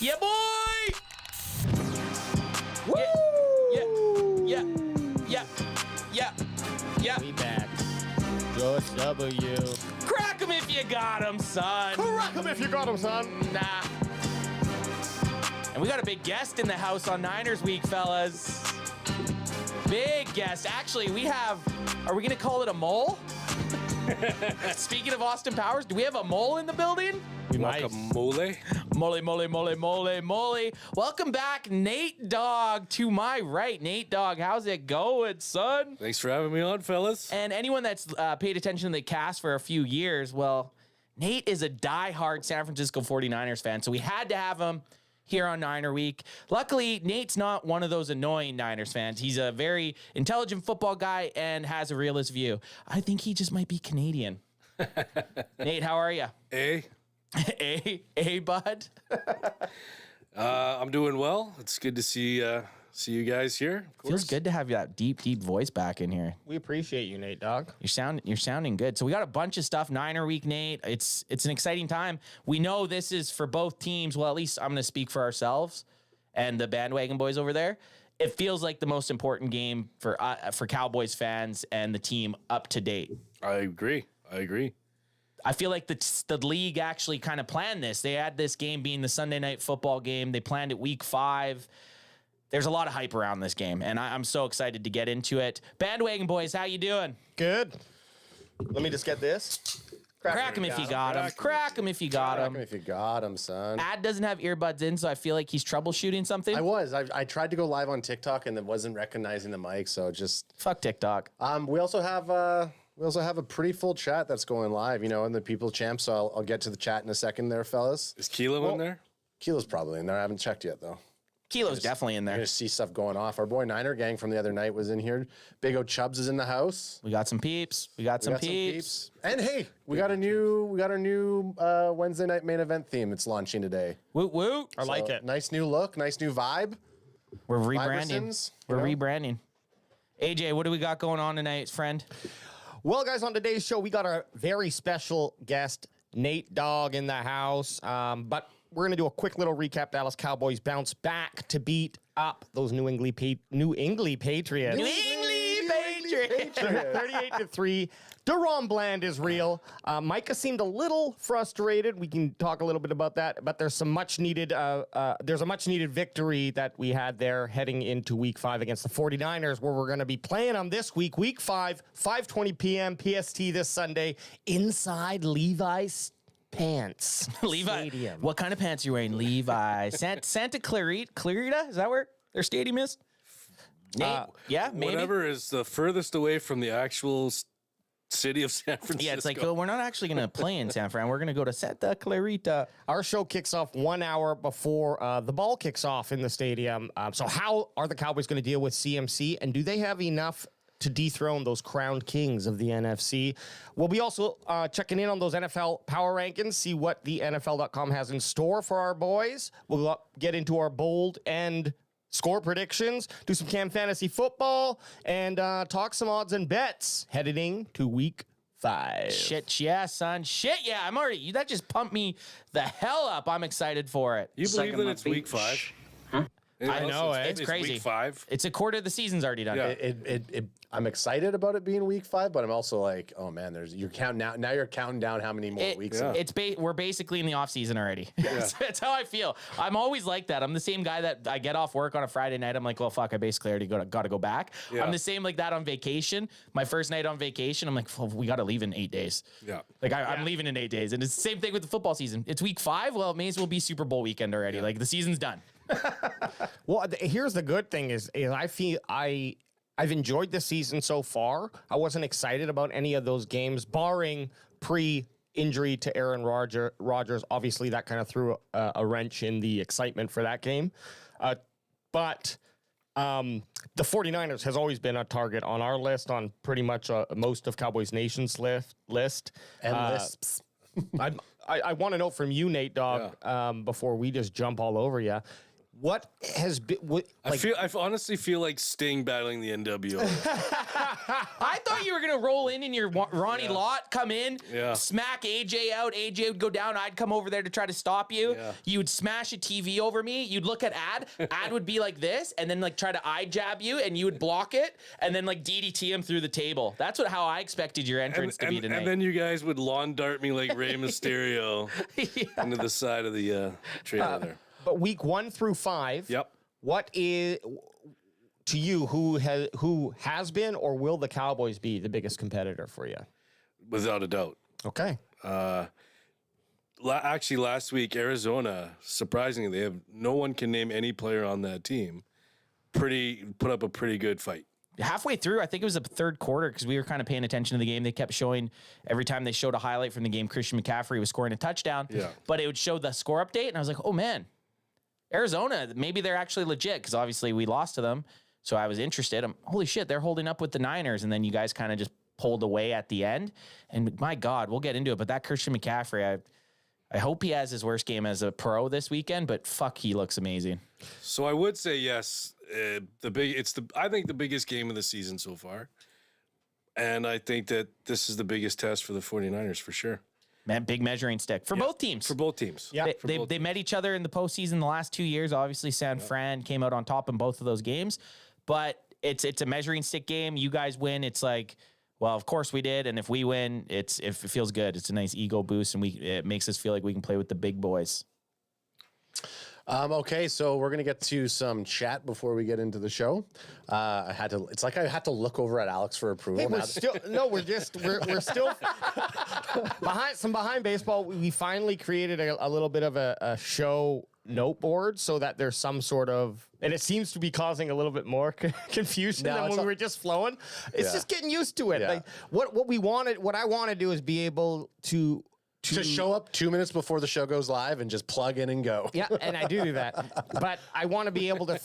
Yeah, boy! Woo! Yeah. We back. Just W. Crack 'em if you got 'em, son. Crack 'em if you got 'em, son. Nah. And we got a big guest in the house on Niners Week, fellas. Big guest. Actually, are we going to call it a mole? Speaking of Austin Powers, do we have a mole in the building? We might. Mole. Welcome back, Nate Dogg, to my right. Nate Dogg, how's it going, son? Thanks for having me on, fellas. And anyone that's paid attention to the cast for a few years, well, Nate is a diehard San Francisco 49ers fan, so we had to have him here on Niner Week. Luckily, Nate's not one of those annoying Niners fans. He's a very intelligent football guy and has a realist view. I think he just might be Canadian. Nate, how are you? Bud? I'm doing well. It's good to see you guys here. Of course. Feels good to have that deep voice back in here. We appreciate you, Nate Dogg. You're sounding good. So we got a bunch of stuff. Niner Week, Nate. It's an exciting time. We know this is for both teams. Well, at least I'm going to speak for ourselves and the bandwagon boys over there. It feels like the most important game for Cowboys fans and the team up to date. I agree. I feel like the league actually kind of planned this. They had this game being the Sunday night football game. They planned it week 5. There's a lot of hype around this game, and I'm so excited to get into it. Bandwagon boys, how you doing? Good. Let me just get this. Crack him if you got him. Crack him if you got him. If you got him, son. Ad doesn't have earbuds in, so I feel like he's troubleshooting something. I tried to go live on TikTok and it wasn't recognizing the mic, so just Fuck TikTok. we also have a pretty full chat that's going live, in the People Champ. So I'll get to the chat in a second, there, fellas. Is Kilo in there? Kilo's probably in there. I haven't checked yet though. Kilo's definitely in I there. just see stuff going off. Our boy Niner Gang from the other night was in here. Big O Chubbs is in the house. We got some peeps. We got some peeps. And hey, we got our new Wednesday night main event theme. It's launching today. Woot woot. I like it. Nice new look, nice new vibe. We're rebranding. Vibersons, We're rebranding. AJ, what do we got going on tonight, friend? Well, guys, on today's show, we got our very special guest, Nate Dogg, in the house. But we're going to do a quick little recap. Dallas Cowboys bounce back to beat up those New England Patriots. New England Patriots. 38-3. Dethrone Bland is real. Micah seemed a little frustrated. We can talk a little bit about that, but there's a much needed victory that we had there heading into week 5 against the 49ers, where we're going to be playing them this week, week 5, 5:20 p.m. PST this Sunday, inside Levi's pants. Levi. Stadium. What kind of pants are you wearing? Levi. Santa Clarita? Is that where their stadium is? Nate? Yeah, maybe. Whatever is the furthest away from the actual city of San Francisco. Yeah, it's like, we're not actually going to play in San Fran. We're going to go to Santa Clarita. Our show kicks off 1 hour before the ball kicks off in the stadium. So how are the Cowboys going to deal with CMC? And do they have enough to dethrone those crowned kings of the NFC? We'll be also checking in on those NFL power rankings, see what the NFL.com has in store for our boys. We'll get into our bold and score predictions, do some Cam Fantasy football, and talk some odds and bets heading to week 5. Shit, yeah, son. Shit, yeah. That just pumped me the hell up. I'm excited for it. You believe that it's week 5? I know, it's crazy. Week 5. It's a quarter of the season's already done. Yeah. I'm excited about it being week 5, but I'm also like, oh man, you're counting now. Now you're counting down how many more weeks. Yeah. We're basically in the off season already. Yeah. That's how I feel. I'm always like that. I'm the same guy that I get off work on a Friday night. I'm like, well, fuck, I basically already got to go back. Yeah. I'm the same like that on vacation. My first night on vacation, I'm like, well, we got to leave in 8 days. Yeah. I'm leaving in 8 days, and it's the same thing with the football season. It's week 5. Well, it may as well be Super Bowl weekend already. Yeah. Like the season's done. Well, here's the good thing is I feel I've enjoyed the season so far. I wasn't excited about any of those games, barring pre-injury to Aaron Rodgers. Obviously, that kind of threw a wrench in the excitement for that game. But the 49ers has always been a target on our list, on pretty much most of Cowboys Nation's list. And lists. I want to know from you, Nate Dogg, before we just jump all over you. What has been I honestly feel like Sting battling the NWO. I thought you were gonna roll in your Ronnie Lott, come in, Yeah. smack AJ out. AJ would go down. I'd come over there to try to stop you. Yeah. You would smash a TV over me. You'd look at Ad. Ad would be like this, and then like try to eye jab you, and you would block it, and then like DDT him through the table. That's how I expected your entrance to be tonight. And then you guys would lawn dart me like Rey Mysterio into the side of the trailer there. but week 1 through 5? Yep. What is to you who has been or will the Cowboys be the biggest competitor for you? Without a doubt. Okay. Actually, last week, Arizona, surprisingly, they have no one can name any player on that team. Put up a pretty good fight. Halfway through, I think it was the third quarter because we were kind of paying attention to the game. They kept showing every time they showed a highlight from the game, Christian McCaffrey was scoring a touchdown. Yeah. But it would show the score update, and I was like, oh man, Arizona, maybe they're actually legit because obviously we lost to them. So I was interested. Holy shit, they're holding up with the Niners, and then you guys kind of just pulled away at the end. And my God, we'll get into it. But that Christian McCaffrey, I hope he has his worst game as a pro this weekend. But fuck, he looks amazing. So I would say yes. I think the biggest game of the season so far. And I think that this is the biggest test for the 49ers for sure. Man, big measuring stick for both teams. For both teams. Yeah. They met each other in the postseason the last 2 years. Obviously, San Fran came out on top in both of those games. But it's a measuring stick game. You guys win. It's like, well, of course we did. And if we win, if it feels good. It's a nice ego boost, and it makes us feel like we can play with the big boys. Okay, so we're gonna get to some chat before we get into the show. It's like I had to look over at Alex for approval. Hey, we're still behind baseball. We finally created a little bit of a show note board so that there's some sort of, and it seems to be causing a little bit more confusion than when we were just flowing. It's just getting used to it. Yeah. Like what I want to do is be able to show up 2 minutes before the show goes live and just plug in and go. Yeah, and I do that. But I want to be able to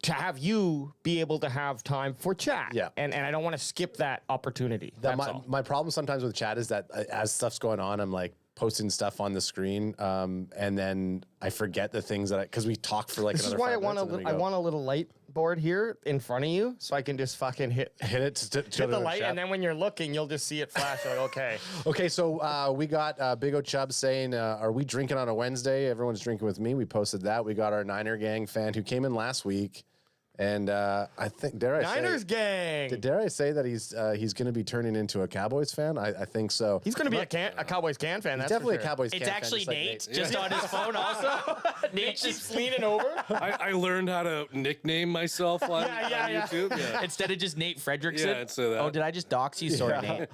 to have you be able to have time for chat. Yeah. And I don't want to skip that opportunity. That's all. My problem sometimes with chat is that as stuff's going on, I'm like posting stuff on the screen, and then I forget the things because we talk for like This is another why 5 minutes. I want a little light board here in front of you so I can just fucking hit it to the light, and then when you're looking, you'll just see it flash. Like, okay. Okay, so we got Big O Chubb saying, are we drinking on a Wednesday? Everyone's drinking with me. We posted that. We got our Niner Gang fan who came in last week. And I think, Niners gang. Dare I say that he's going to be turning into a Cowboys fan? I think so. He's going to be a Cowboys can fan. That's Definitely for sure. a Cowboys It's fan. actually fan, Nate, just on his phone also. Nate's just leaning over. I learned how to nickname myself on YouTube. Yeah. instead of just Nate Fredrickson. Yeah, instead of that. Oh, did I just dox you? Sorry, Nate.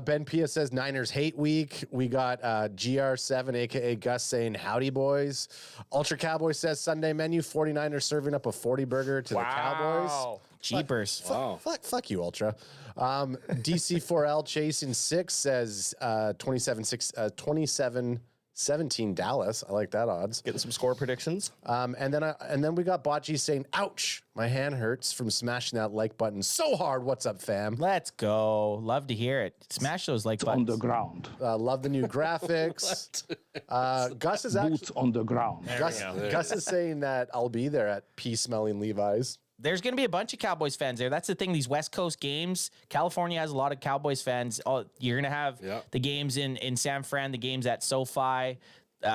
Ben Pia says Niners hate week. We got GR7, a.k.a. Gus, saying howdy, boys. Ultra Cowboy says Sunday menu, 49ers serving up a 40 burger to the Cowboys. Jeepers. Wow. Fuck you, Ultra. DC4L Chasing 6 says 27-17 Dallas. I like that odds. Getting some score predictions. And then we got Bocce saying, ouch, my hand hurts from smashing that like button so hard. What's up, fam? Let's go. Love to hear it. Smash those like buttons. On the ground. Love the new graphics. Gus is actually Boots on the ground. Gus is saying that I'll be there at pea smelling Levi's. There's going to be a bunch of Cowboys fans there. That's the thing. These West Coast games, California has a lot of Cowboys fans. You're going to have the games in San Fran, the games at SoFi,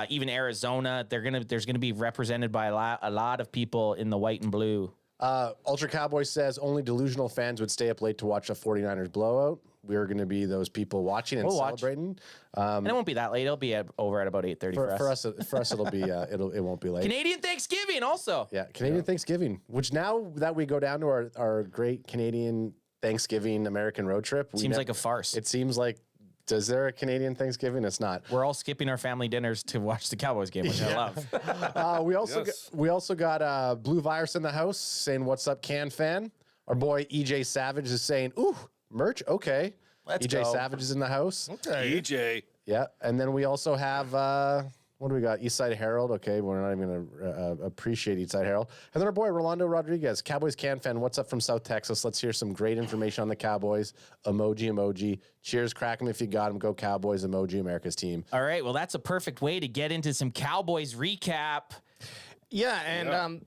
even Arizona. There's going to be represented by a lot of people in the white and blue. Ultra Cowboy says only delusional fans would stay up late to watch a 49ers blowout. We're going to be those people watching and celebrating. And it won't be that late. It'll be over at about 8:30 for us. For us, it'll be it won't be late. Canadian Thanksgiving also. Yeah, Canadian Thanksgiving. Which now that we go down to our great Canadian Thanksgiving American road trip, Seems like a farce. It seems like. Is there a Canadian Thanksgiving? It's not. We're all skipping our family dinners to watch the Cowboys game, which I love. We also got Blue Virus in the house saying, "What's up, Can fan?" Our boy EJ Savage is saying, "Ooh, merch, okay." Let's EJ go. Savage is in the house. Okay. EJ. Yeah, and then we also have what do we got? Eastside Herald. Okay, we're not even going to appreciate Eastside Herald. And then our boy Rolando Rodriguez, Cowboys Can fan. What's up from South Texas? Let's hear some great information on the Cowboys. Emoji. Cheers, crack 'em if you got 'em. Go Cowboys. Emoji, America's team. All right, well, that's a perfect way to get into some Cowboys recap. Yeah, and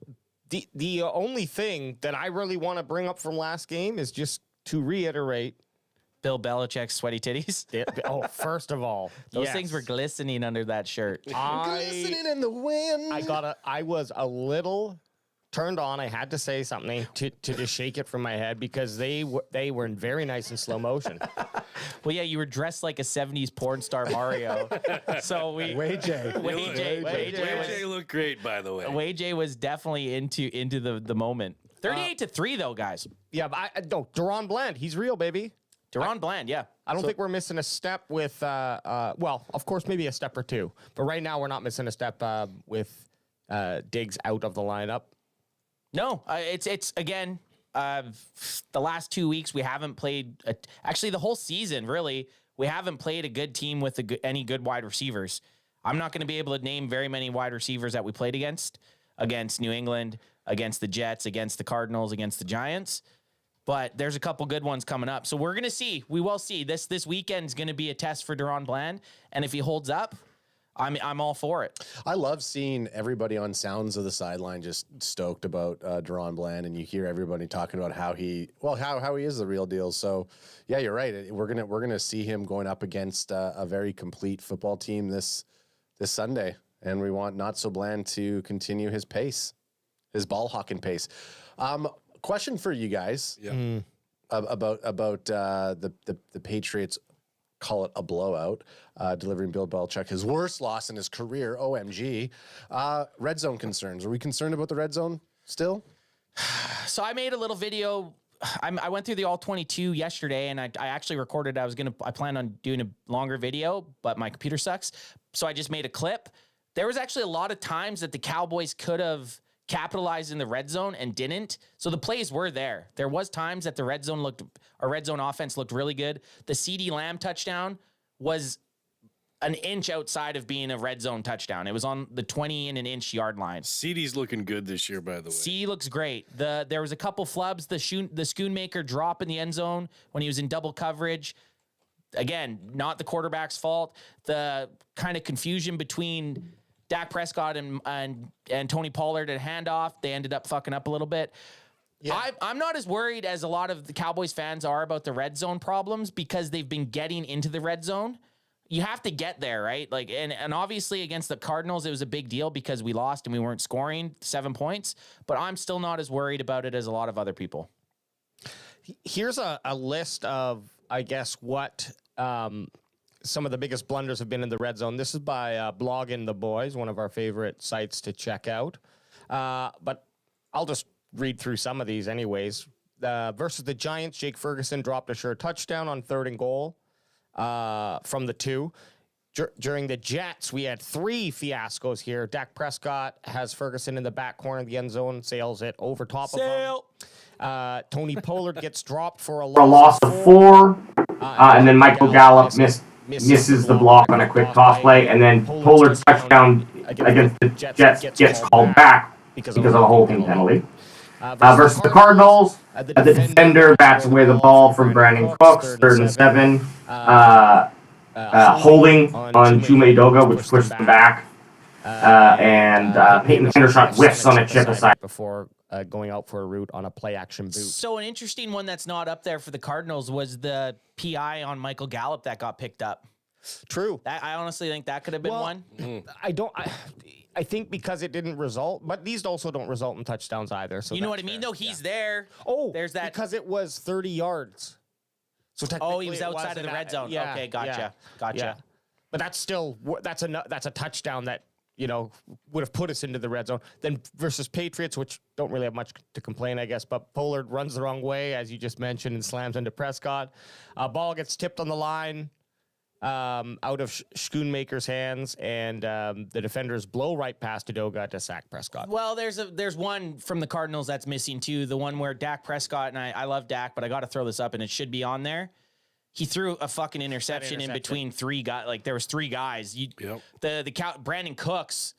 the only thing that I really want to bring up from last game is just to reiterate. Bill Belichick's sweaty titties. First of all, Those things were glistening under that shirt. Glistening in the wind. I was a little turned on. I had to say something to just shake it from my head because they were very nice in slow motion. Well, yeah, you were dressed like a 70s porn star Mario. So Wade J. Wade J looked great, by the way. J was definitely into the moment. 38-3 though, guys. Yeah, but Deron Bland, he's real, baby. Deron Bland, yeah. I don't think we're missing a step with, well, of course, maybe a step or two. But right now, we're not missing a step with Diggs out of the lineup. No, it's again, the last 2 weeks we haven't played, actually the whole season, really, we haven't played a good team with any good wide receivers. I'm not going to be able to name very many wide receivers that we played against New England, against the Jets, against the Cardinals, against the Giants. But there's a couple good ones coming up. So we're going to see. We will see. This weekend's going to be a test for Deron Bland. And if he holds up, I'm all for it. I love seeing everybody on Sounds of the Sideline just stoked about Deron Bland, and you hear everybody talking about how he is the real deal. So, yeah, you're right. We're gonna see him going up against a very complete football team this Sunday, and we want Not So Bland to continue his pace, his ball hawking pace. Question for you guys about the Patriots. Call it a blowout, delivering Bill Belichick his worst loss in his career. OMG. Red zone concerns. Are we concerned about the red zone still? So I made a little video. I went through the all 22 yesterday, and I actually recorded. I planned on doing a longer video, but my computer sucks. So I just made a clip. There was actually a lot of times that the Cowboys could have capitalized in the red zone and didn't. So the plays were there. There was times that the red zone offense looked really good. The CeeDee Lamb touchdown was an inch outside of being a red zone touchdown. It was on the 20 and an inch yard line. CeeDee's looking good this year, by the way. C looks great. There was a couple flubs. The Schoonmaker drop in the end zone when he was in double coverage. Again, not the quarterback's fault. The kind of confusion between Dak Prescott and Tony Pollard at handoff, they ended up fucking up a little bit. Yeah. I'm not as worried as a lot of the Cowboys fans are about the red zone problems because they've been getting into the red zone. You have to get there, right? Like, and obviously against the Cardinals, it was a big deal because we lost and we weren't scoring 7 points. But I'm still not as worried about it as a lot of other people. Here's a list of, I guess, what some of the biggest blunders have been in the red zone. This is by Blogging the Boys, one of our favorite sites to check out. But I'll just read through some of these anyways. Versus the Giants, Jake Ferguson dropped a sure touchdown on 3rd and goal from the 2. During the Jets, we had 3 fiascos here. Dak Prescott has Ferguson in the back corner of the end zone, sails it over top of him. Tony Pollard gets dropped for a loss of 4. And then Michael Gallup misses the block on a quick toss play, and then Pollard's touchdown against the Jets gets called back because of a holding penalty. Versus the Cardinals, the defender bats away the ball from Brandon Cooks, 3rd and 7. Holding on Jume Doga, which pushes them back. And Peyton Hendershot whiffs on a chip aside. Before going out for a route on a play-action boot. So an interesting one that's not up there for the Cardinals was the PI on Michael Gallup that got picked up. True. I honestly think that could have been one. I think because it didn't result, but these also don't result in touchdowns either. So you know what I mean? Though he's there. Oh, there's that because it was 30 yards. So technically, he was outside of the red zone. Yeah, okay, gotcha. Yeah. But that's still that's a touchdown that would have put us into the red zone. Then versus Patriots, which don't really have much to complain, I guess. But Pollard runs the wrong way, as you just mentioned, and slams into Prescott. Ball gets tipped on the line. Out of Schoonmaker's hands, and the defenders blow right past Udoga to sack Prescott. Well, there's one from the Cardinals that's missing too. The one where Dak Prescott, and I love Dak, but I got to throw this up, and it should be on there. He threw a fucking interception in between 3 guys. Like there was 3 guys. Brandon Cooks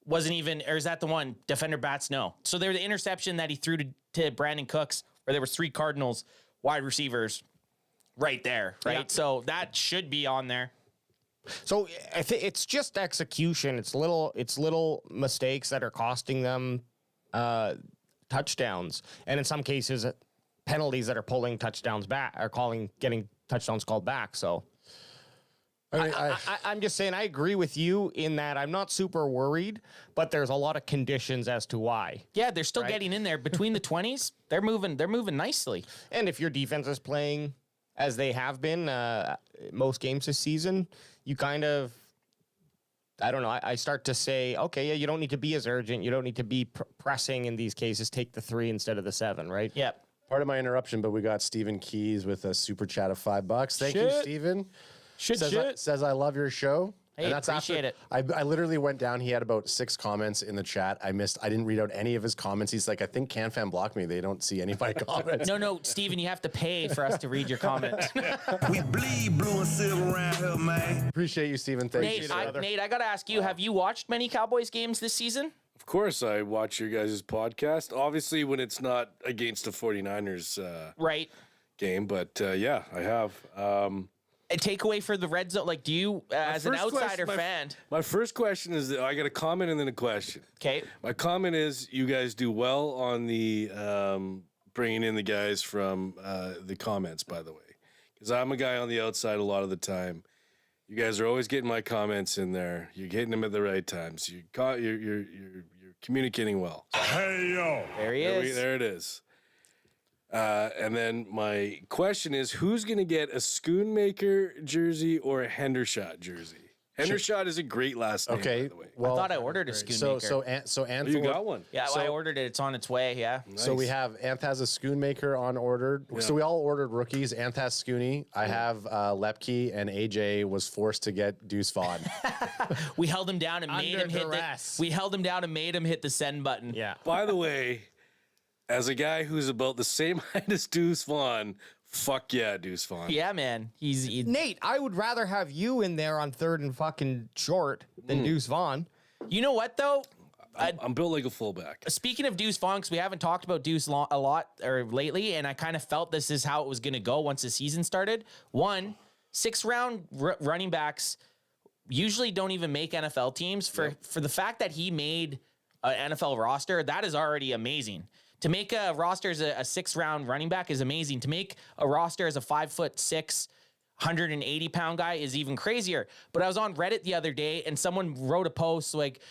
wasn't even, or is that the one? Defender bats no. So there, the interception that he threw to Brandon Cooks, where there was 3 Cardinals wide receivers. Right there, right? Yeah. So that should be on there. So I think it's just execution. It's little mistakes that are costing them touchdowns, and in some cases, penalties that are pulling touchdowns back, getting touchdowns called back. So. I'm just saying I agree with you in that I'm not super worried, but there's a lot of conditions as to why. Yeah, they're still getting in there between the 20s. They're moving nicely. And if your defense is playing as they have been most games this season, you kind of, I don't know, I start to say, okay, yeah, you don't need to be as urgent. You don't need to be pressing in these cases. Take the 3 instead of the 7, right? Yep. Part of my interruption, but we got Stephen Keys with a super chat of $5. Thank you, Stephen. Says I love your show. Hey, and that's appreciate it. I literally went down. He had about 6 comments in the chat. I didn't read out any of his comments. He's like, I think CanFan blocked me. They don't see any of my comments. No, Steven, you have to pay for us to read your comments. We bleed blue and silver around here, man. Appreciate you, Stephen. Thank you. Nate, I got to ask you, have you watched many Cowboys games this season? Of course, I watch your guys' podcast. Obviously, when it's not against the 49ers Right. game, but yeah, I have. A takeaway for the red zone, like, do you, as an outsider fan? My first question is that I got a comment and then a question. Okay. My comment is you guys do well on the bringing in the guys from the comments, by the way, because I'm a guy on the outside a lot of the time. You guys are always getting my comments in there. You're getting them at the right times. You're communicating well. Hey, yo. There he is. There it is. And then my question is, who's going to get a Schoonmaker jersey or a Hendershot jersey? Hendershot is a great last name, by the way. Well, I thought I ordered a Schoonmaker. So Anth, You got one. Yeah, I ordered it. It's on its way, yeah. So we have Anth has a Schoonmaker on ordered. Yeah. So we all ordered rookies. Anth has Scooney. I have Lepke, and AJ was forced to get Deuce Vaughn. We held him down and made him hit the send button. Yeah. By the way, as a guy who's about the same height as Deuce Vaughn, fuck yeah, Deuce Vaughn. Yeah, man. He's Nate, I would rather have you in there on 3rd and fucking short than Deuce Vaughn. You know what, though? I'm built like a fullback. Speaking of Deuce Vaughn, because we haven't talked about Deuce a lot or lately, and I kind of felt this is how it was going to go once the season started. 1, 6th-round running backs usually don't even make NFL teams. For the fact that he made an NFL roster, that is already amazing. To make a roster as a 6th-round running back is amazing. To make a roster as a 5'6", 180-pound guy is even crazier. But I was on Reddit the other day, and someone wrote a post like,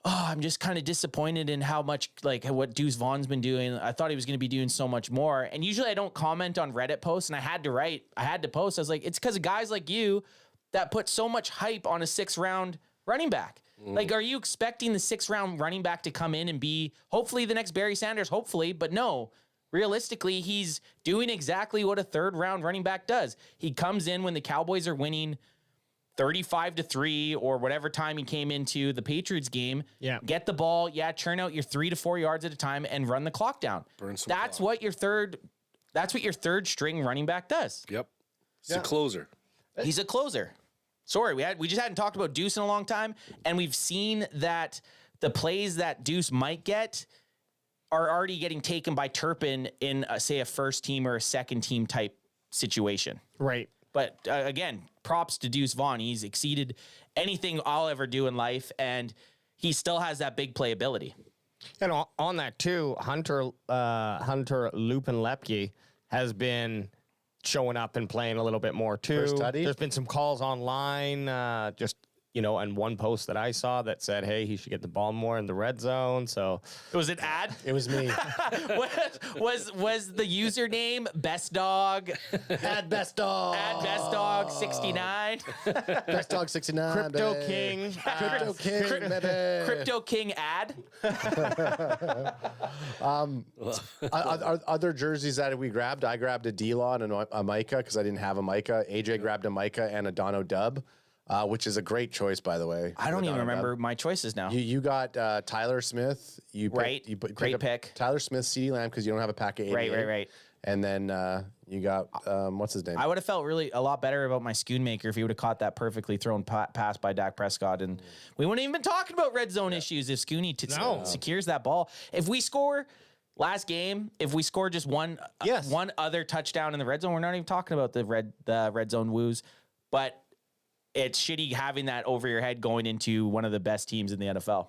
oh, I'm just kind of disappointed in how much, like, what Deuce Vaughn's been doing. I thought he was going to be doing so much more. And usually I don't comment on Reddit posts, and I had to post. I was like, it's because of guys like you that put so much hype on a 6th-round running back. Like, are you expecting the 6th-round running back to come in and be hopefully the next Barry Sanders? Hopefully, but no. Realistically, he's doing exactly what a 3rd-round running back does. He comes in when the Cowboys are winning 35-3 or whatever time he came into the Patriots game. Yeah. Get the ball, churn out your 3 to 4 yards at a time and run the clock down. Burn some That's clock. what your third string running back does. Yep. It's a closer. He's a closer. Sorry, we just hadn't talked about Deuce in a long time, and we've seen that the plays that Deuce might get are already getting taken by Turpin in, say, a first team or a second team type situation. Right. But again, props to Deuce Vaughn. He's exceeded anything I'll ever do in life, and he still has that big playability. And on that too, Hunter Lupin Lepke has been showing up and playing a little bit more too. First tutty? There's been some calls online, and one post that I saw that said, hey, he should get the ball more in the red zone. So Was it ad? It was me. was the username Best Dog? Add best dog. Ad Best Dog 69. Best dog 69. Crypto baby. King. Crypto King, baby. Crypto King ad. Other jerseys that we grabbed, I grabbed a D-Law and a Micah because I didn't have a Micah. AJ grabbed a Micah and a Dono Dub, which is a great choice, by the way. I don't The even Dono remember Dub. my choices now. You got Tyler Smith. Right. Great up pick. Tyler Smith, CeeDee Lamb, because you don't have a pack of 88. Right. And then you got, what's his name? I would have felt really a lot better about my Schoonmaker if he would have caught that perfectly thrown pass by Dak Prescott, and we wouldn't even been talking about red zone issues if Scooney secures that ball. If we score last game, if we score just one other touchdown in the red zone, we're not even talking about the red zone woos. But it's shitty having that over your head going into one of the best teams in the NFL.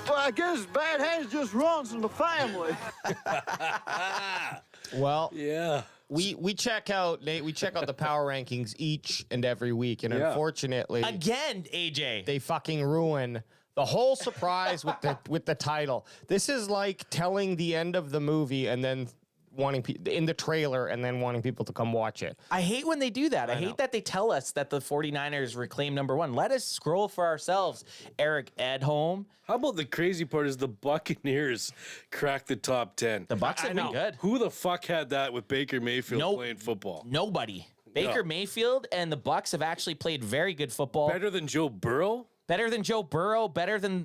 Well, I guess bad habits just runs in the family. Well, Yeah. we check out, Nate, we check out the power rankings each and every week. And Yeah. unfortunately, Again, AJ. they fucking ruin the whole surprise with the title. This is like telling the end of the movie and then wanting in the trailer and then wanting people to come watch it. I hate when they do that. I hate that they tell us that the 49ers reclaim number one. Let us scroll for ourselves. Eric Edholm. How about the crazy part is the Buccaneers cracked the top 10. The Bucs have been good. Who the fuck had that with Baker Mayfield Nope. playing football? Nobody. Baker Mayfield and the Bucs have actually played very good football. Better than Joe Burrow? Better than Joe Burrow. Better than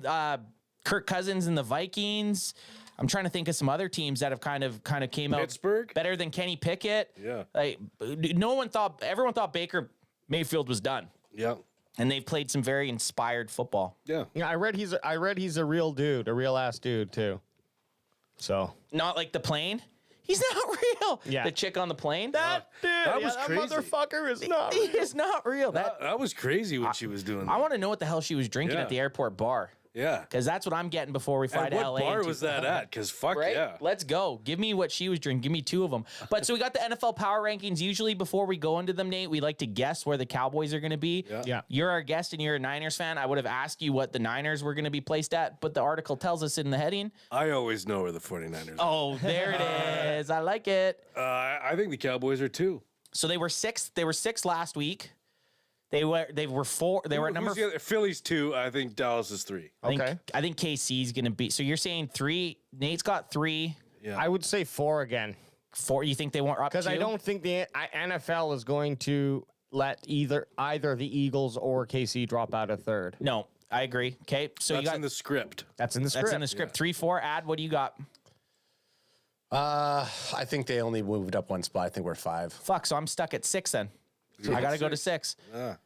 Kirk Cousins and the Vikings. I'm trying to think of some other teams that have kind of came out Pittsburgh? better than Kenny Pickett. Yeah. Like everyone thought Baker Mayfield was done. Yeah. And they've played some very inspired football. Yeah. Yeah, I read he's a real dude, a real ass dude too. So Not like the plane. He's not real. Yeah. The chick on the plane. That was crazy. motherfucker is not. He is not real. That was crazy when she was doing I that. want to know what the hell she was drinking Yeah. at the airport bar. Yeah. Because that's what I'm getting before we fly And to what LA. bar in was that at? Because fuck Right? yeah. Let's go. Give me what she was drinking. Give me two of them. But so we got the NFL power rankings. Usually before we go into them, Nate, we like to guess where the Cowboys are going to be. Yeah. You're our guest and you're a Niners fan. I would have asked you what the Niners were going to be placed at, but the article tells us in the heading. I always know where the 49ers are. Oh, there it is. I like it. I think the Cowboys are too. So they were sixth. They were sixth last week. They were four. They were at number. Who's the other? Philly's 2. I think Dallas is 3. Okay. I think KC's going to be. So you're saying 3. Nate's got 3. Yeah. I would say 4 again 4. You think they won't up because I two? don't think the NFL is going to let either the Eagles or KC drop out of third. No, I agree. Okay, so That's you got in the script. That's in the script. that's in the script. 3-4. Ad. What do you got? I think they only moved up one spot. I think we're 5. Fuck. So I'm stuck at 6 then. I got to go to 6. Yeah.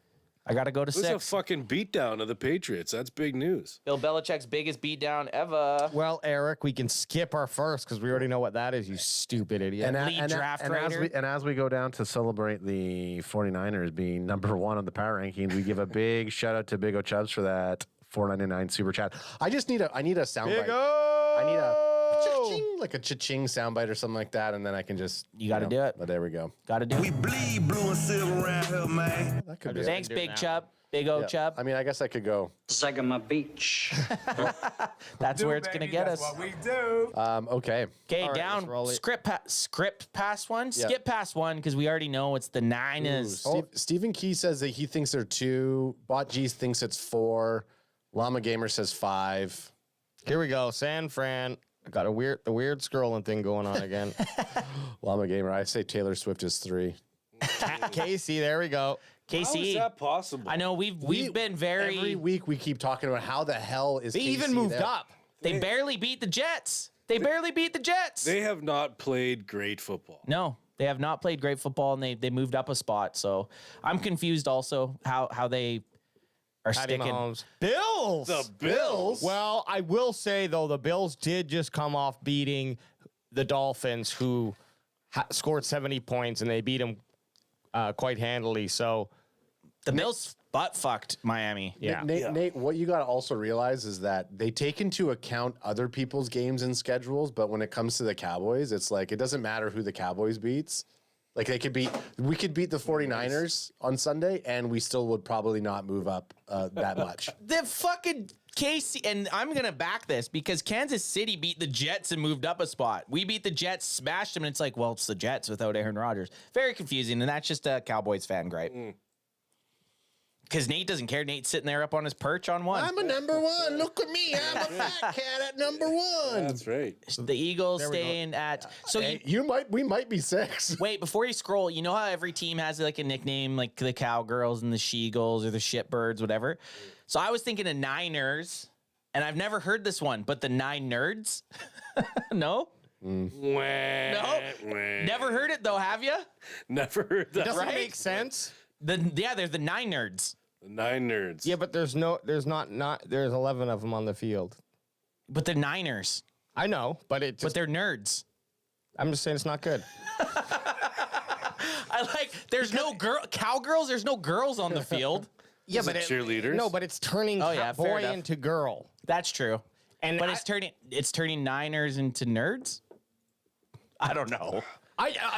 I got to go to This is a 6. fucking beatdown of the Patriots. That's big news. Bill Belichick's biggest beatdown ever. Well, Eric, we can skip our first because we already know what that is, you stupid idiot. Lead draft writer. As we go down to celebrate the 49ers being number 1 on the power rankings, we give a big shout out to Big O Chubbs for that $4.99 super chat. I need a soundbite. I need a cha-ching, like a cha-ching soundbite or something like that, and then I can just You gotta do it. But there we go. Got to do We it. bleed blue and silver around here, man. That could be. Thanks, Big Chub. Big O Chub. I mean, I guess I could go. Sagama Beach. That's where it's going to get us. we do. Okay. Okay, All right, down. let's roll it. Script past one. Skip past one because we already know it's the Niners. Stephen Key says that he thinks they're 2. Bot G thinks it's 4. Llama Gamer says 5. Here we go. San Fran. I got the weird scrolling thing going on again. Llama Gamer, I say Taylor Swift is 3. Casey, there we go. How is KC. that possible? I know we've been very. Every week we keep talking about how the hell is They even KC moved there? up. They barely beat the Jets. They barely beat the Jets. They have not played great football. No, they have not played great football, and they moved up a spot. So I'm confused also how they are Patty sticking. Mahomes. Bills. The Bills? Well, I will say though, the Bills did just come off beating the Dolphins, who scored 70 points, and they beat them quite handily. So The Bills butt fucked Miami. yeah, Nate, what you got to also realize is that they take into account other people's games and schedules, but when it comes to the Cowboys, it's like it doesn't matter who the Cowboys beats. Like we could beat the 49ers on Sunday, and we still would probably not move up that much. The fucking KC, and I'm gonna back this because Kansas City beat the Jets and moved up a spot. We beat the Jets, smashed them, and it's like, well, it's the Jets without Aaron Rodgers. Very confusing, and that's just a Cowboys fan gripe. Because Nate doesn't care. Nate's sitting there up on his perch on one. I'm a number 1. Look at me. I'm a fat cat at number 1. That's right. The Eagles staying at. So Hey, you, we might be 6. wait, before you scroll, you know how every team has like a nickname, like the Cowgirls and the She-Gulls or the Shitbirds, whatever. So I was thinking of Niners, and I've never heard this one, but the Nine Nerds. No, No. never heard it though. Have you? Never heard that. doesn't right? make sense. They're the Nine Nerds, The 9 nerds. Yeah, but there's 11 of them on the field. but they're Niners, I know, but but they're nerds. I'm just saying it's not good. I like. There's no cowgirls. There's no girls on the field. Yeah, Is it but cheerleaders? No, but it's turning Oh, yeah, fair boy enough. into girl. That's true. And But it's turning Niners into nerds. I don't know.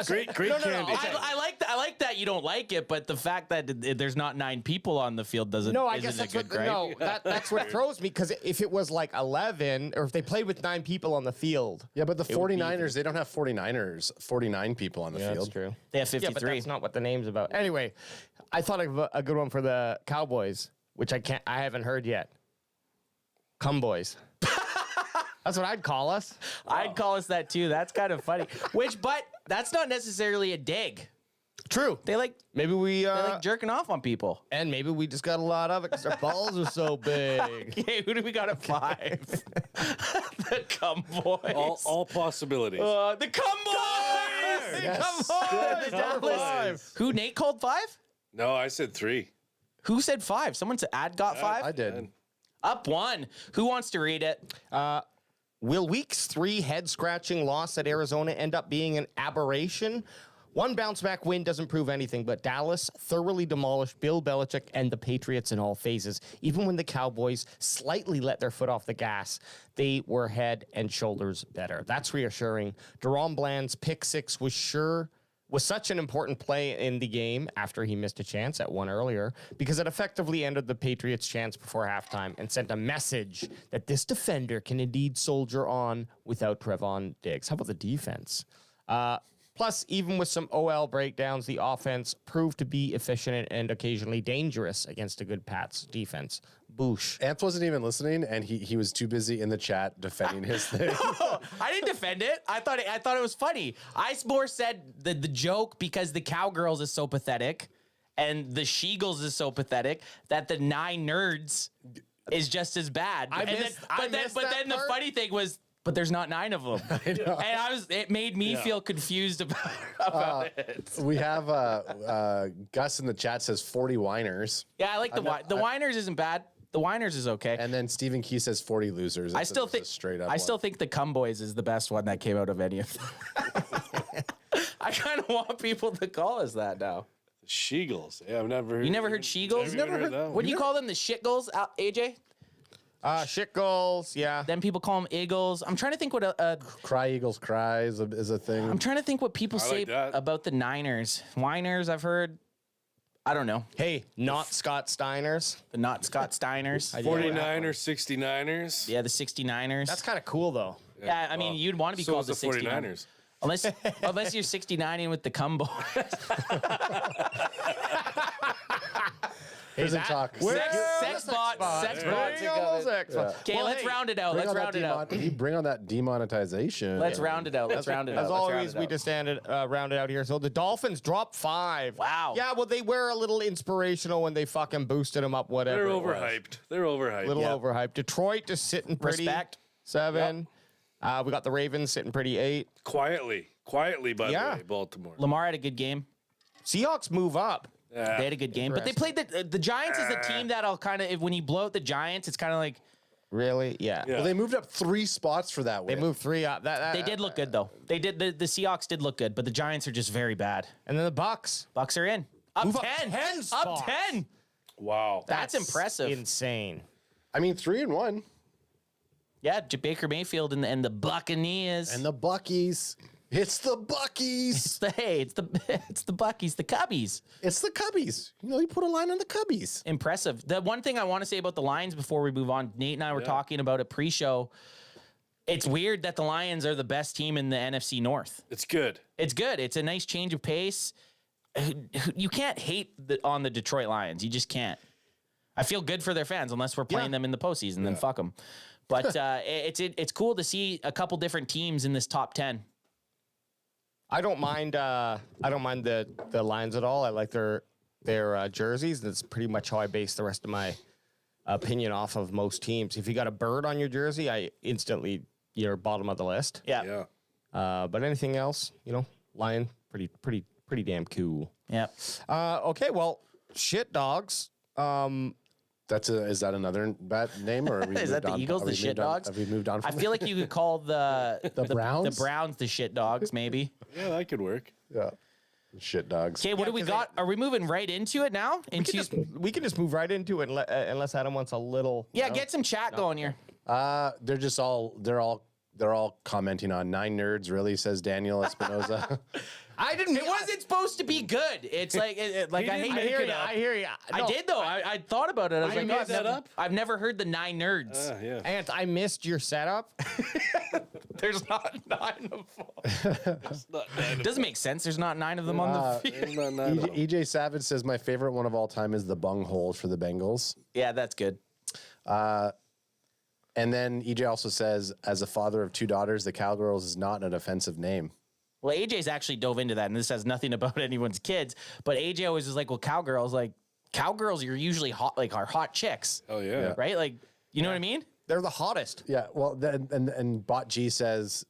Great candy. I like that you don't like it, but the fact that there's not 9 people on the field doesn't. No, I isn't guess a that's good what. gripe. No, that's what throws me. Because if it was like 11, or if they played with 9 people on the field, Yeah, but the it would be 49ers, they don't have 49 people on the field. that's true. They have Yeah, 53. but that's not what the name's about. Anyway, I thought of a good one for the Cowboys, which I haven't heard yet. Cumboys. That's what I'd call us. I'd call us that too. That's kind of funny. But that's not necessarily a dig. True. They like Maybe we jerking off on people. and maybe we just got a lot of it because our balls are so big. Okay, who do we got at 5? The Cumboys. All possibilities. The Cumboys. The Cumboys. The Dallas. Who Nate called 5? No, I said 3. Who said 5? Someone said Ad got 5. I did. Up 1. Who wants to read it? Will Week's 3 head-scratching loss at Arizona end up being an aberration? One bounce-back win doesn't prove anything, but Dallas thoroughly demolished Bill Belichick and the Patriots in all phases. Even when the Cowboys slightly let their foot off the gas, they were head and shoulders better. That's reassuring. Deron Bland's pick 6 was such an important play in the game after he missed a chance at one earlier because it effectively ended the Patriots' chance before halftime and sent a message that this defender can indeed soldier on without Trevon Diggs. How about the defense? Plus, even with some OL breakdowns, the offense proved to be efficient and occasionally dangerous against a good Pats defense. Boosh. Ants wasn't even listening, and he was too busy in the chat defending his thing. I didn't defend it. I thought it was funny. I more said the joke because the Cowgirls is so pathetic and the She-Girls is so pathetic that the 9 nerds is just as bad. But then the funny thing was, but there's not 9 of them. I know. And it made me feel confused about it. We have Gus in the chat says 40 whiners, Yeah, I like the Whiners isn't bad. The Whiners is okay. and then Stephen Key says 40 losers. I still think straight up. I still think the Cumboys is the best one that came out of any of them. I kind of want people to call us that now. She-Girls. Yeah, I've never heard. You never heard She-Girls? Never heard that one. What do you call them? The shit-girls, AJ? Shit goals, yeah. Then people call them Eagles. I'm trying to think what Cry Eagles Cry is a thing. I'm trying to think what people say like that. about the Niners. Whiners, I've heard. I don't know. Hey, not Scott Steiners. The not Scott Steiners. 49ers, 69ers. Yeah, the 69ers. That's kind of cool, though. yeah, I mean, you'd want to be So called is the the 69ers. 49ers. Unless you're 69 with the Cumboys. Prison talk. Sex bot. Okay, let's round it out. Let's round it out. Bring on that demonetization. Let's round it out. Let's round it out. As always, we just round it out here. So the Dolphins dropped 5. Wow. Yeah, well, they were a little inspirational when they fucking boosted them up, whatever. They're it was. overhyped. They're overhyped. Little overhyped. Detroit just sitting pretty. Respect. 7. We got the Ravens sitting pretty 8. Quietly, by the way, Baltimore. Lamar had a good game. Seahawks move up. They had a good game, but they played the Giants is a team that'll kind of when you blow out the Giants, it's kind of like Really? Yeah. Well, they moved up 3 spots for that They win. moved 3 up. they did look good though. They did the Seahawks did look good, but the Giants are just very bad. And then the Bucks. Bucks are in up Move up 10, 10 up spots. 10. Wow. That's impressive. Insane. I mean, 3-1. Yeah, Baker Mayfield and the Buccaneers. And the Buckies. It's the Buckies. it's the Buckies, the Cubbies. It's the Cubbies. You know, you put a line on the Cubbies. Impressive. The one thing I want to say about the Lions before we move on, Nate and I were talking about it pre-show. It's weird that the Lions are the best team in the NFC North. It's good. It's good. It's a nice change of pace. You can't hate on the Detroit Lions. You just can't. I feel good for their fans unless we're playing them in the postseason. Then fuck them. But it's cool to see a couple different teams in this top 10. I don't mind the Lions at all. I like their jerseys. That's pretty much how I base the rest of my opinion off of most teams. If you got a bird on your jersey, you're bottom of the list. Yeah. But anything else, Lion, pretty damn cool. Yeah. Okay, well, shit dogs. Is that another bad name, or Is that the Eagles, the shit dogs? Have we moved on? I From feel like you could call the Browns? the Browns the shit dogs, maybe. Yeah, that could work. yeah. Shit dogs. Okay, what do we got? Are we moving right into it now? We can just move right into it unless Adam wants a little. Get some chat going here. They're all commenting on 9 nerds. Really, says Daniel Espinoza. I didn't. It wasn't supposed to be good. It's like, I hate I hear you. I hear you. I did though. I thought about it. I was like, made that up? I've never heard the 9 nerds. Yeah. Ant, I missed your setup. There's not 9 of them. Doesn't make sense. There's not 9 of them on the field. EJ Savage says my favorite one of all time is the bung hole for the Bengals. Yeah, that's good. And then EJ also says, as a father of 2 daughters, the Cowgirls is not an offensive name. Well, AJ's actually dove into that, and this has nothing about anyone's kids. But AJ always was like, well, cowgirls are usually hot, like are hot chicks. Oh yeah. Right? Like, you know what I mean? They're the hottest. Yeah, well, and Bot G says,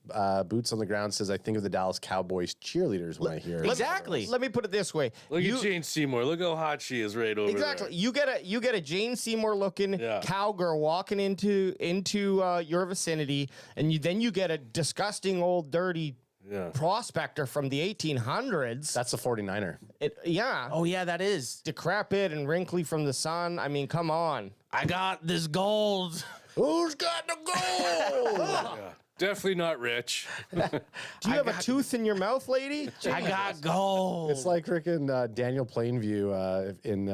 Boots on the Ground says, I think of the Dallas Cowboys cheerleaders when I hear it. Exactly. Let me put it this way. Look at Jane Seymour. Look how hot she is right over Exactly. there. You get a Jane Seymour looking cowgirl walking into your vicinity, and then you get a disgusting old dirty prospector from the 1800s. That's a 49er. Oh, yeah, that is. Decrepit and wrinkly from the sun. I mean, come on. I got this gold. Who's got the gold? Yeah. Definitely not rich. Do you have a tooth in your mouth, lady? I got gold. It's like freaking Daniel Plainview in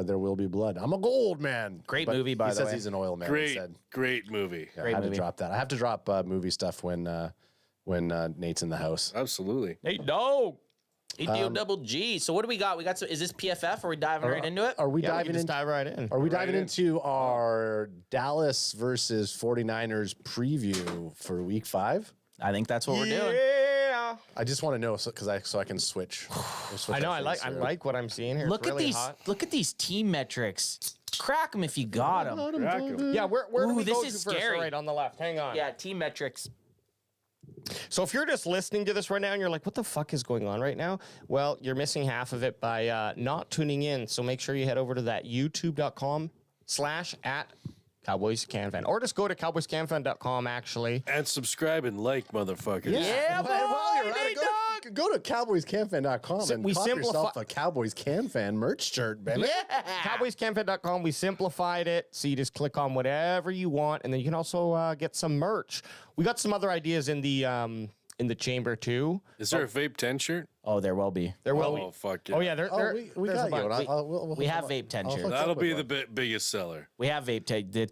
There Will Be Blood. I'm a gold man. Great movie, by the way. He says he's an oil man. Great movie. Yeah, I had to drop that. I have to drop movie stuff when Nate's in the house. Absolutely. Nate Dog. EDO double G. So what do we got? We got some. Is this PFF? Are we diving right into it? Are we diving just dive right in? Are we diving into our Dallas versus 49ers preview for Week 5? I think that's what we're doing. Yeah. I just want to know so I can switch. I know. I like what I'm seeing here. Look It's at really these. hot. Look at these team metrics. Crack them if you got them. Yeah. Where do we this go is to first? scary. All right, on the left. Hang on. Yeah, team metrics. So if you're just listening to this right now and you're like, what the fuck is going on right now? Well, you're missing half of it by not tuning in. So make sure you head over to that youtube.com/@CowboysCanFan. Or just go to CowboysCanFan.com, actually. And subscribe and like, motherfuckers. Yeah, boy. Go to CowboysCanFan.com and we cop yourself simplify- a Cowboys Can Fan merch shirt, baby. CowboysCanFan.com. We simplified it, so you just click on whatever you want, and then you can also get some merch. We got some other ideas in the chamber too. Is there a Vape 10 shirt? Oh, there will be. There will Oh, be. fuck yeah. Oh yeah, there. We there's got a bunch. you. We have Vape 10 shirts. That'll be the biggest seller. We have Vape 10.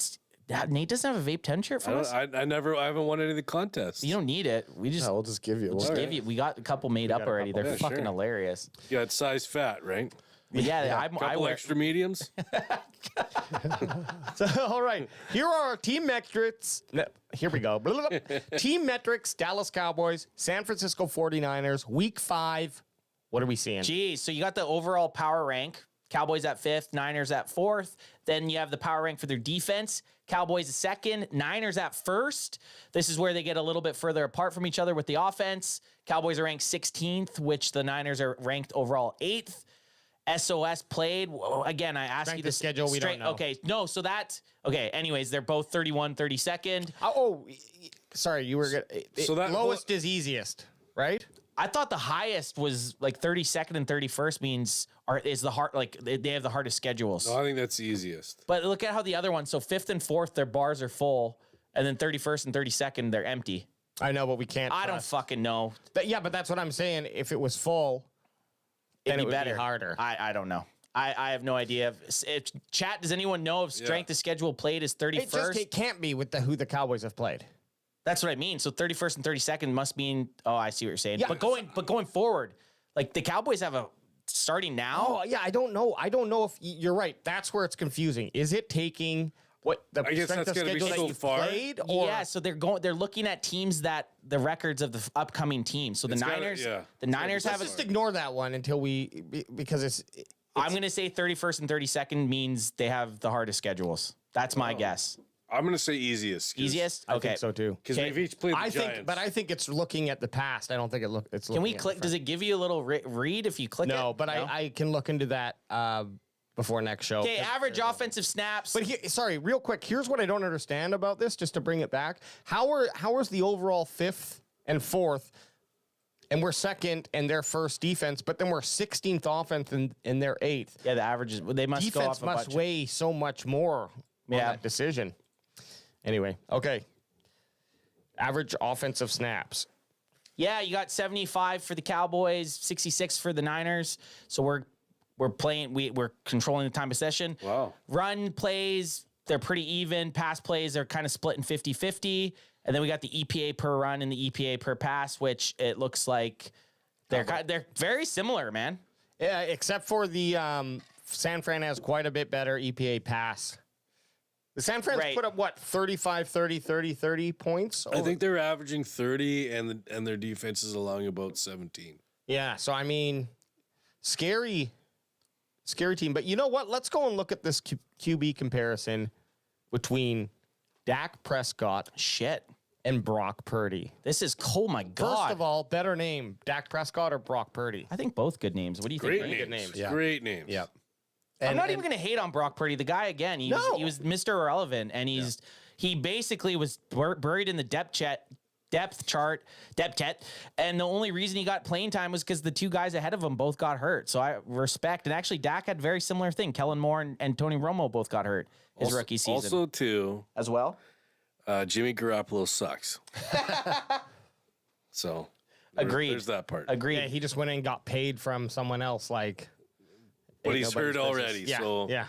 Nate doesn't have a Vape 10 shirt for us? I haven't won any of the contests. You don't need it. We just, We'll just give you. we'll just give you. We got a couple made up already. They're Yeah, fucking sure. hilarious. You got size fat, right? But yeah, I Couple wear. extra mediums. So, all right, here are our team metrics. No, here we go. Blah, blah, blah. Team metrics: Dallas Cowboys, San Francisco 49ers, Week 5. What are we seeing? Geez, so you got the overall power rank. Cowboys at 5th, Niners at 4th. Then you have the power rank for their defense. Cowboys at 2nd, Niners at 1st. This is where they get a little bit further apart from each other with the offense. Cowboys are ranked 16th, which the Niners are ranked overall 8th. SOS played. Again, I asked Strength you of this. schedule, we don't know. Okay, no, so that, okay, anyways, they're both 31, 32nd. Sorry, you were good. So that- lowest is easiest, right? I thought the highest was like 32nd and 31st is the hard, like they have the hardest schedules. No, I think that's the easiest. But look at how the other ones, so 5th and 4th, their bars are full, and then 31st and 32nd, they're empty. I know, but we can't. I don't trust. fucking know. But that's what I'm saying. If it was full, then it would better. be harder. I don't know. I have no idea. If chat, does anyone know if strength of schedule played is 31st? It can't be with who the Cowboys have played. That's what I mean. So 31st and 32nd must mean. Oh, I see what you're saying. Yeah. But going forward, like the Cowboys have a starting now. Oh yeah, I don't know. I don't know if you're right. That's where it's confusing. Is it taking what the I guess strength that's of gonna be schedule so that you far. played? Or Yeah, so they're looking at teams that the records of the upcoming teams. So the It's gotta- Niners, yeah. the Niners have. let's just ignore that one until because it's I'm going to say 31st and 32nd means they have the hardest schedules. That's my guess. I'm going to say easiest. Easiest? I Okay. think so too. Because we've each played the Giants. I think it's looking at the past. I don't think it's. Can we click? Does it give you a little read if you click it? No, but I can look into that before next show. Okay, average offensive snaps. But sorry, real quick. Here's what I don't understand about this. Just to bring it back, how is the overall 5th and 4th And we're second in their first defense, but then we're 16th offense in their 8th. Yeah, the averages, they must go Defense off a must bunch. weigh so much more on that decision. Anyway, okay. Average offensive snaps. Yeah, you got 75 for the Cowboys, 66 for the Niners. So we're playing, we're controlling the time of possession. Wow. Run plays, they're pretty even. Pass plays, they're kind of split in 50-50. And then we got the EPA per run and the EPA per pass, which it looks like they're very similar, man. Yeah, except for the San Fran has quite a bit better EPA pass. The San Fran's put up, what, 35, 30, 30, 30 points? I think they're averaging 30, and their defense is allowing about 17. Yeah, so I mean, scary team. But you know what? Let's go and look at this QB comparison between Dak Prescott and Brock Purdy. This is, oh my God. First of all, better name, Dak Prescott or Brock Purdy? I think both good names. What do you think? Great Nate? names. Yeah. Great names. Yep. I'm not even going to hate on Brock Purdy. The guy, again, he was Mr. Irrelevant, and he basically was buried in the depth chart, and the only reason he got playing time was because the two guys ahead of him both got hurt. So I respect, and actually Dak had a very similar thing. Kellen Moore and Tony Romo both got hurt his rookie season. Also, too, as well. Jimmy Garoppolo sucks. So agreed. There's that part. Agreed. Yeah, he just went in and got paid from someone else, like. But he's hurt already. Yeah, so yeah.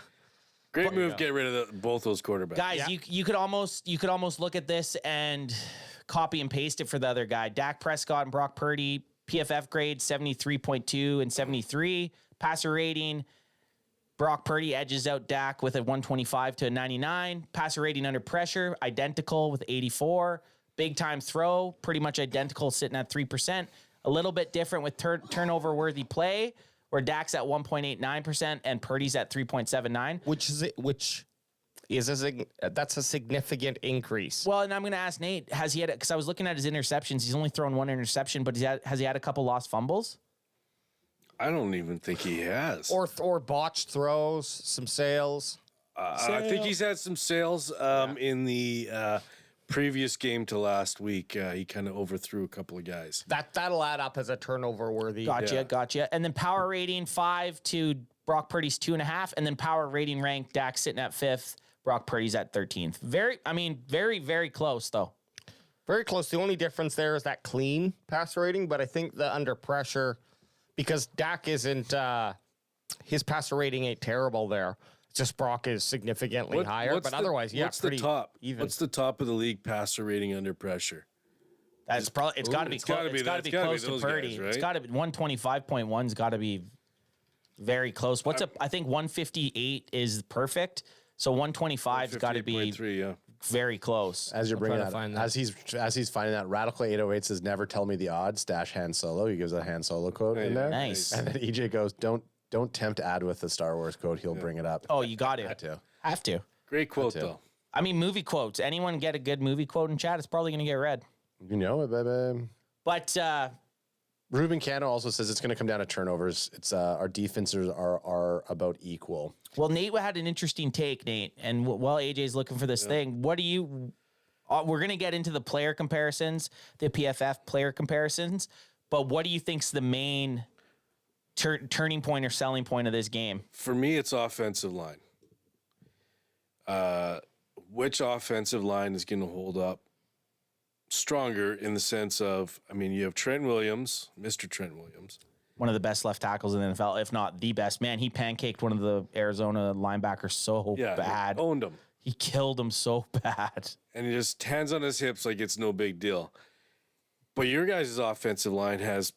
Great move. Get rid of both those quarterbacks. Guys, you could almost look at this and copy and paste it for the other guy. Dak Prescott and Brock Purdy, PFF grade 73.2 and 73. Passer rating, Brock Purdy edges out Dak with a 125 to a 99. Passer rating under pressure, identical with 84. Big time throw, pretty much identical, sitting at 3%. A little bit different with turnover worthy play, where Dak's at 1.89% and Purdy's at 3.79. That's a significant increase. Well, and I'm going to ask Nate, has he had, because I was looking at his interceptions, he's only thrown one interception, but has he had a couple lost fumbles? I don't even think he has. Or botched throws, some sales. I think he's had some sales in the previous game to last week. He kind of overthrew a couple of guys. That'll add up as a turnover worthy. Gotcha. And then power rating 5 to Brock Purdy's 2.5, and then power rating rank Dak sitting at 5th, Brock Purdy's at 13th. Very, very close though. Very close. The only difference there is that clean passer rating, but I think the under pressure, because Dak isn't, his passer rating ain't terrible there. It's just Brock is significantly higher, but otherwise, what's pretty the top? even. What's the top of the league passer rating under pressure? It's got to be close. It's got to be close to those Purdy. guys, right? It's got to be 125.1's got to be very close. I think 158 is perfect. So 125's got to be very close. As you're bringing that, as he's finding that, Radical 808 says, "Never tell me the odds." Dash Han Solo. He gives a Han Solo quote in there. Nice. And then EJ goes, "Don't tempt Ad with the Star Wars quote. He'll bring it up." Oh, you got it. Have to. Great quote though. I mean, movie quotes. Anyone get a good movie quote in chat? It's probably going to get read. You know it, baby. But Ruben Cano also says it's going to come down to turnovers. It's our defenses are about equal. well, Nate had an interesting take, Nate. And while AJ's looking for this thing, what do you? We're going to get into the player comparisons, the PFF player comparisons. But what do you think's the main turning point or selling point of this game? For me, it's offensive line. Which offensive line is going to hold up stronger in the sense of, I mean, you have Trent Williams, Mr. Trent Williams. One of the best left tackles in the NFL, if not the best. Man, he pancaked one of the Arizona linebackers so bad. He owned him. He killed him so bad. And he just hands on his hips like it's no big deal. But your guys' offensive line has,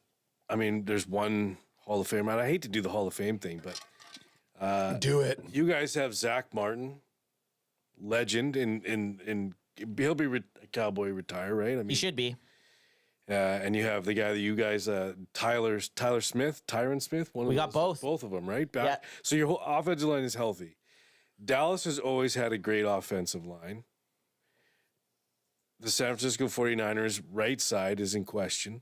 I mean, there's one Hall of Famer. And I hate to do the Hall of Fame thing, but Do it. you guys have Zach Martin, legend, in he'll be a Cowboy retire, right? I mean, He should be. and you have the guy that you guys, Tyron Smith. We got both of them, right? Yeah. So your whole offensive line is healthy. Dallas has always had a great offensive line. The San Francisco 49ers right side is in question.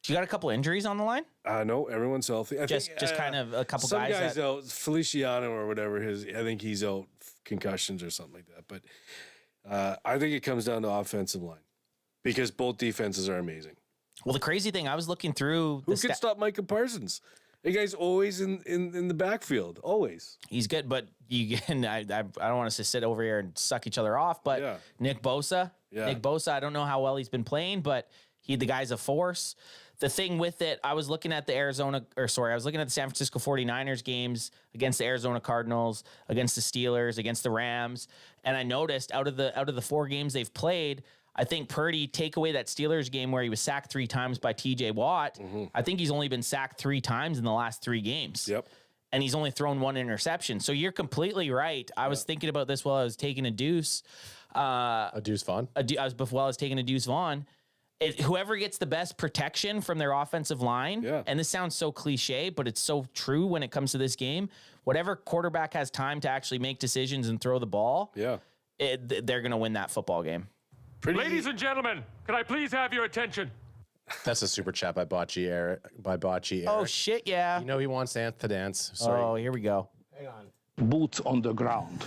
You got a couple injuries on the line? No, everyone's healthy. I Just think, kind of a couple some guys that- out. Feliciano or whatever I think he's out, concussions or something like that. But I think it comes down to offensive line because both defenses are amazing. Well, the crazy thing, I was looking through. Who can stop Micah Parsons? The guy's always in the backfield. Always. He's good, but I don't want us to sit over here and suck each other off. But Yeah. Nick Bosa, I don't know how well he's been playing, but the guy's a force. The thing with it, I was looking at the San Francisco 49ers games against the Arizona Cardinals, against the Steelers, against the Rams, and I noticed out of the 4 games they've played, I think Purdy, take away that Steelers game where he was sacked 3 times by TJ Watt. I think he's only been sacked 3 times in the last 3 games. Yep. And he's only thrown 1 interception. So you're completely right. I was thinking about this while I was taking a deuce. A Deuce Vaughn. While I was taking a Deuce Vaughn. Whoever gets the best protection from their offensive line, and this sounds so cliche, but it's so true when it comes to this game, whatever quarterback has time to actually make decisions and throw the ball, they're going to win that football game. Ladies and gentlemen, can I please have your attention? That's a super chat by Bocce Eric. Oh, shit, yeah. You know he wants to dance. Sorry. Oh, here we go. Hang on. Boots on the ground.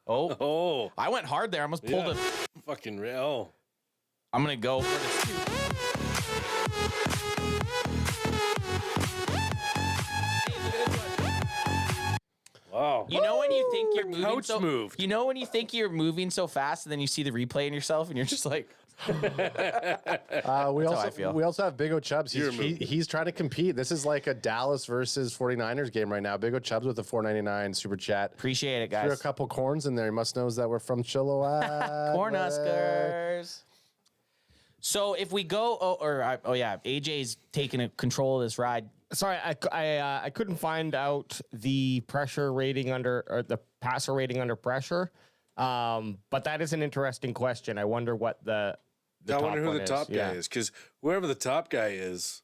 Oh. I went hard there. I almost pulled it. Fucking real. I'm going to go for this. Wow. You know when you think you're moving Couch moved. You know when you think you're moving so fast and then you see the replay in yourself and you're just like We also have Big O Chubbs. He's trying to compete. This is like a Dallas versus 49ers game right now. Big O Chubbs with the $4.99 super chat. Appreciate it, guys. Threw a couple corns in there. He must knows that we're from Chilliwack. Cornhuskers. So if we go, AJ's taking control of this ride. Sorry, I couldn't find out the pressure rating or the passer rating under pressure. But that is an interesting question. I wonder what the I wonder who the top guy is, because whoever the top guy is,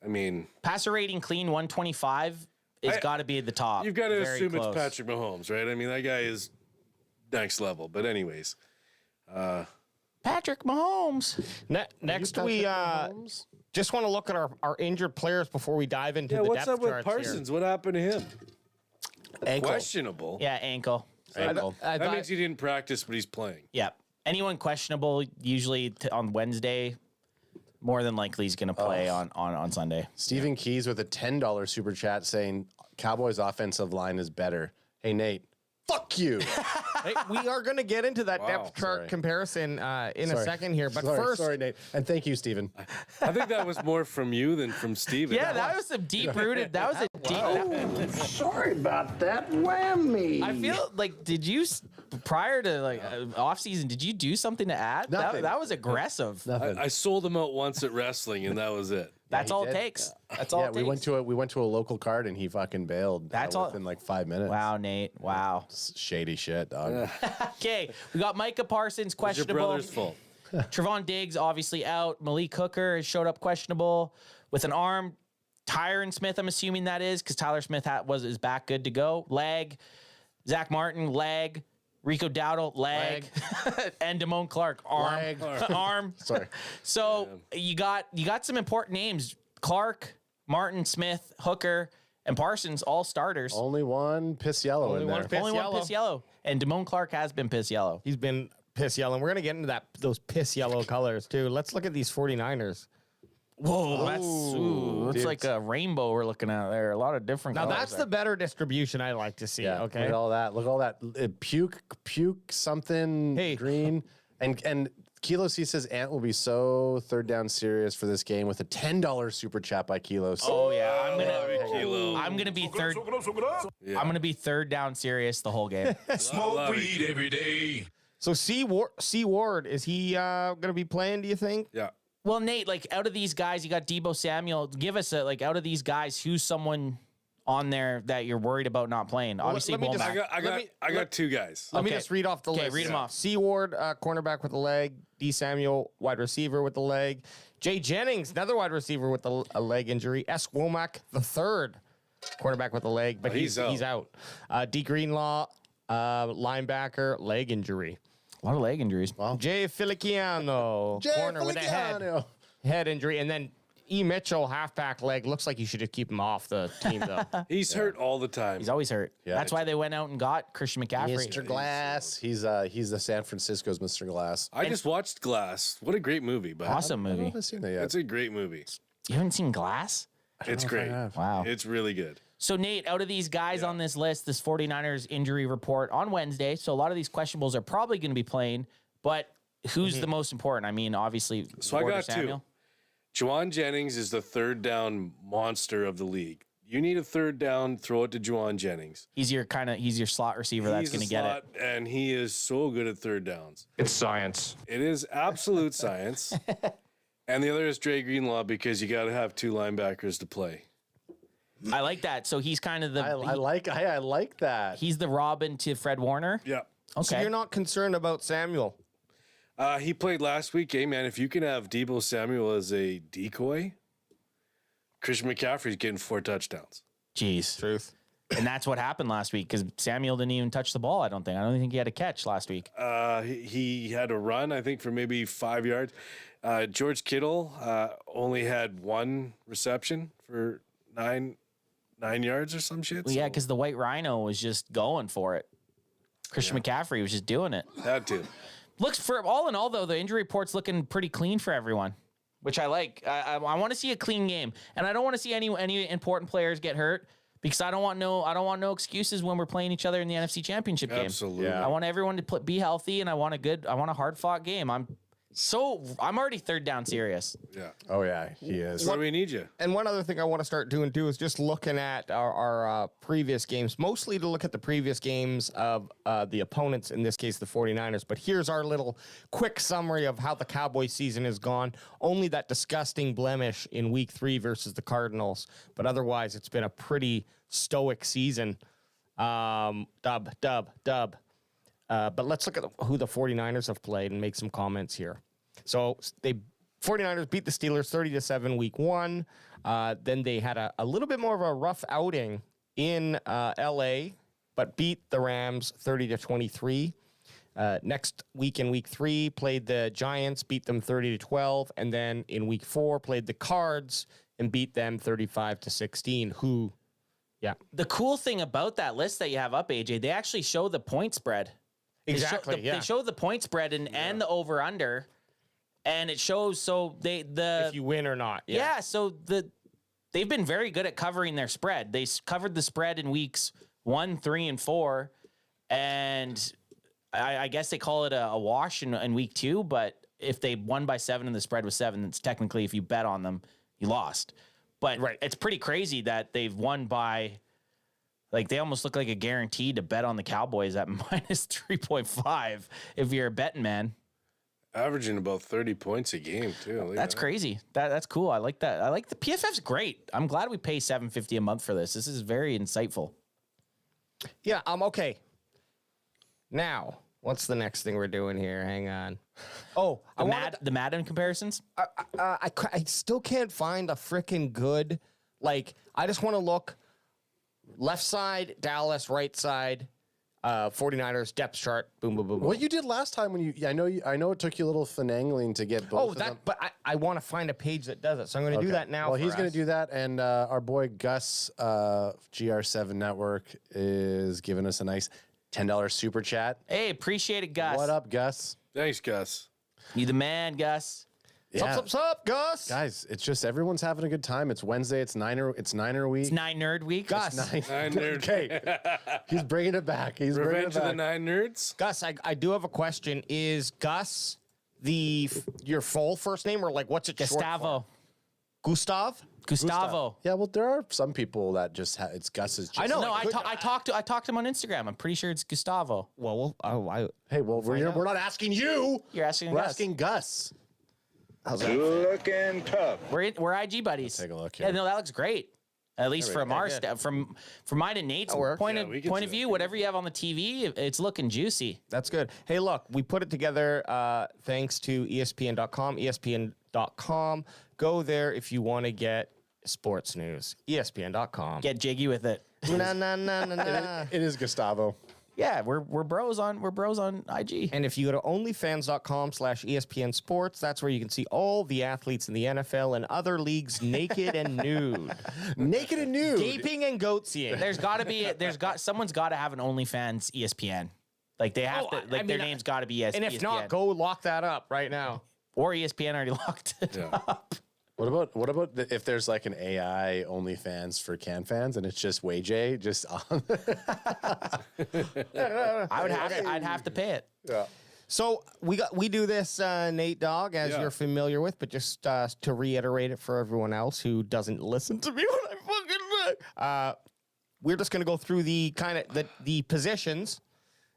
I mean, passer rating clean 125 is got to be at the top. You've got to Very assume close. it's Patrick Mahomes, right? I mean, that guy is next level. But anyways, Patrick Mahomes. Next, we just want to look at our injured players before we dive into the what's depth up with charts Parsons? here. What happened to him? Ankle. Questionable. Yeah, ankle. Ankle. That means he didn't practice, but he's playing. Yeah. Anyone questionable usually on Wednesday, more than likely he's going to play on Sunday. Stephen Keys with a $10 super chat saying Cowboys offensive line is better. Hey, Nate. Fuck you. Hey, we are going to get into that depth chart comparison in a second here, but first, sorry, Nate, and thank you, Stephen. I think that was more from you than from Steven. Yeah, that was some deep rooted. That was a deep. Sorry about that. Whammy. I feel like did you prior to off season? Did you do something to add? Nothing. That was aggressive. I sold him out once at wrestling, and that was it. That's all it takes. That's all. Yeah, it we takes. went to a local card and he fucking bailed. That's all within like 5 minutes. Wow, Nate. Wow. Shady shit, dog. Okay, we got Micah Parsons It's your questionable. brother's fault. Trevon Diggs obviously out. Malik Hooker has showed up questionable with an arm. Tyron Smith, I'm assuming that is because Tyler Smith is back good to go. Leg. Zach Martin, leg. Rico Dowdle, leg. And Damone Clark, arm. Leg. Arm. Sorry. So you got some important names. Clark, Martin, Smith, Hooker, and Parsons, all starters. Only one piss yellow in there. Only one piss yellow. And Damone Clark has been piss yellow. he's been piss yellow. And we're going to get into those piss yellow colors, too. Let's look at these 49ers. Whoa, that's like a rainbow we're looking at there. A lot of different Now, colors that's there. the better distribution I like to see, Yeah, okay? Look at all that. Look at all that. Puke something green. And Kilo C says Ant will be so third down serious for this game with a $10 super chat by Kilo C. Oh yeah, I'm gonna be third. I'm gonna be third down serious the whole game. Smoke weed every day. So C. Ward, is he going to be playing, do you think? Yeah. Well, Nate, like out of these guys, you got Deebo Samuel. Give us out of these guys, who's someone on there that you're worried about not playing? Obviously, let me just- Womack. I got 2 guys. Let me just read off the list. Okay, read 'em off. C. Ward, cornerback with a leg. D. Samuel, wide receiver with the leg. Jay Jennings, another wide receiver with a leg injury. S. Womack, the third cornerback with a leg, but he's out. D. Greenlaw, linebacker, leg injury. A lot of leg injuries. Jay Feliciano, corner with a head injury. And then Mitchell, halfback leg, looks like you should just keep him off the team, though. He's hurt all the time. He's always hurt. Yeah. That's why they went out and got Christian McCaffrey. Mr. Glass. He's the San Francisco's Mr. Glass. I just watched Glass. What a great movie, but Awesome I movie. haven't seen that yet. it's a great movie. You haven't seen Glass? It's great. Wow. It's really good. So, Nate, out of these guys on this list, this 49ers injury report on Wednesday, so a lot of these questionables are probably going to be playing, but who's the most important? I mean, obviously, So Ward I or got Samuel. two. Juwan Jennings is the third down monster of the league. You need a third down, throw it to Juwan Jennings. He's your slot receiver that's going to get it. And he is so good at third downs. It's science. It is absolute science. And the other is Dre Greenlaw because you got to have two linebackers to play. I like that. So he's kind of the I like that. he's the Robin to Fred Warner. Yeah. Okay. So you're not concerned about Samuel? He played last week. Hey, man, if you can have Deebo Samuel as a decoy, Christian McCaffrey's getting 4 touchdowns. Jeez. Truth. And that's what happened last week because Samuel didn't even touch the ball. I don't think he had a catch last week. He had a run, I think, for maybe 5 yards. George Kittle only had 1 reception for 9 yards or some shit. Well, yeah, because the White Rhino was just going for it. Christian McCaffrey was just doing it. Had to. Looks for all in all, though, the injury report's looking pretty clean for everyone, which I like. I want to see a clean game, and I don't want to see any important players get hurt because I don't want no excuses when we're playing each other in the NFC Championship game. Absolutely. Yeah. I want everyone to be healthy, and I want a hard fought game. I'm already third down serious. Yeah. Oh yeah, he is. Where do we need you? And one other thing I want to start doing too is just looking at our previous games, mostly to look at the previous games of the opponents, in this case the 49ers. But here's our little quick summary of how the Cowboys season has gone. Only that disgusting blemish in week 3 versus the Cardinals. But otherwise, it's been a pretty stoic season. Dub. But let's look at who the 49ers have played and make some comments here. So 49ers beat the Steelers 30-7 week 1. Then they had a little bit more of a rough outing in LA, but beat the Rams 30-23. Next week in week 3, played the Giants, beat them 30-12. And then in week 4, played the Cards and beat them 35-16. The cool thing about that list that you have up, AJ, they actually show the point spread. Exactly. They show the point spread and the over under, and it shows If you win or not. so they've been very good at covering their spread. They covered the spread in weeks 1, 3, and 4, and I guess they call it a wash in week 2. But if they won by 7 and the spread was 7, it's technically, if you bet on them, you lost. But it's pretty crazy that they've won by. Like, they almost look like a guarantee to bet on the Cowboys at minus 3.5 if you're a betting man. Averaging about 30 points a game, too. Look That's at that. crazy. That's cool. I like that. I like the PFF's great. I'm glad we pay $7.50 a month for this. This is very insightful. Yeah, okay. Now, what's the next thing we're doing here? Hang on. Oh, The Madden comparisons? I still can't find a freaking good, I just want to look left side, Dallas, right side, 49ers, depth chart, boom, boom, boom. What you did last time when I know it took you a little finagling to get both. But I want to find a page that does it, so I'm going to do that now. Well, he's going to do that, and our boy Gus, GR7 Network, is giving us a nice $10 super chat. Hey, appreciate it, Gus. What up, Gus? Thanks, Gus. You the man, Gus. Yeah. Sup, Gus? Guys, it's just everyone's having a good time. It's Wednesday. It's Niner week. It's 9 Nerd Week. Gus. Nine nerd. Okay. He's bringing it back. Revenge of the 9 nerds. Gus, I do have a question. Is Gus your full first name, or what's it short Gustavo. for? Gustav? Gustavo. Yeah, well, there are some people that just it's Gus's. I know. No, I talked to him on Instagram. I'm pretty sure it's Gustavo. Hey, well, we're not asking you. You're asking We're Gus. asking Gus. Looking tough. We're IG buddies. Take a look here. Yeah, no, that looks great. At least from our from mine and Nate's point Yeah, we can of see that. view, whatever you have on the TV, it's looking juicy. That's good. Hey, look, we put it together thanks to ESPN.com. ESPN.com. Go there if you want to get sports news. ESPN.com. Get jiggy with it. Na, na, na, na, na. It is Gustavo. Yeah, we're bros on IG. And if you go to onlyfans.com/ESPN Sports, that's where you can see all the athletes in the NFL and other leagues naked and nude. Naked and nude. Gaping and goatseeing. Someone's got to have an OnlyFans ESPN. Like they have to, like their name's got to be ESPN. And if not, go lock that up right now. Or ESPN already locked it up. What about if there's like an AI OnlyFans for Can fans and it's just WayJ just on? I'd have to pay it. Yeah. So we do this, Nate Dogg, as you're familiar with, but just to reiterate it for everyone else who doesn't listen to me when I fucking we're just gonna go through the the positions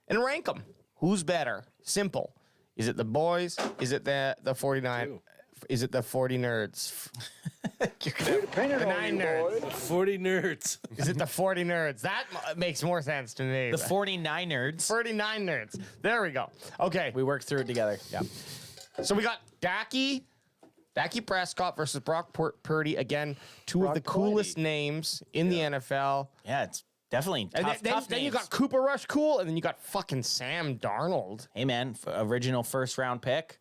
and rank them. Who's better? Simple. Is it the boys? Is it the 49? Is it the 40 nerds? The 9 nerds. 40 nerds. Is it the 40 nerds? That makes more sense to me. The 49 nerds. 49 nerds. There we go. Okay. We worked through it together. Yeah. So we got Dak Prescott versus Brock Purdy. Again, two of the coolest names in the NFL. Yeah, it's definitely tough. Then you got Cooper Rush, cool, and then you got fucking Sam Darnold. Hey man, original first round pick.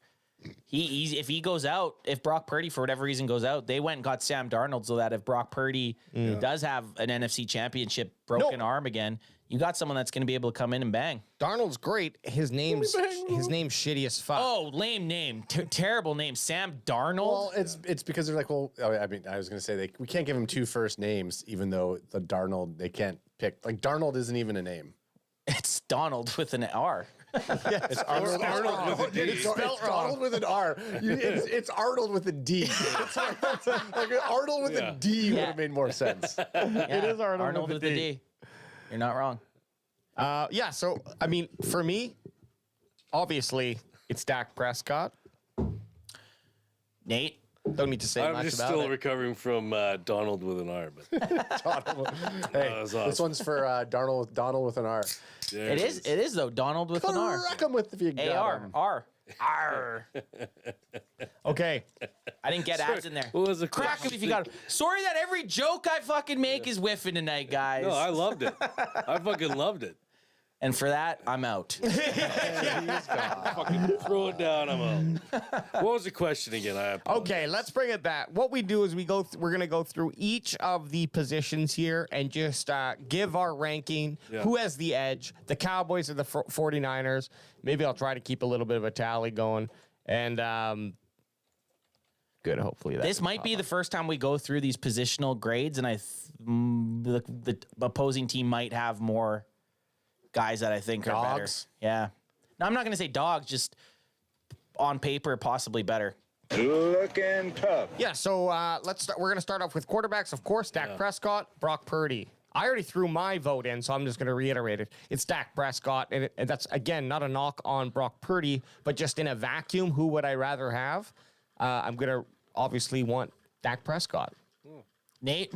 If he goes out, if Brock Purdy for whatever reason goes out, they went and got Sam Darnold so that if Brock Purdy does have an NFC Championship broken arm again, you got someone that's going to be able to come in and bang. Darnold's great. His name's shitty as fuck. Oh, lame name, terrible name, Sam Darnold. Well, it's because they're like, well, I mean, I was going to say we can't give him two first names, even though the Darnold they can't pick. Like Darnold isn't even a name. It's Donald with an R. Yeah, it's Arnold with a D. It's Arnold with an R. It's Arnold with a D. It's like Arnold with a D would have made more sense. It is Arnold with a D. You're not wrong. So, I mean, for me, obviously, it's Dak Prescott. Nate? Don't need to say much about it. I'm just still recovering from Donald with an R. But Hey, awesome. this one's for Donald with an R. It is though, Donald with an R. Crack him with if you got him. R. Okay. I didn't get ads in there. What was the Crack him if you got him. Sorry that every joke I fucking make is whiffing tonight, guys. No, I loved it. I fucking loved it. And for that, I'm out. Fucking throw it down. I'm out. What was the question again? Okay, let's bring it back. What we do is we're going to go through each of the positions here and just give our ranking. Yeah. Who has the edge? The Cowboys or the 49ers? Maybe I'll try to keep a little bit of a tally going. And good, hopefully. This might be the first time we go through these positional grades, and the opposing team might have more guys that I think are better. Yeah. No, I'm not going to say dogs, just on paper, possibly better. Looking tough. Yeah, so let's start. We're going to start off with quarterbacks, of course. Dak Prescott, Brock Purdy. I already threw my vote in, so I'm just going to reiterate it. It's Dak Prescott, and that's, again, not a knock on Brock Purdy, but just in a vacuum, who would I rather have? I'm going to obviously want Dak Prescott. Nate?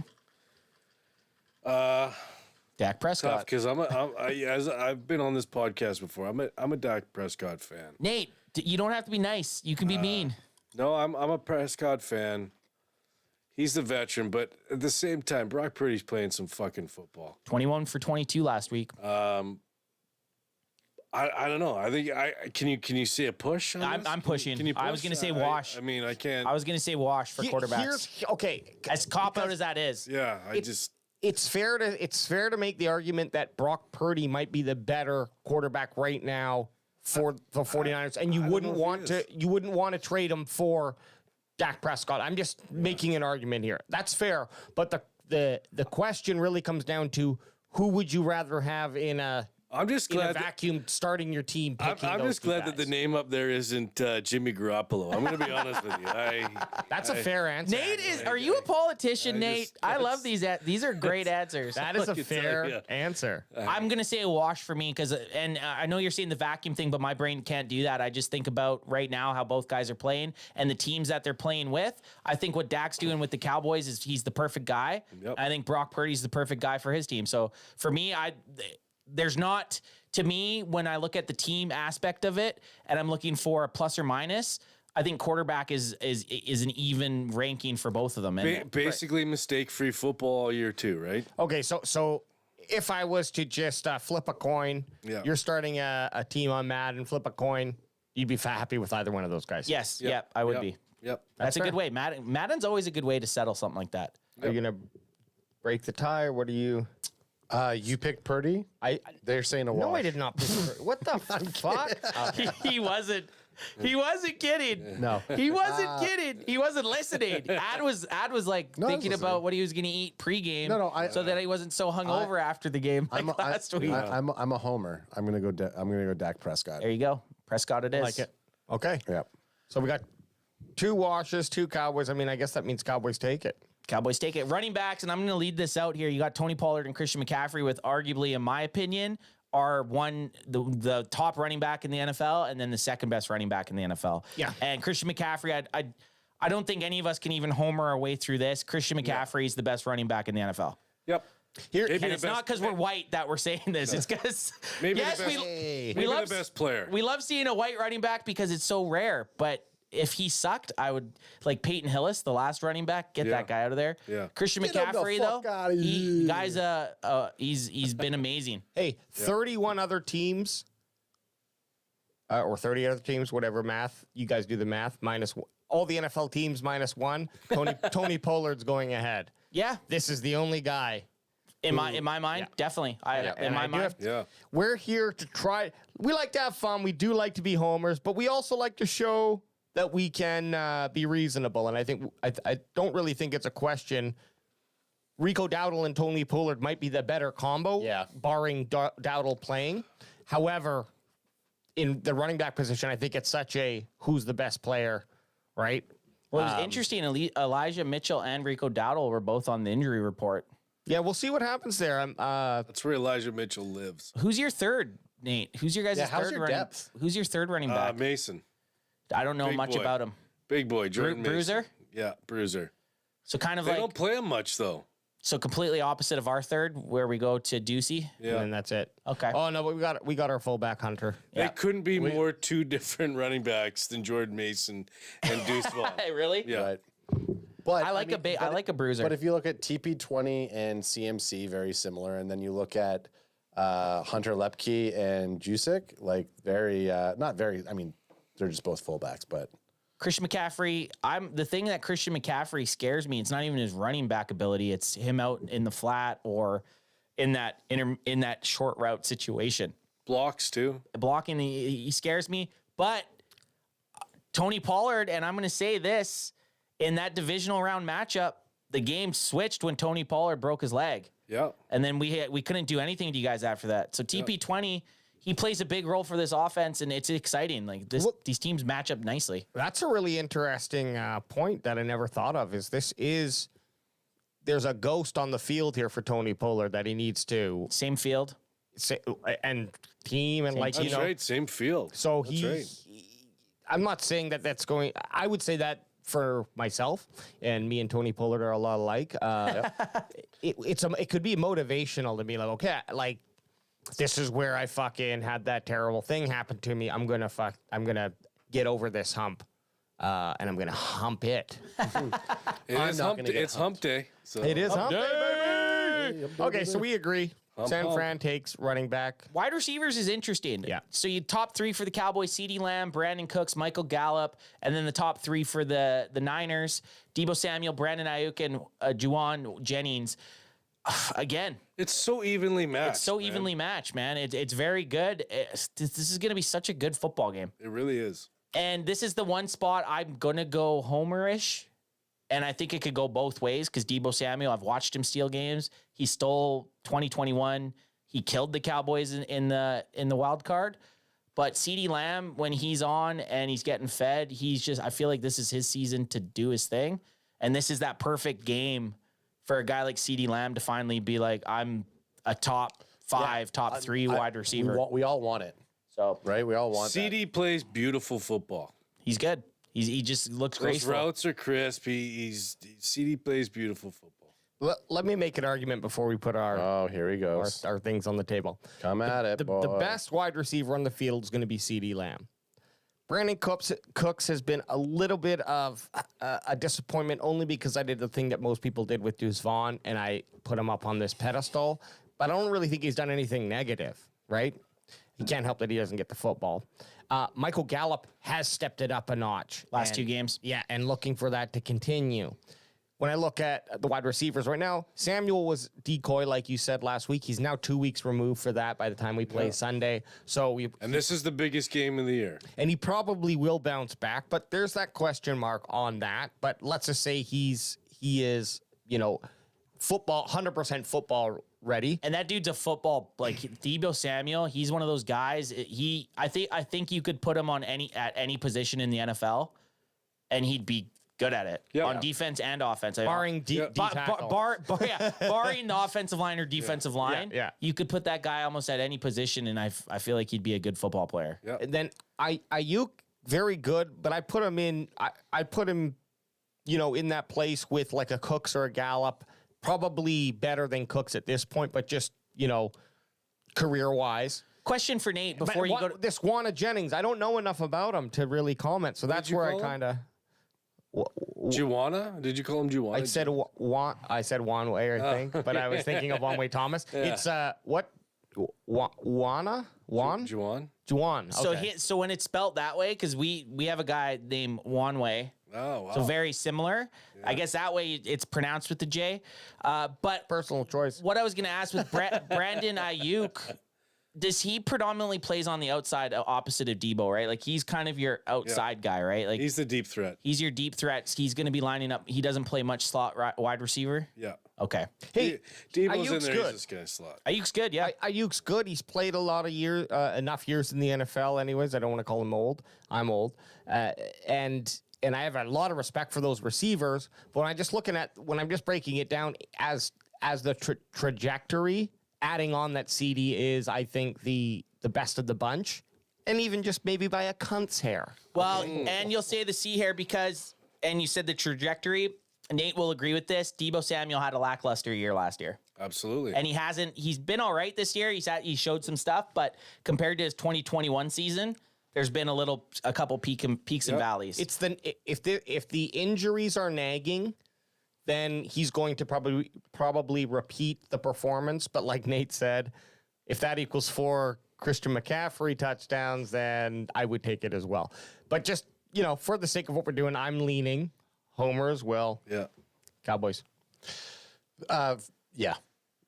Dak Prescott. Because as I've been on this podcast before. I'm a Dak Prescott fan. Nate, you don't have to be nice. You can be mean. No, I'm a Prescott fan. He's the veteran, but at the same time, Brock Purdy's playing some fucking football. 21 for 22 last week. I don't know. I think can you say a push? I'm pushing. Can you push? I was going to say wash. I mean, I can't. I was going to say wash for quarterbacks. Okay. As cop out as that is. Yeah, It's fair to make the argument that Brock Purdy might be the better quarterback right now for the 49ers, and you wouldn't want to trade him for Dak Prescott. I'm just making an argument here. That's fair, but the question really comes down to who would you rather have in a vacuum starting your team. I'm just glad that the name up there isn't Jimmy Garoppolo. I'm going to be honest with you. That's a fair answer. Nate, are you a politician, Nate? I love these. These are great answers. That is a fair answer. I'm going to say a wash for me and I know you're saying the vacuum thing, but my brain can't do that. I just think about right now how both guys are playing and the teams that they're playing with. I think what Dak's doing with the Cowboys is he's the perfect guy. Yep. I think Brock Purdy's the perfect guy for his team. So for me, there's not, to me, when I look at the team aspect of it and I'm looking for a plus or minus, I think quarterback is an even ranking for both of them. Basically mistake-free football all year too, right? Okay, so if I was to just flip a coin, you're starting a team on Madden, flip a coin, you'd be happy with either one of those guys. Yes. Yep. I would be. Yep. That's a good way. Madden's always a good way to settle something like that. Are you gonna break the tie, or what are you? You picked Purdy. They're saying a wash. No, I did not pick Purdy. What the fuck? He wasn't. He wasn't kidding. No. He wasn't kidding. He wasn't listening. Ad was like No, I was thinking listening. about what he was going to eat pregame, so that he wasn't so hungover after the game like last week. I'm a homer. I'm gonna go. I'm gonna go Dak Prescott. There you go. Prescott it is. Like it. Okay. Yeah. So we got 2 washes, 2 Cowboys. I mean, I guess that means Cowboys take it. Cowboys take it. Running backs, and I'm going to lead this out here. You got Tony Pollard and Christian McCaffrey with arguably, in my opinion, are the top running back in the NFL and then the second best running back in the NFL. Yeah. And Christian McCaffrey, I don't think any of us can even homer our way through this. Christian McCaffrey is the best running back in the NFL. Yep. Here, And it's not because we're white that we're saying this. It's because Maybe yes, the best, we maybe love the best player. We love seeing a white running back because it's so rare. But if he sucked, I would like Peyton Hillis, the last running back. Get that guy out of there. Yeah. Christian Get him the McCaffrey fuck though, outta here. he's been amazing. Hey, 31 other teams, or 30 other teams, whatever math. You guys do the math. Minus all the NFL teams minus 1. Tony Pollard's going ahead. Yeah, This is the only guy. in my mind, definitely. In my mind, We're here to try. We like to have fun. We do like to be homers, but we also like to show that we can be reasonable. And I think I don't really think it's a question. Rico Dowdle and Tony Pollard might be the better combo, barring Dowdle playing. However, in the running back position, I think it's such a who's the best player, right? well, it was interesting. Elijah Mitchell and Rico Dowdle were both on the injury report. Yeah, we'll see what happens there. That's where Elijah Mitchell lives. Who's your third, Nate? Who's your guys' how's third your running? depth? Who's your third running back? Mason. I don't know Big much boy. about him. Big boy, Jordan Mason. Bruiser? Yeah, Bruiser. So kind of They like don't play him much, though. so completely opposite of our third, where we go to Ducey. Yeah. And then that's it. Okay. Oh no, but we got our fullback Hunter. They couldn't be more 2 different running backs than Jordan Mason and Deuce Vaughn. Hey, really? Yeah. Right. But I like I like a bruiser. But if you look at TP20 and CMC, very similar, and then you look at Hunter Lepke and Jusic, like very not very. I mean, they're just both fullbacks, but. Christian McCaffrey, the thing that Christian McCaffrey scares me. It's not even his running back ability. It's him out in the flat or in that short route situation. Blocks, too. Blocking, he scares me. But Tony Pollard, and I'm going to say this, in that divisional round matchup, the game switched when Tony Pollard broke his leg. Yeah. And then we couldn't do anything to you guys after that. So TP20, he plays a big role for this offense, and it's exciting. Like these teams match up nicely. That's a really interesting point that I never thought of. There's a ghost on the field here for Tony Pollard that he needs to Same field. and team and like That's right. Same field. So That's right. I'm not saying that that's going. I would say that for myself, and me and Tony Pollard are a lot alike. It could be motivational to be like, okay, like this is where I fucking had that terrible thing happen to me. I'm gonna get over this hump, and I'm gonna hump it. It's hump day. So. It is hump day, baby. Okay, so we agree. San Fran takes running back. Wide receivers is interesting. Yeah. So you top 3 for the Cowboys: CeeDee Lamb, Brandon Cooks, Michael Gallup, and then the top 3 for the Niners: Deebo Samuel, Brandon Ayuk, and Juwan Jennings. Again, it's so evenly matched. It's so evenly matched, man. It's very good. This is going to be such a good football game. It really is. And this is the one spot I'm going to go homerish. And I think it could go both ways because Deebo Samuel, I've watched him steal games. He stole 2021. He killed the Cowboys in the wild card. But CeeDee Lamb, when he's on and he's getting fed, I feel like this is his season to do his thing. And this is that perfect game for a guy like CeeDee Lamb to finally be like, I'm a top 5, top 3 wide receiver. We all want it. So right, we all want CeeDee plays beautiful football. He's good. He just looks Those graceful. routes are crisp. CeeDee plays beautiful football. Let me make an argument before we put our here he goes. Our things on the table. Come at it, The best wide receiver on the field is going to be CeeDee Lamb. Brandon Cooks has been a little bit of a disappointment only because I did the thing that most people did with Deuce Vaughn, and I put him up on this pedestal. but I don't really think he's done anything negative, right? He can't help that he doesn't get the football. Michael Gallup has stepped it up a notch. Last 2 games. Yeah, and looking for that to continue. When I look at the wide receivers right now, Samuel was decoy, like you said last week. He's now 2 weeks removed for that by the time we play Sunday. And this is the biggest game of the year. And he probably will bounce back, but there's that question mark on that. But let's just say he is, football, 100% football ready. And that dude's a football, like Deebo Samuel. He's one of those guys. I think you could put him on at any position in the NFL, and he'd be good at it on defense and offense. Barring barring the offensive line or defensive line, Yeah. you could put that guy almost at any position, and I feel like he'd be a good football player. Yeah. And then Ayuk, very good, but I put him in. I put him, in that place with like a Cooks or a Gallup, probably better than Cooks at this point, but just career wise. Question for Nate before you go to this Juana Jennings. I don't know enough about him to really comment, so that's where I kind of. Juwana? Did you call him Juwana? I said one way, I think, but I was thinking of One Way Thomas. It's what? Juan? Juwan? Juwan. Okay. So when it's spelled that way, because we have a guy named Wanway. Oh, wow. So very similar. Yeah. I guess that way it's pronounced with the J. But personal choice. What I was going to ask with Brandon Ayuk, does he predominantly plays on the outside opposite of Debo, right? Like he's kind of your outside guy, right? Like he's the deep threat. He's your deep threat. He's going to be lining up. He doesn't play much slot wide receiver. Yeah. Okay. Hey, Debo's Ayuk's in there. good. He's this guy's slot. Ayuk's good. Yeah. Ayuk's good. He's played a lot of years, enough years in the NFL. Anyways, I don't want to call him old. I'm old, and I have a lot of respect for those receivers. But when I'm just breaking it down as the trajectory, adding on that CD is, I think, the best of the bunch, and even just maybe by a cunt's hair. Well, and you'll say the C hair because, and you said the trajectory. Nate will agree with this. Deebo Samuel had a lackluster year last year. Absolutely. And he's been all right this year. He showed some stuff, but compared to his 2021 season, there's been a couple peaks and valleys. It's if the injuries are nagging, then he's going to probably repeat the performance. But like Nate said, if that equals 4 Christian McCaffrey touchdowns, then I would take it as well. But just, for the sake of what we're doing, I'm leaning Homer as well. Yeah. Cowboys. Yeah.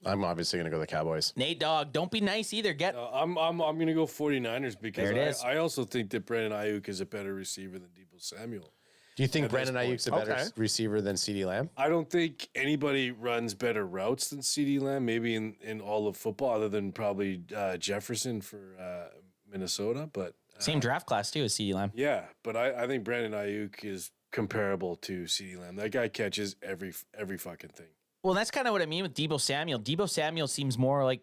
I'm obviously going to go the Cowboys. Nate, dog, don't be nice either. I'm going to go 49ers because There it is. I also think that Brandon Ayuk is a better receiver than Deebo Samuel. Do you think Brandon Ayuk's a better Okay. receiver than CeeDee Lamb? I don't think anybody runs better routes than CeeDee Lamb, maybe in all of football, other than probably Jefferson for Minnesota. But Same draft class too as CeeDee Lamb. yeah, but I think Brandon Ayuk is comparable to CeeDee Lamb. That guy catches every fucking thing. Well, that's kind of what I mean with Deebo Samuel. Deebo Samuel seems more like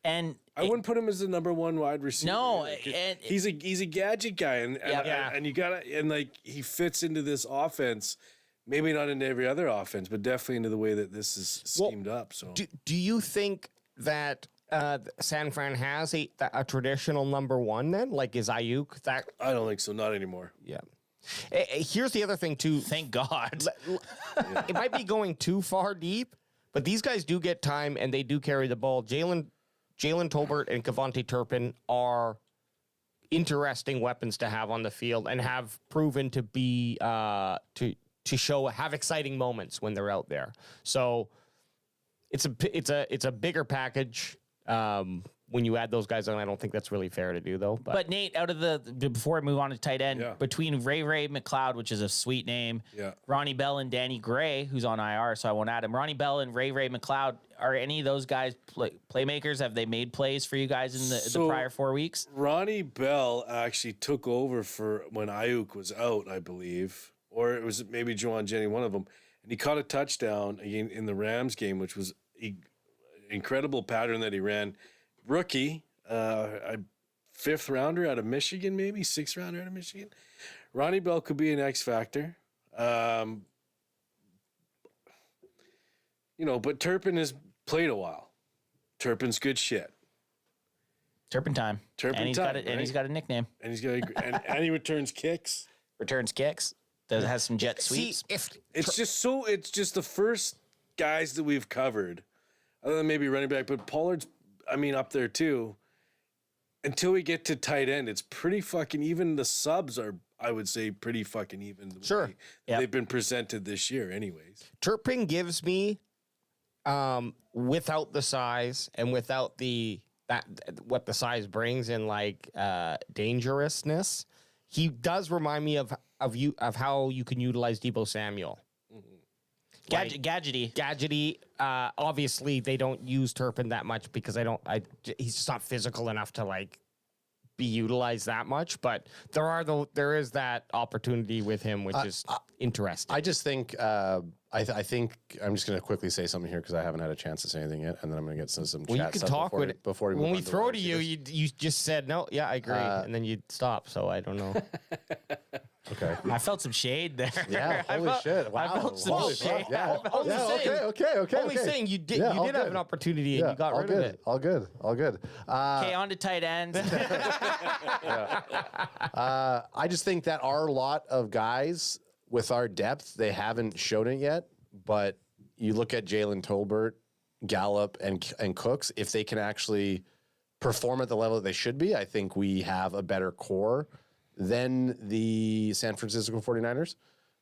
I wouldn't put him as the number one wide receiver. No, Like, he's a gadget guy, and you gotta he fits into this offense. Maybe not into every other offense, but definitely into the way that this is schemed up. So, Do you think that San Fran has a traditional number one then? Like, is Ayuk that? I don't think so. Not anymore. Yeah. Here's the other thing too. Thank God. It might be going too far deep, but these guys do get time and they do carry the ball. Jalen Tolbert and Kevontae Turpin are interesting weapons to have on the field and have proven to be have exciting moments when they're out there. So it's a bigger package. When you add those guys on, I don't think that's really fair to do, though. But Nate, out of before I move on to tight end, Yeah. between Ray McLeod, which is a sweet name, Yeah. Ronnie Bell and Danny Gray, who's on IR, so I won't add him. Ronnie Bell and Ray McLeod, are any of those guys playmakers? Have they made plays for you guys in the prior 4 weeks? Ronnie Bell actually took over for when Ayuk was out, I believe, or it was maybe Juwan Jennings, one of them, and he caught a touchdown again in the Rams game, which was an incredible pattern that he ran. Rookie, a 5th rounder out of Michigan, maybe 6th rounder out of Michigan. Ronnie Bell could be an X factor. But Turpin has played a while. Turpin's good shit. Turpin time. Turpin and he's time, got right? and he's got a nickname. And he's got and he returns kicks. Returns kicks. Has some jet sweeps. It's just the first guys that we've covered other than maybe running back, but Pollard's, I mean, up there too. Until we get to tight end, it's pretty fucking even. The subs are, I would say, pretty fucking even. Sure. They've been presented this year anyways. Turpin gives me, without the size and without what the size brings in like dangerousness, he does remind me of how you can utilize Deebo Samuel. Gadgety. Obviously, they don't use Turpin that much because he's just not physical enough to like be utilized that much. But there is that opportunity with him, which is interesting. I just think I think I'm just going to quickly say something here because I haven't had a chance to say anything yet, and then I'm going to get some well, chat you can stuff talk before, with it before we when move we on to throw wide to you. receivers. You just said no. Yeah, I agree, and then you stop. So I don't know. Okay. I felt some shade there. Yeah, holy shit. Wow. I felt some Holy shade. fuck, yeah. Okay. Okay. saying you did Yeah, you all did have good. an opportunity and you got all rid good. of it. All good. Okay, on to tight ends. I just think that our lot of guys with our depth, they haven't shown it yet. But you look at Jalen Tolbert, Gallup, and Cooks, if they can actually perform at the level that they should be, I think we have a better core than the San Francisco 49ers.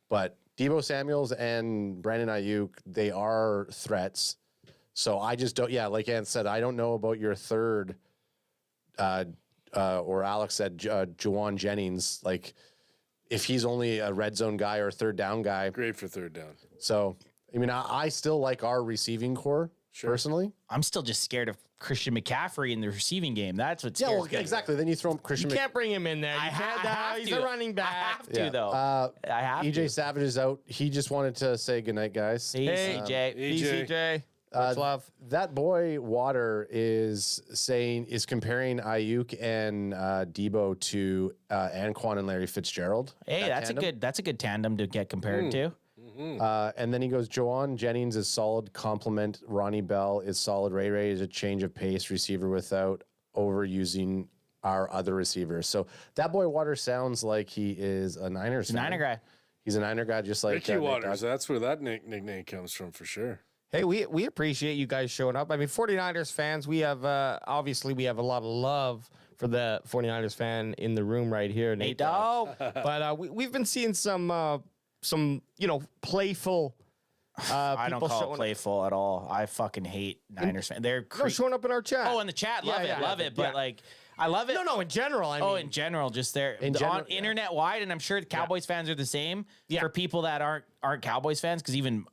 But Deebo Samuels and Brandon Ayuk, they are threats. So I just don't, like Ann said, I don't know about your third, or Alex said, Juwan Jennings. Like, if he's only a red zone guy or a third down guy. Great for third down. So, I mean, I still like our receiving core, personally. I'm still just scared of Christian McCaffrey in the receiving game. That's what's Yeah, well, exactly. Then you throw Christian You can't bring him in there. I have He's to. a running back. I have to, though. I have EJ to. Savage is out. He just wanted to say goodnight, guys. Hey, CJ. CJ. Much love. That boy Water is comparing Ayuk and Debo to Anquan and Larry Fitzgerald. Hey, that's tandem. a good tandem to get compared to. And then he goes, Juwan Jennings is solid compliment. Ronnie Bell is solid. Ray is a change of pace receiver without overusing our other receivers. So that boy Water sounds like he is a Niners fan. Niner guy. He's a Niner guy, just like Ricky Nick Waters. Dog. That's where that nickname comes from for sure. Hey, we appreciate you guys showing up. I mean, 49ers fans, we have obviously we have a lot of love for the 49ers fan in the room right here, Nate Dogg. But we've been seeing some playful I don't people call showing it playful at all. I fucking hate Niners fans. They're showing up in our chat. Oh, in the chat, love it. But yeah. like, I love it. No, in general. I mean, in general, just there general, on internet wide, and I'm sure the Cowboys fans are the same Yeah. for people that aren't Cowboys fans. Because even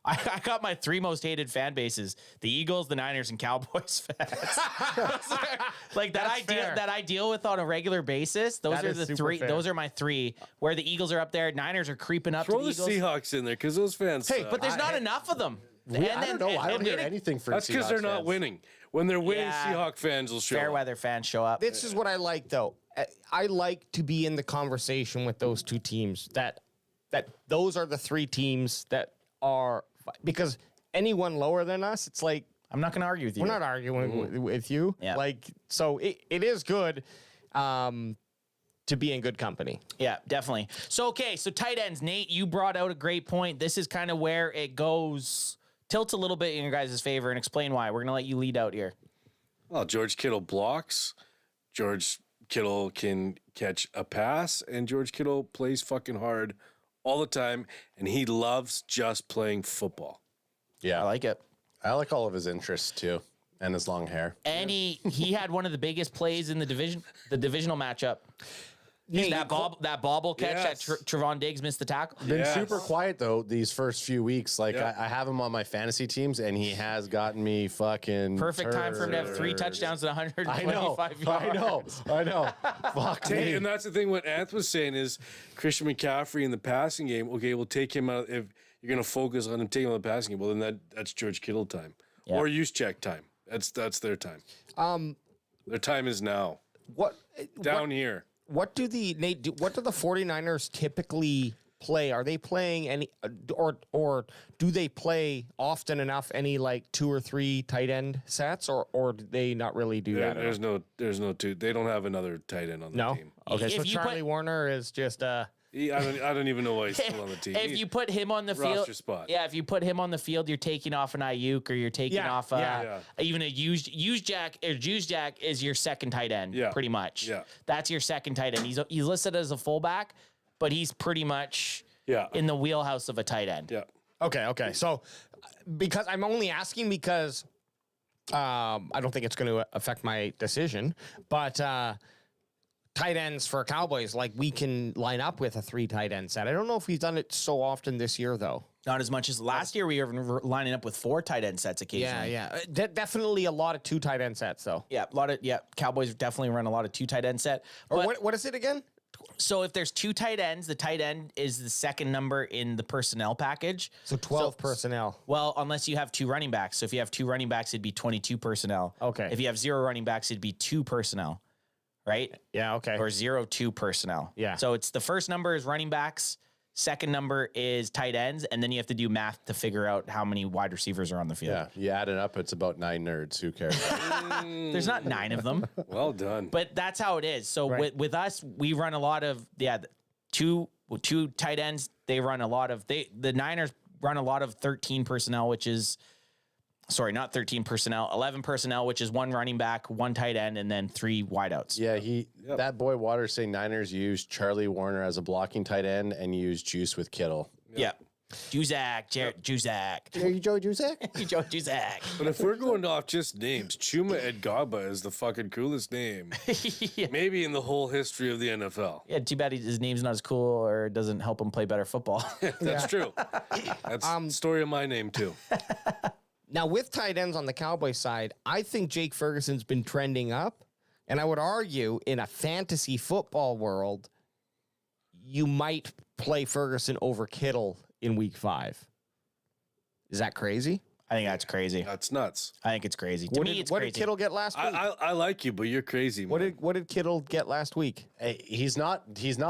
I got my three most hated fan bases: the Eagles, the Niners, and Cowboys fans. Like that I deal with on a regular basis. Those That are is the super three. fair. Those are my three. Where the Eagles are up there, Niners are creeping up Throw to the the Eagles. Seahawks in there because those fans. Hey, suck. But there's not enough of them. I don't know. I don't hear anything for That's because Seahawks they're not fans. winning. When they're winning, Yeah. Seahawk fans will show up. Fairweather fans show up. this is what I like, though. I like to be in the conversation with those two teams. That those are the three teams that are, because anyone lower than us, it's like I'm not going to argue with you. we're not arguing with you. Yeah. Like, so it is good to be in good company. Yeah, definitely. So tight ends. Nate, you brought out a great point. This is kind of where it tilts a little bit in your guys' favor, and explain why. We're going to let you lead out here. Well, George Kittle blocks. George Kittle can catch a pass, and George Kittle plays fucking hard all the time, and he loves just playing football. Yeah, I like it. I like all of his interests too, and his long hair. And he had one of the biggest plays in the divisional matchup. That bobble catch Yes. that Trevon Diggs missed the tackle. Been Yes. super quiet though these first few weeks. Like Yeah. I have him on my fantasy teams, and he has gotten me fucking Perfect time for him to have 3 turd. touchdowns and I 125 know. yards. Fuck Hey, me. and that's the thing. What Anth was saying is Christian McCaffrey in the passing game. Okay, we'll take him out. If you're going to focus on him, take him out of the passing game. Well, then that's George Kittle time or use check time. That's their time. Their time is now. What Down here. What do the 49ers typically play? Are they playing any, or do they play often enough any like 2 or 3 tight end sets, or do they not really do that? There's no two. They don't have another tight end on the team. Okay, If so you Charlie put- Warner is just I don't even know why he's still on the team. If you put him on the field, roster spot. yeah, if you put him on the field, you're taking off an Ayuk or you're taking off even a Juszczyk. Juszczyk is your second tight end, pretty much. Yeah. That's your second tight end. He's listed as a fullback, but he's pretty much in the wheelhouse of a tight end. Yeah. Okay. So, because I'm only asking because I don't think it's going to affect my decision, but tight ends for Cowboys, like we can line up with a 3 tight end set. I don't know if we've done it so often this year, though. Not as much as last year. We were lining up with 4 tight end sets occasionally. Yeah. Definitely a lot of 2 tight end sets, though. Yeah, Cowboys definitely run a lot of 2 tight end set. Or what is it again? So if there's 2 tight ends, the tight end is the second number in the personnel package. So 12 personnel. Well, unless you have 2 running backs. So if you have 2 running backs, it'd be 22 personnel. Okay. If you have 0 running backs, it'd be 2 personnel. Right? Yeah, okay. Or 0-2 personnel. Yeah. So it's the first number is running backs, second number is tight ends, and then you have to do math to figure out how many wide receivers are on the field. Yeah, you add it up, it's about 9 nerds. Who cares? There's not 9 of them. Well done. But that's how it is. So with us, we run a lot of two tight ends. They run a lot of the Niners run a lot of 13 personnel, which is not 13 personnel, 11 personnel, which is 1 running back, 1 tight end, and then 3 wideouts. Yeah, that boy Waters saying Niners used Charlie Warner as a blocking tight end and used Juice with Kittle. Yeah. Juszczyk. Are you Joe Juszczyk? Joe Juszczyk. But if we're going off just names, Chuma Edgaba is the fucking coolest name. Maybe in the whole history of the NFL. Yeah, too bad his name's not as cool or doesn't help him play better football. That's true. That's the story of my name, too. Now, with tight ends on the Cowboys side, I think Jake Ferguson's been trending up. And I would argue in a fantasy football world, you might play Ferguson over Kittle in week 5. Is that crazy? I think that's crazy. That's nuts. I think it's crazy. To me, it's what crazy. did Kittle get last week? I like you, but you're crazy, man. What did Kittle get last week? Hey, he's not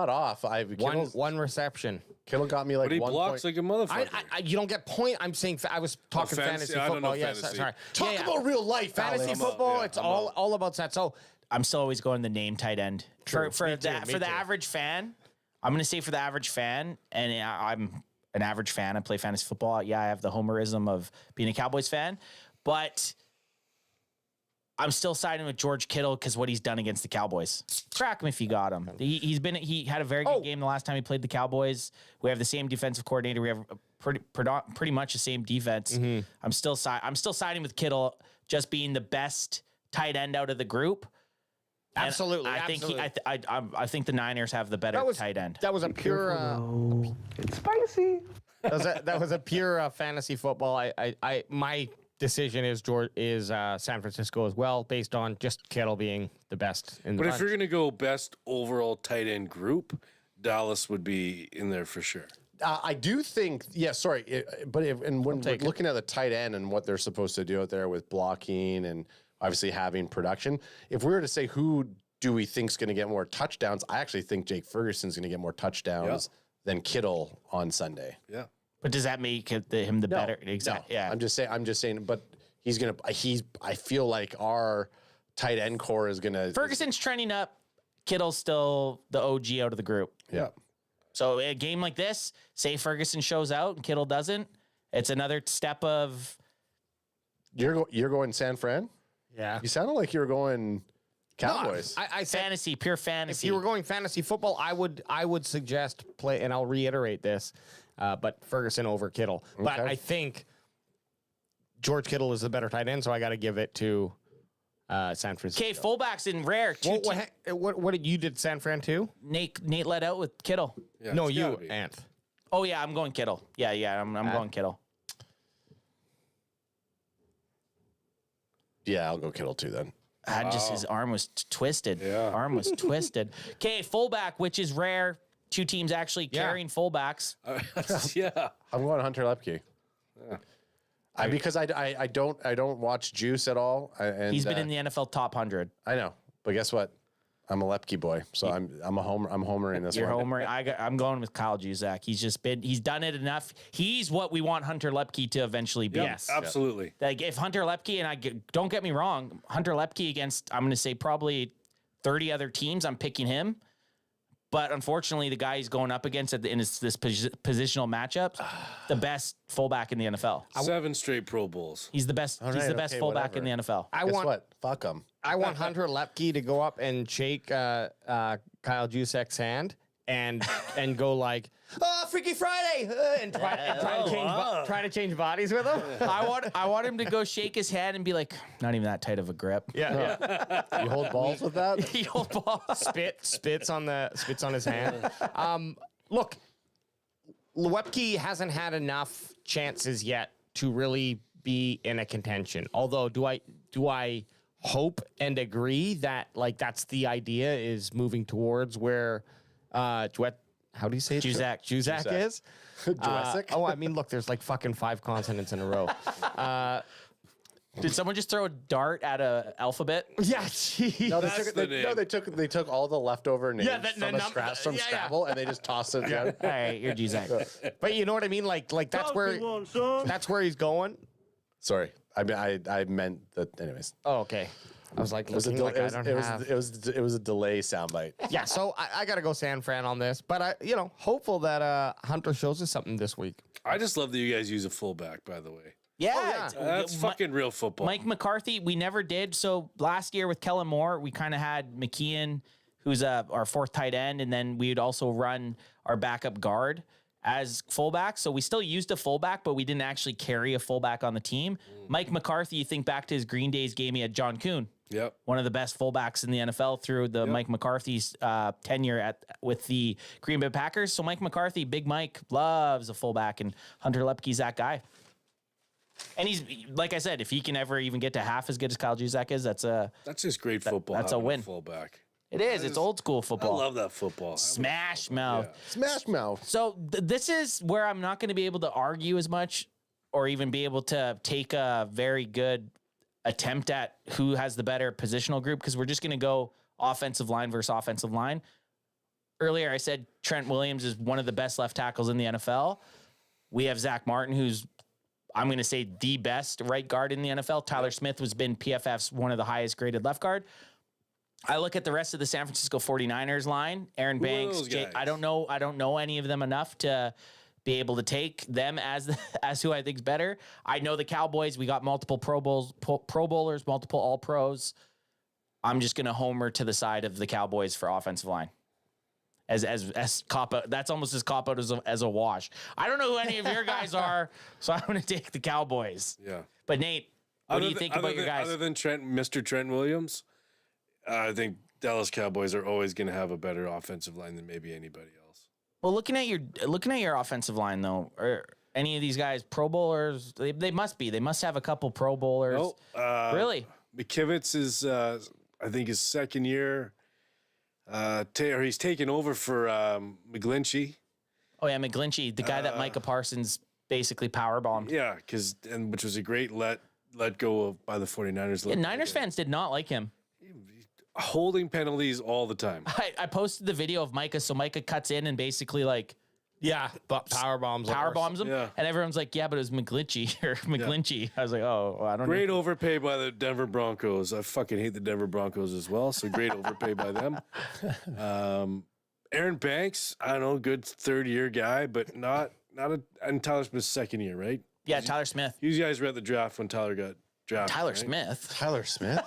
off. One reception. Kittle got me like But he 1 blocks point. like a motherfucker. You don't get point. I'm saying I was talking fantasy I don't know football. Yes, fantasy. sorry. Talk about real life, fantasy Alex. football. Yeah, It's I'm all about that. So I'm still always going the name tight end. True. For Me too, me the too. average fan, I'm going to say for the average fan, and I'm an average fan. I play fantasy football. Yeah, I have the homerism of being a Cowboys fan, but I'm still siding with George Kittle because what he's done against the Cowboys. Crack him if you got him. He had a very good game the last time he played the Cowboys. We have the same defensive coordinator. We have pretty much the same defense. I'm still siding with Kittle just being the best tight end out of the group. And absolutely. I think the Niners have the better tight end. That was a pure. It's spicy. That was a pure fantasy football. My decision is San Francisco as well, based on just Kittle being the best in the But bunch. if you're going to go best overall tight end group, Dallas would be in there for sure. I do think, when we're looking at the tight end and what they're supposed to do out there with blocking and obviously having production, if we were to say who do we think is going to get more touchdowns, I actually think Jake Ferguson's going to get more touchdowns than Kittle on Sunday. Yeah. But does that make him the better? Exactly. No. Yeah. I'm just saying, but I feel like our tight end core is going to. Ferguson's trending up. Kittle's still the OG out of the group. Yeah. So a game like this, say Ferguson shows out and Kittle doesn't, it's another step of. You're going San Fran? Yeah. You sounded like you were going Cowboys. No, I said, fantasy, pure fantasy. if you were going fantasy football, I would suggest play, and I'll reiterate this, but Ferguson over Kittle. But Okay. I think George Kittle is the better tight end, so I got to give it to San Francisco. Okay, fullbacks in rare. What did you did San Fran too? Nate let out with Kittle. Yeah, No, it's you, gotta be. Anth. Oh yeah, I'm going Kittle. Yeah, I'm going Kittle. Yeah, I'll go Kittle too then. Just his arm was twisted. Yeah. Arm was twisted. Okay, fullback, which is rare. 2 teams actually carrying fullbacks. Yeah. I'm going Hunter Lepke. Because I don't watch Juice at all. And He's been in the NFL top 100. I know, but guess what? I'm a Lepke boy, so I'm a homer. I'm homering this You're one. homer. I'm going with Kyle Juszczyk. He's done it enough. He's what we want Hunter Lepke to eventually be. Yes. Absolutely. Like if Hunter Lepke don't get me wrong, Hunter Lepke against I'm going to say probably 30 other teams, I'm picking him. But unfortunately, the guy he's going up against in this positional matchup, the best fullback in the NFL. 7 straight Pro Bowls. He's the best. He's the best fullback in the NFL. I Guess want what? Fuck him. I want Hunter Lepke to go up and shake Kyle Juszczyk's hand and go like, oh, Freaky Friday, and try to change bodies with him. I want him to go shake his hand and be like, not even that tight of a grip. Yeah. You hold balls with that? He hold ball. Spits on his hand. Look, Lepke hasn't had enough chances yet to really be in a contention. Although, do I hope and agree that like that's the idea is moving towards where how do you say it? Juszczyk is? Jurassic? I mean, look, there's like fucking 5 consonants in a row. Did someone just throw a dart at a alphabet? Yeah, geez. No, That's the name. they took all the leftover names from yeah. Scrabble and they just tossed it down. All right, you're Juszczyk. But you know what I mean? Like that's where he's going. Sorry, I mean I meant that. Anyways, Oh, okay. I was like, it was a it was a delay soundbite. Yeah, so I got to go San Fran on this, but I, hopeful that Hunter shows us something this week. I just love that you guys use a fullback, by the way. Yeah, That's fucking real football. Mike McCarthy, we never did. So last year with Kellen Moore, we kind of had McKeon, who's our 4th tight end, and then we would also run our backup guard as fullback. So we still used a fullback, but we didn't actually carry a fullback on the team. Mike McCarthy, you think back to his Green Days game, he had John Kuhn. Yep. One of the best fullbacks in the NFL through the Mike McCarthy's tenure with the Green Bay Packers. So Mike McCarthy, Big Mike, loves a fullback, and Hunter Lepke's that guy. And he's, like I said, if he can ever even get to half as good as Kyle Juszczyk is, that's just great football. That's a win. Fullback. It is. It's old school football. I love that football. Smash mouth. Yeah. Smash mouth. So this is where I'm not going to be able to argue as much or even be able to take a very good attempt at who has the better positional group, because we're just going to go offensive line versus offensive line. Earlier, I said Trent Williams is one of the best left tackles in the NFL. We have Zach Martin, who's, I'm going to say, the best right guard in the NFL. Tyler Smith has been PFF's one of the highest graded left guard. I look at the rest of the San Francisco 49ers line, Aaron Banks, I don't know any of them enough to be able to take them as who I think is better. I know the Cowboys, we got multiple Pro Bowlers, multiple All-Pros. I'm just going to homer to the side of the Cowboys for offensive line. As cop out, that's almost as cop out as a wash. I don't know who any of your guys are, so I'm going to take the Cowboys. Yeah. But Nate, what do you think about your guys? Other than Mr. Trent Williams, I think Dallas Cowboys are always going to have a better offensive line than maybe anybody else. Well, looking at your offensive line though, are any of these guys Pro Bowlers? They must be. They must have a couple Pro Bowlers. No, really? McKivitz is, I think, his second year. He's taken over for McGlinchey. Oh yeah, McGlinchey, the guy that Micah Parsons basically powerbombed. Yeah, which was a great let go of by the 49ers. Yeah, Niners fans did not like him. Holding penalties all the time. I posted the video of Micah, so Micah cuts in and basically but power bombs him, Yeah. and everyone's like, yeah, but it was McGlinchey or McGlinchey. I was like, oh, I don't know. Great overpay by the Denver Broncos. I fucking hate the Denver Broncos as well, so great overpay by them. Aaron Banks, I don't know, good 3rd-year guy, but and Tyler Smith's 2nd year, right? Yeah, Tyler Smith. You guys were at the draft when Tyler got drafted. Tyler right? Smith. Tyler Smith.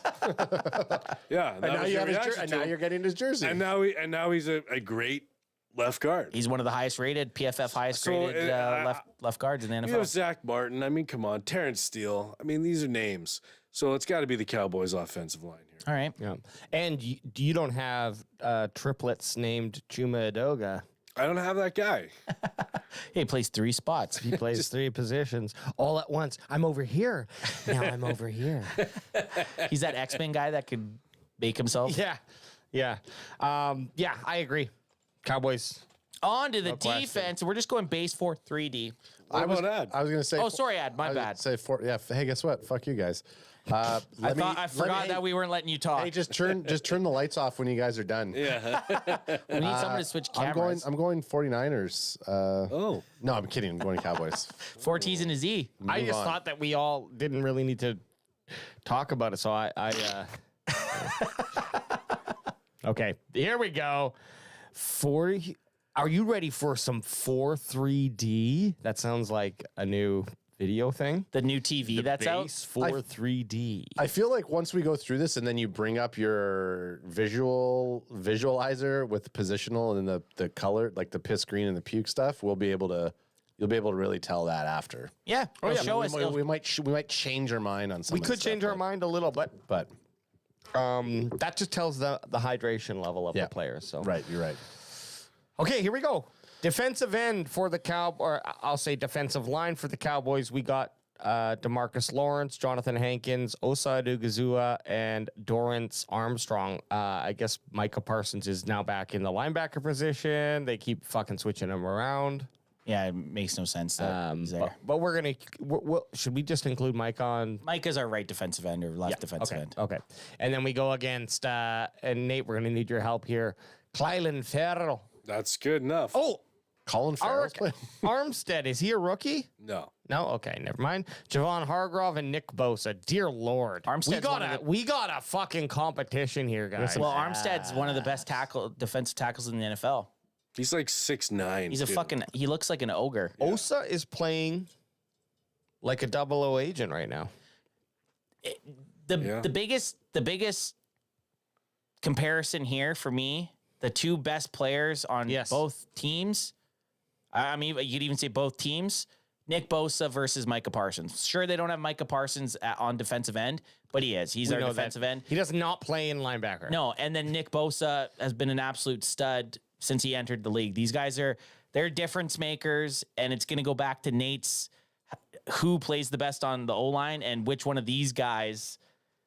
Yeah, And now you're getting his jersey. And now he's a great left guard. He's one of the highest rated PFF highest graded left guards in the NFL. You know, Zach Martin. I mean, come on, Terrence Steele. I mean, these are names. So it's got to be the Cowboys' offensive line here. All right. Yeah. And you don't have triplets named Chuma Edoga. I don't have that guy. He plays 3 spots. He plays 3 positions all at once. I'm over here. Now I'm over here. He's that X-Men guy that could make himself. Yeah. I agree. Cowboys. On to the defense. We're just going base 4-3D. What about Ad? I was going to say. Oh, sorry, Ad. My bad. Say 4. Yeah. Hey, guess what? Fuck you guys. I forgot that we weren't letting you talk. Hey, just turn the lights off when you guys are done. Yeah. We need someone to switch cameras. I'm going 49ers. Oh. No, I'm kidding. I'm going Cowboys. 4 T's and a Z. I just thought that we all didn't really need to talk about it, so I Okay, here we go. Are you ready for some 4-3D? That sounds like a new video thing. The new TV that's out. 4-3D. I feel like once we go through this and then you bring up your visualizer with positional and then the color, like the piss green and the puke stuff, you'll be able to really tell that after. Yeah. Show us. We might change our mind on something. We could change our mind a little bit, but that just tells the hydration level of the players. So right, you're right. Okay, here we go. Defensive end for the or I'll say defensive line for the Cowboys. We got DeMarcus Lawrence, Jonathan Hankins, Osa Adugazua, and Dorrance Armstrong. I guess Micah Parsons is now back in the linebacker position. They keep fucking switching him around. Yeah, it makes no sense that he's there. But we're going to... should we just include Mike on... Mike is our right defensive end or left defensive end. Okay. And then we go against... and Nate, we're going to need your help here. Clylan Ferrell. That's good enough. Oh! Colin Farrell's playing. Armstead, is he a rookie? No. No? Okay, never mind. Javon Hargrove and Nick Bosa. Dear Lord. We got a fucking competition here, guys. Well, Armstead's one of the best defensive tackles in the NFL. He's like 6'9". He's he looks like an ogre. Yeah. Osa is playing like a 00 agent right now. The biggest comparison here for me, the two best players on both teams, I mean, you could even say both teams, Nick Bosa versus Micah Parsons. Sure, they don't have Micah Parsons on defensive end, but he is. He's our defensive end. He does not play in linebacker. No, and then Nick Bosa has been an absolute stud since he entered the league. These guys they're difference makers, and it's going to go back to Nate's who plays the best on the O-line and which one of these guys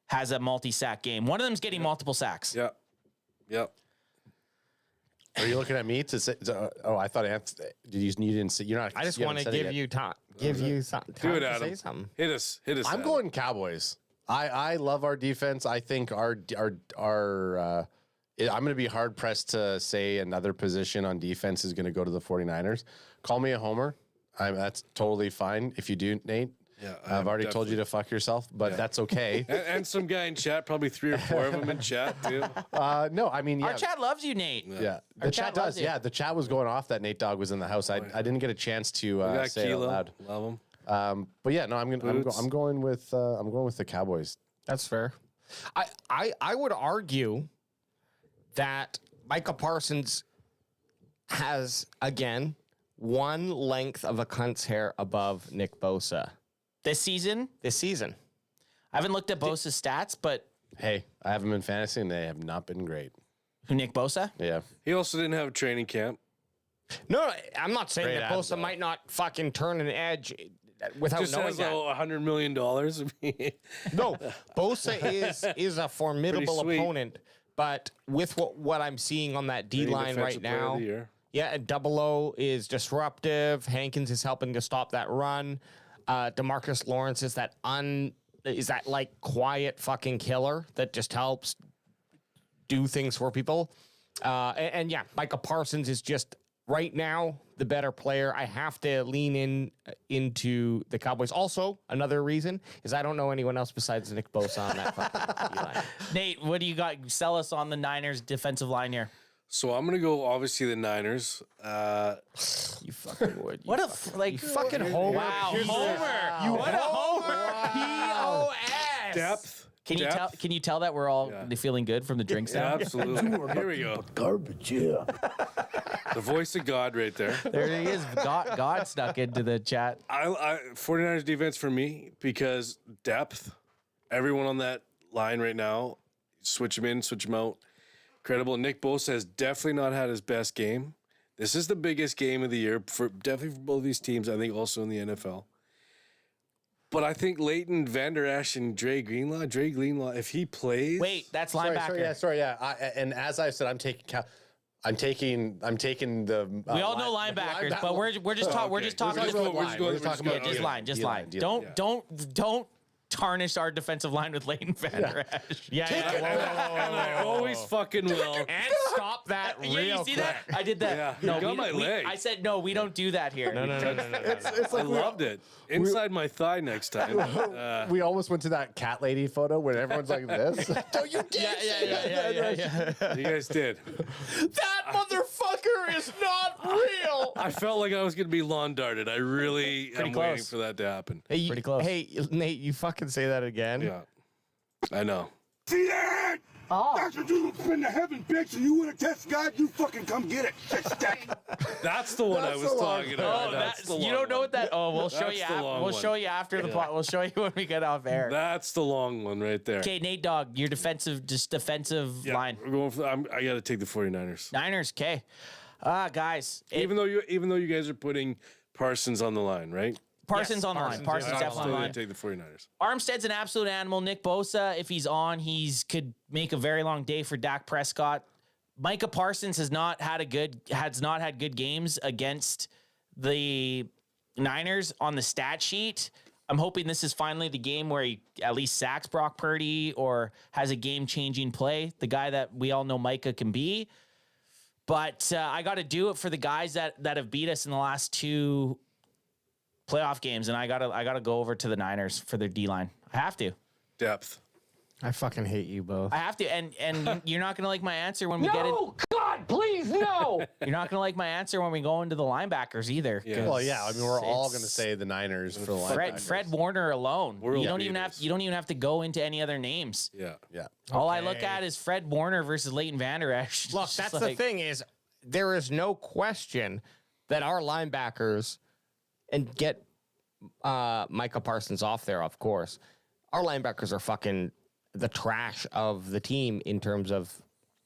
has a multi-sack game. One of them's getting multiple sacks. Yep. Are you looking at me to say? I thought you didn't say. You're not. I just want to give you time. Give you something. Do it, Adam. Say something. Hit us. I'm going Cowboys. I love our defense. I think our I'm going to be hard pressed to say another position on defense is going to go to the 49ers. Call me a homer. That's totally fine. If you do, Nate. Yeah, I've already told you to fuck yourself, but that's okay. and some guy in chat, probably 3 or 4 of them in chat too. No, I mean, our chat loves you, Nate. Yeah, the chat does. Yeah, the chat was going off that Nate Dogg was in the house. I didn't get a chance to say it out loud. Love him. But yeah, no, I'm going with the Cowboys. That's fair. I would argue that Micah Parsons has again one length of a cunt's hair above Nick Bosa. This season? I haven't looked at Bosa's stats, but... Hey, I have him in fantasy, and they have not been great. Who, Nick Bosa? Yeah. He also didn't have a training camp. No, I'm not saying that Bosa might not fucking turn an edge without just knowing has that. $100 million. No, Bosa is a formidable opponent, but with what I'm seeing on that D-line right now... Yeah, and 00 is disruptive. Hankins is helping to stop that run. DeMarcus Lawrence is that like quiet fucking killer that just helps do things for people. And yeah, Micah Parsons is just right now the better player. I have to lean into the Cowboys. Also, another reason is I don't know anyone else besides Nick Bosa on that fucking line. Nate, what do you got? Sell us on the Niners defensive line here. So I'm gonna go obviously the Niners. You fucking would. What a fucking homer! Wow, homer! What a homer! POS. Depth. Can you tell that we're all feeling good from the drinks now? Absolutely. Here we go. Garbage, yeah. The voice of God right there. There he is. God snuck into the chat. 49ers defense for me because depth. Everyone on that line right now, switch them in, switch them out. Incredible. Nick Bosa has definitely not had his best game. This is the biggest game of the year definitely for both these teams. I think also in the NFL. But I think Leighton Vander Esch and Dre Greenlaw, if he plays, that's linebacker. Sorry. And as I said, I'm taking the. We all know linebackers, but we're just talking. We're just talking about Just line. Don't tarnish our defensive line with Leighton Vander Esch. Yeah, And I always fucking will. and stop that real Yeah, you see quick. that? I did that. Yeah, no, you got my leg. I said no. We don't do that here. It's I like loved it. Inside my thigh next time. we almost went to that cat lady photo where everyone's like this. Don't you dare! Yeah. You guys did. That motherfucker is not real. I felt like I was going to be lawn darted. I really am waiting close. for that to happen. Hey, Pretty close. Hey, Nate, you fucking say that again? Yeah. I know. See that? Oh. That's what you spend the heaven, bitch, and you want to test God, you fucking come get it. Shit stack. That's the one I was talking about. That's the you long don't know one. what that. Oh, we'll show That's you. the long We'll one. show you after the plot. We'll show you when we get off air. That's the long one right there. Okay, Nate Dogg, your defensive line. We're going for, I got to take the 49ers. Niners. Okay, guys. Even though you guys are putting Parsons on the line, right? Parsons on the line. Parsons I'm definitely still on the going line. to take the 49ers. Armstead's an absolute animal. Nick Bosa, if he's on, could make a very long day for Dak Prescott. Micah Parsons has not had good games against the Niners on the stat sheet. I'm hoping this is finally the game where he at least sacks Brock Purdy or has a game-changing play. The guy that we all know Micah can be. But I got to do it for the guys that have beat us in the last two playoff games, and I gotta go over to the Niners for their D-line. I have to. Depth. I fucking hate you both. I have to, and you're not gonna like my answer when we get it. God, please, no. You're not gonna like my answer when we go into the linebackers either. Yeah. Well, yeah. I mean, we're all It's- going to say the Niners for the linebackers. Fred Warner alone. World You don't even beaters. have to go into any other names. Yeah. Yeah. All I look at is Fred Warner versus Leighton Vander Esch. Look, It's that's just the like- thing is there is no question that our linebackers and get Micah Parsons off there, of course. Our linebackers are fucking the trash of the team in terms of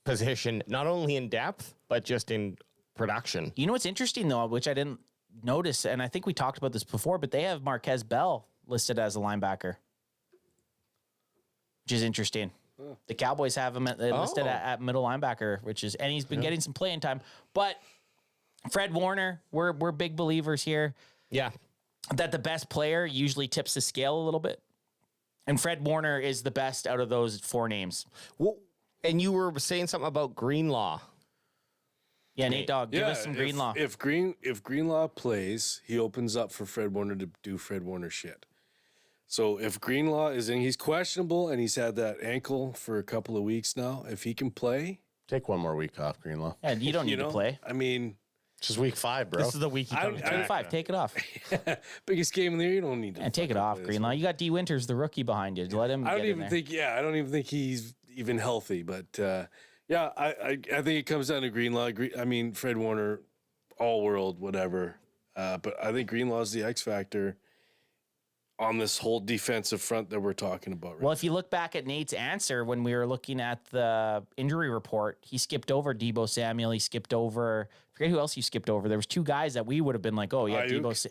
position, not only in depth, but just in production. You know what's interesting though, which I didn't notice, and I think we talked about this before, but they have Marquez Bell listed as a linebacker, which is interesting. The Cowboys have him listed at middle linebacker, and he's been getting some playing time. But Fred Warner, we're big believers here Yeah. that the best player usually tips the scale a little bit. And Fred Warner is the best out of those four names. Well, and you were saying something about Greenlaw. Yeah, Nate Dogg, give us some Greenlaw. If Greenlaw plays, he opens up for Fred Warner to do Fred Warner shit. So if Greenlaw is in, he's questionable and he's had that ankle for a couple of weeks now. If he can play, Take one more week off, Greenlaw. Yeah, you don't need to play. I mean, It's just week 5, bro. This is the week he comes back. 5, take it off. biggest game in the year, you don't need to. And take it off, play this Greenlaw. You got D. Winters, the rookie, behind you. Let him. I don't get in even there. think. Yeah, I don't even think he's even healthy. But yeah, I think it comes down to Greenlaw. I mean, Fred Warner, all world, whatever. But I think Greenlaw's the X factor on this whole defensive front that we're talking about. Right Well, if you look back at Nate's answer when we were looking at the injury report, he skipped over Deebo Samuel. He skipped over. I forget who else he skipped over. There was two guys that we would have been like, oh yeah, Ayuk.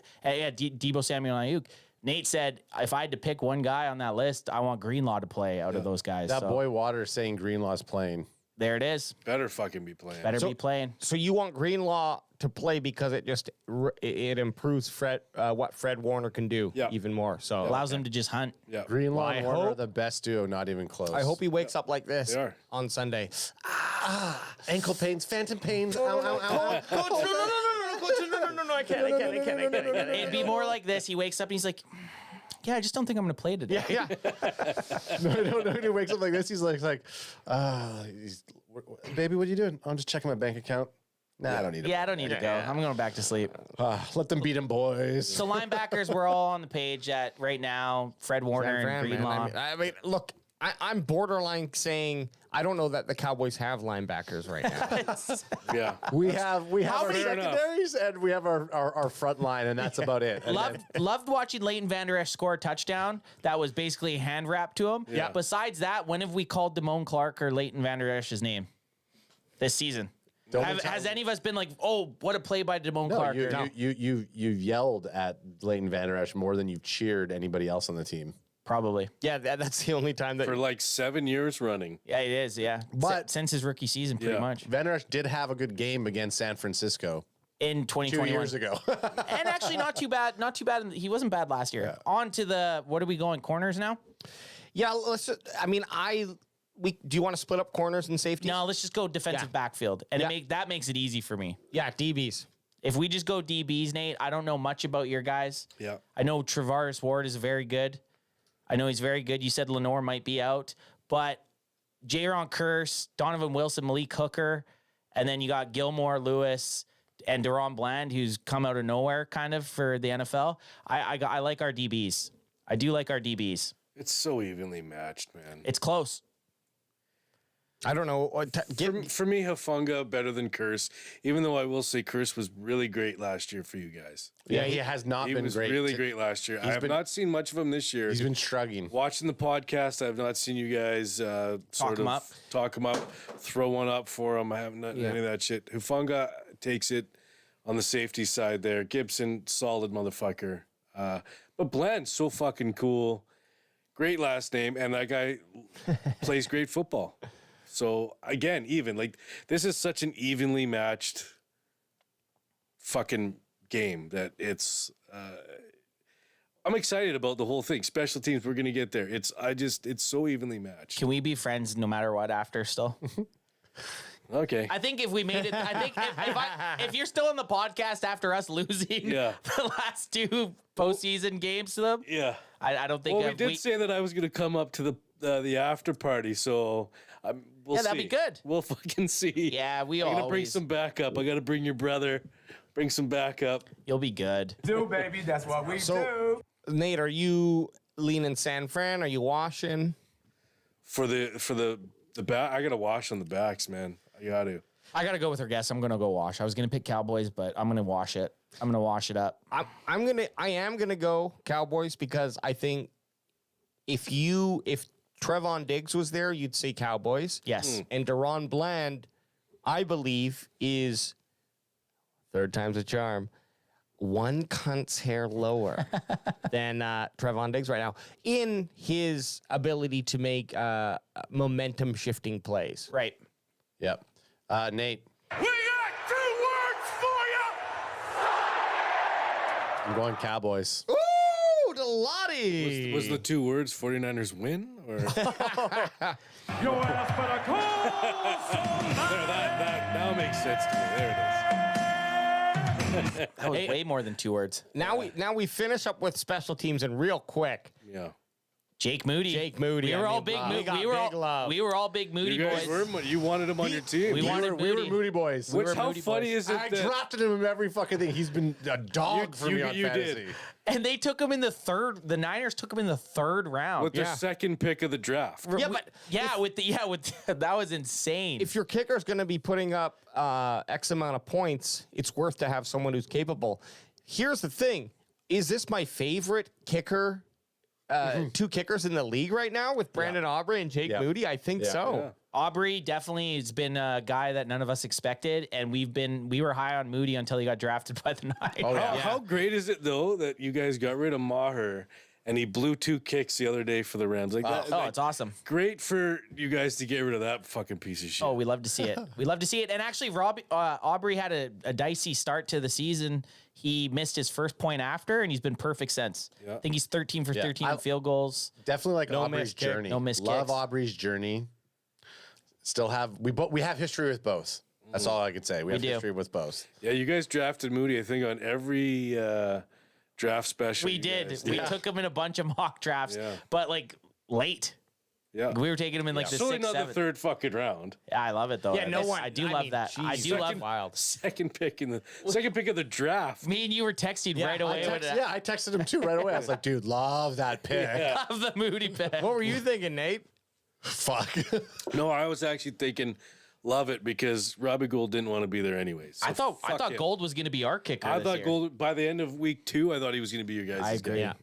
Deebo Samuel and Ayuk. Nate said, if I had to pick one guy on that list, I want Greenlaw to play out of those guys. That So, boy Waters saying Greenlaw's playing. there it is. better fucking be playing. Better be playing. So you want Greenlaw to play because it improves what Fred Warner can do even more. So Allows him to just hunt. Yeah. Greenlaw and I Warner are hope- the best duo, not even close. I hope he wakes up like this They are. on Sunday. Ankle pains, phantom pains. Ow, ow, ow. Coach, no, I can't. It'd be more like this. He wakes up and he's like, yeah, I just don't think I'm going to play today. Yeah. No, he wakes up like this. He's like, baby, what are you doing? I'm just checking my bank account. Nah, I don't need it. Yeah, I don't need to go. I'm going back to sleep. Let them beat him, boys. So linebackers, we're all on the page at right now. Fred Warner and Greenlaw. I mean, look, I'm borderline saying I don't know that the Cowboys have linebackers right now. Yeah. we have our many- secondaries and we have our front line, and that's about it. And Loved watching Leighton Vander Esch score a touchdown. That was basically a hand wrap to him. Yeah. Besides that, when have we called Damone Clark or Leighton Vander Esch's name this season? Has any of us been like, oh, what a play by Damone Clark? you yelled at Leighton Vander Esch more than you've cheered anybody else on the team. Probably. Yeah, that's the only time that For like 7 years running. Yeah, it is. Yeah. But- since his rookie season, pretty Yeah. much. Vander Esch did have a good game against San Francisco. in 2021. 2 years ago. And actually not too bad. Not too bad. He wasn't bad last year. Yeah. On to the, what are we going, corners now? Yeah, do you want to split up corners and safety? No, let's just go defensive backfield. And that makes it easy for me. Yeah, DBs. If we just go DBs, Nate, I don't know much about your guys. Yeah. I know Travaris Ward is very good. I know he's very good. You said Lenore might be out, but Jaron Curse, Donovan Wilson, Malik Hooker, and then you got Gilmore, Lewis, and Deron Bland, who's come out of nowhere kind of for the NFL. I like our DBs. I do like our DBs. It's so evenly matched, man. It's close. I don't know. For me, Hufanga better than Curse, even though I will say Curse was really great last year for you guys. Yeah, he has not He been was great. really great last year. I have not seen much of him this year. He's been shrugging. Watching the podcast, I have not seen you guys talk him up, throw one up for him. I haven't done any of that shit. Hufanga takes it on the safety side there. Gibson, solid motherfucker. But Bland's so fucking cool. Great last name, and that guy plays great football. So again, this is such an evenly matched fucking game that it's. I'm excited about the whole thing. Special teams, we're gonna get there. It's so evenly matched. Can we be friends no matter what after still? Okay. I think if we made it, I think if you're still in the podcast after us losing the last two postseason games to them, I don't think. Well, we did say that I was gonna come up to the after party, so. We'll see. That'd be good. We'll fucking see. Yeah, I'm gonna bring some backup. I gotta bring your brother. Bring some backup. You'll be good. Baby, that's what we do. Nate, are you leaning San Fran? Are you washing? For the back, I gotta wash on the backs, man. I gotta go with her guess. I'm gonna go wash. I was gonna pick Cowboys, but I'm gonna wash it. I'm gonna wash it up. I am gonna go Cowboys because I think if Trevon Diggs was there, you'd say Cowboys. Yes. And Deron Bland, I believe, is third time's a charm. One cunt's hair lower than Trevon Diggs right now in his ability to make momentum shifting plays. Right. Yep. Nate. We got 2 words for you. I'm going Cowboys. Ooh, Delati. Was the 2 words 49ers win? Or? Your ass better call that now makes sense to me. There it is. That was way more than 2 words. Now we finish up with special teams and real quick. Yeah. Jake Moody. We were all big Moody. We were all big Moody You guys boys. you wanted him on your team. We wanted We were Moody boys. How funny is it I that drafted him in every fucking thing. He's been a dog for me on fantasy. did. And they took him in the third. The Niners took him in the 3rd round. with the second pick of the draft? That was insane. If your kicker's going to be putting up X amount of points, it's worth to have someone who's capable. Here's the thing. Is this my favorite kicker? 2 kickers in the league right now with Brandon Aubrey and Jake Moody? I think so. Yeah. Aubrey definitely has been a guy that none of us expected, and we were high on Moody until he got drafted by the Niners. How great is it though that you guys got rid of Maher and he blew 2 kicks the other day for the Rams? It's awesome. Great for you guys to get rid of that fucking piece of shit. Oh, we love to see it. We love to see it. And actually, Aubrey had a dicey start to the season. He missed his first point after, and he's been perfect since. Yeah. I think he's 13 for 13 in field goals. Definitely like No Aubrey's missed kick, journey. no missed Love kicks. Aubrey's journey. Still have we have history with both. That's all I could say. We have do. history with both. Yeah, you guys drafted Moody, I think, on every draft special. We you did. guys We took him in a bunch of mock drafts, but late. Yeah. We were taking him in like the 6th, not 7th. the 3rd fucking round. Yeah, I love it though. Yeah, no one. I do love that. I do love. wild. Second pick of the draft. Me and you were texting right away. I texted him too right away. I was like, dude, love that pick. Love the Moody pick. What were you thinking, Nate? Fuck. No, I was actually thinking, love it because Robbie Gould didn't want to be there anyways. So I thought him. Gold was going to be our kicker. I this thought year. Gould by the end of week 2, I thought he was going to be your guys' I agree. guy. Yeah.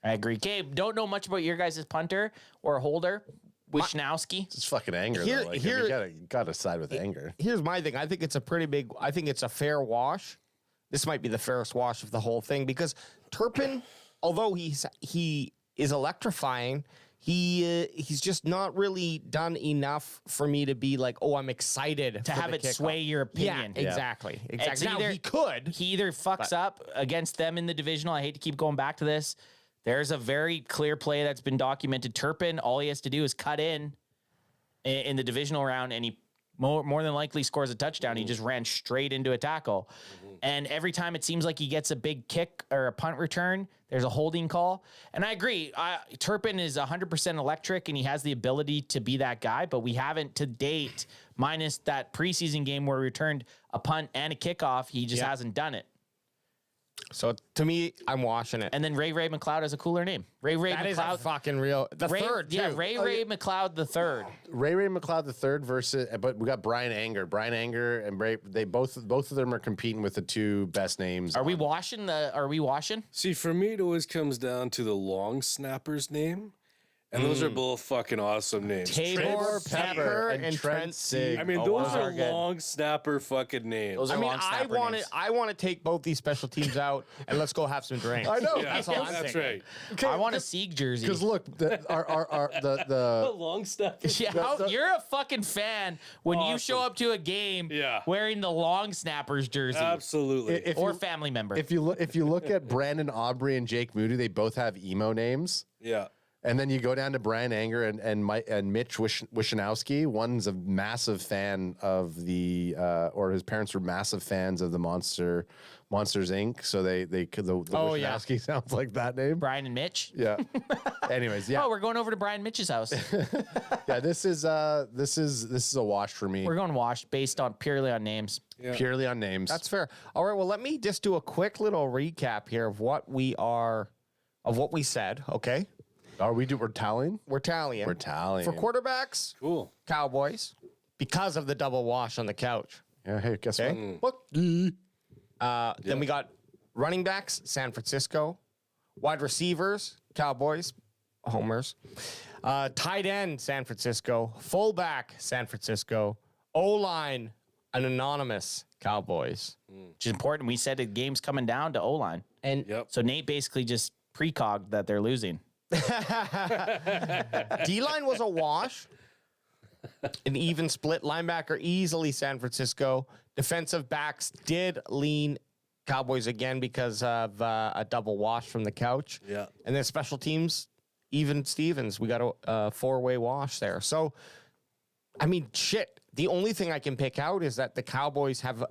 I agree. Gabe, don't know much about your guys' punter or holder. Wisnowski. It's fucking anger. Here- Though. Like, here- you gotta side with anger. Here's my thing. I think it's a pretty big. I think it's a fair wash. This might be the fairest wash of the whole thing because Turpin, although he is electrifying, he's just not really done enough for me to be like, oh, I'm excited To have it sway your opinion. Yeah, exactly. It's Exactly. Now, either- he could. He either fucks up against them in the divisional. I hate to keep going back to this. There's a very clear play that's been documented. Turpin, all he has to do is cut in the divisional round, and he more than likely scores a touchdown. He just ran straight into a tackle. And every time it seems like he gets a big kick or a punt return, there's a holding call. And I agree. Turpin is 100% electric, and he has the ability to be that guy, but we haven't to date, minus that preseason game where we returned a punt and a kickoff. He just hasn't done it. So to me, I'm washing it. And then Ray Ray-McLeod has a cooler name. Ray That Ray-McLeod. is a fucking real. The third, Yeah, too. Ray Ray-McLeod the third. Ray McLeod the third versus, but we got Brian Anger. Brian Anger and Ray, they both of them are competing with the two best names. Are we washing? See, for me, it always comes down to the long snapper's name. And those are both fucking awesome names. Tabor, Pepper, and Trent Sig. I mean, those are long snapper fucking names. Those are I mean, long snapper names. I want to take both these special teams out and let's go have some drinks. I know. Yeah, That's all I'm that's thinking. right. I want a Sieg jersey. Because look, the Long snapper. Yeah, you're a fucking fan when you show up to a game wearing the long snappers jersey. Absolutely. Or family member. if you look at Brandon Aubrey and Jake Moody, they both have emo names. Yeah. And then you go down to Brian Anger and Mitch Wishanowski. One's a massive fan of the, or his parents were massive fans of the Monsters Inc. So the Wishanowski sounds like that name. Brian and Mitch. Yeah. Anyways, yeah. Oh, we're going over to Brian Mitch's house. Yeah. This is a wash for me. We're going washed based on purely on names. Yeah. Purely on names. That's fair. All right. Well, let me just do a quick little recap here of what we said. Okay. We're tallying? We're tallying. We're tallying. For quarterbacks, Cool. Cowboys, because of the double wash on the couch. Yeah, hey, guess Okay. what? Then we got running backs, San Francisco. Wide receivers, Cowboys, homers. Tight end, San Francisco. Fullback, San Francisco. O-line, an anonymous Cowboys. Which is important. We said the game's coming down to O-line. And So Nate basically just precogged that they're losing. D-line was a wash. An even split. Linebacker, easily San Francisco. Defensive backs did lean Cowboys again because of a double wash from the couch. Yeah. And then special teams, even Stevens. We got a four-way wash there. So, I mean, shit. The only thing I can pick out is that the Cowboys have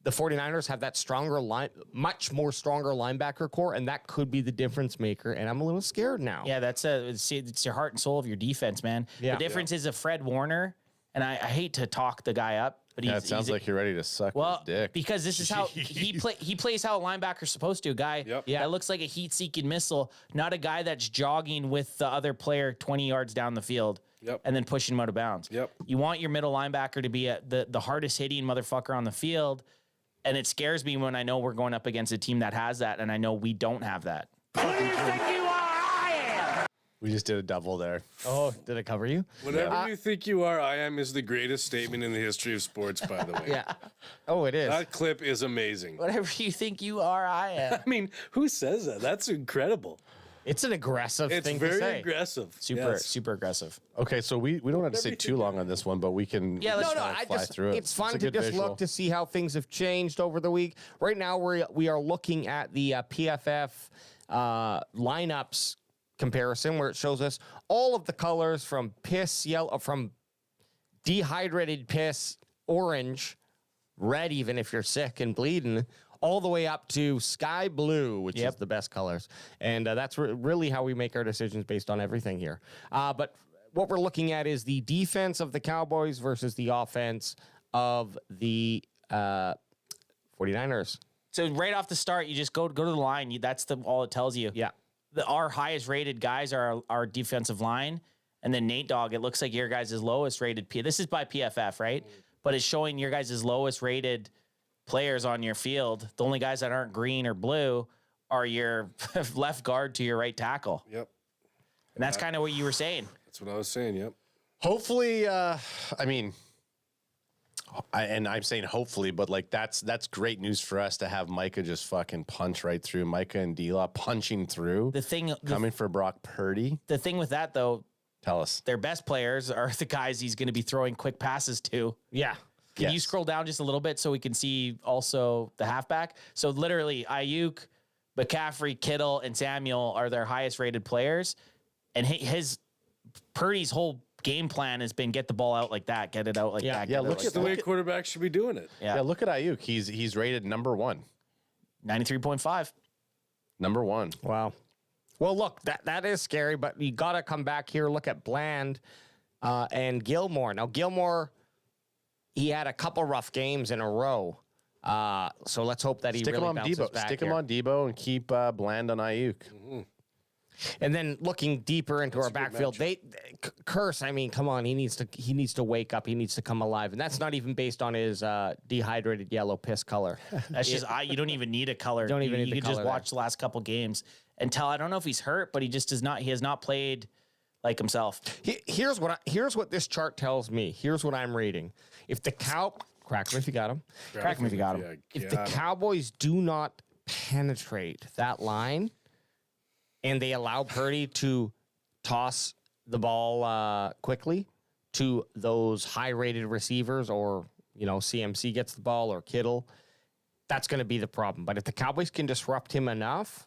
the 49ers have that much more stronger linebacker core, and that could be the difference maker. And I'm a little scared now. Yeah, it's your heart and soul of your defense, man. Yeah. The difference is a Fred Warner, and I hate to talk the guy up, but Yeah, it sounds like you're ready to suck his dick. because this is how he plays how a linebacker's supposed to. A guy that looks like a heat-seeking missile, not a guy that's jogging with the other player 20 yards down the field. And then pushing him out of bounds. You want your middle linebacker to be the hardest hitting motherfucker on the field. And it scares me when I know we're going up against a team that has that, and I know we don't have that. Who do you think you are? I am. We just did a double there. Oh, did it cover you? Whatever you think you are, I am is the greatest statement in the history of sports, by the way. Yeah. Oh, it is. That clip is amazing. Whatever you think you are, I am. I mean, who says that? That's incredible. It's an aggressive It's thing to very say. aggressive. Super aggressive. Okay, so we don't have to stay too long on this one, but we can let's fly through it. It's fun a to good just visual. look to see how things have changed over the week. Right now, we are looking at the PFF lineups comparison, where it shows us all of the colors from piss yellow, from dehydrated piss orange, red, even if you're sick and bleeding, all the way up to sky blue, which is the best colors. And that's really how we make our decisions based on everything here. But what we're looking at is the defense of the Cowboys versus the offense of the 49ers. So right off the start, you just go to the line. That's all it tells you. Yeah. Our highest rated guys are our defensive line. And then Nate Dogg, it looks like your guys' lowest rated. This is by PFF, right? But it's showing your guys' lowest rated players on your field. The only guys that aren't green or blue are your left guard to your right tackle. Yep. And that's kind of what you were saying. That's what I was saying. Yep. Hopefully, I mean, And I'm saying hopefully, but like that's great news for us to have Micah just fucking punch right through. Micah and D-Law punching through. Coming for Brock Purdy. The thing with that though, tell us. Their best players are the guys he's going to be throwing quick passes to. Yeah. Can you scroll down just a little bit so we can see also the halfback? So literally Ayuk, McCaffrey, Kittle, and Samuel are their highest rated players. And his Purdy's whole game plan has been get the ball out like that, get it out like that. Yeah, look at the way quarterbacks should be doing it. Yeah, look at Ayuk. He's rated number 1. 93.5. Number 1. Wow. Well, look, that is scary, but you got to come back here, look at Bland and Gilmore. Now, Gilmore, he had a couple rough games in a row. So let's hope that he really bounces back. Stick him on Debo and keep Bland on Ayuk. Mm-hmm. And then looking deeper into our backfield, Curse. I mean, come on, he needs to wake up. He needs to come alive, and that's not even based on his dehydrated yellow piss color. That's just you don't even need a color. Don't even need you the can just color watch the last couple games and tell. I don't know if he's hurt, but he just does not. He has not played like himself. Here's what this chart tells me. Here's what I'm reading. If the crack him if you got him. Crack him if you got him. If the Cowboys do not penetrate that line, and they allow Purdy to toss the ball quickly to those high-rated receivers, or CMC gets the ball, or Kittle, that's going to be the problem. But if the Cowboys can disrupt him enough,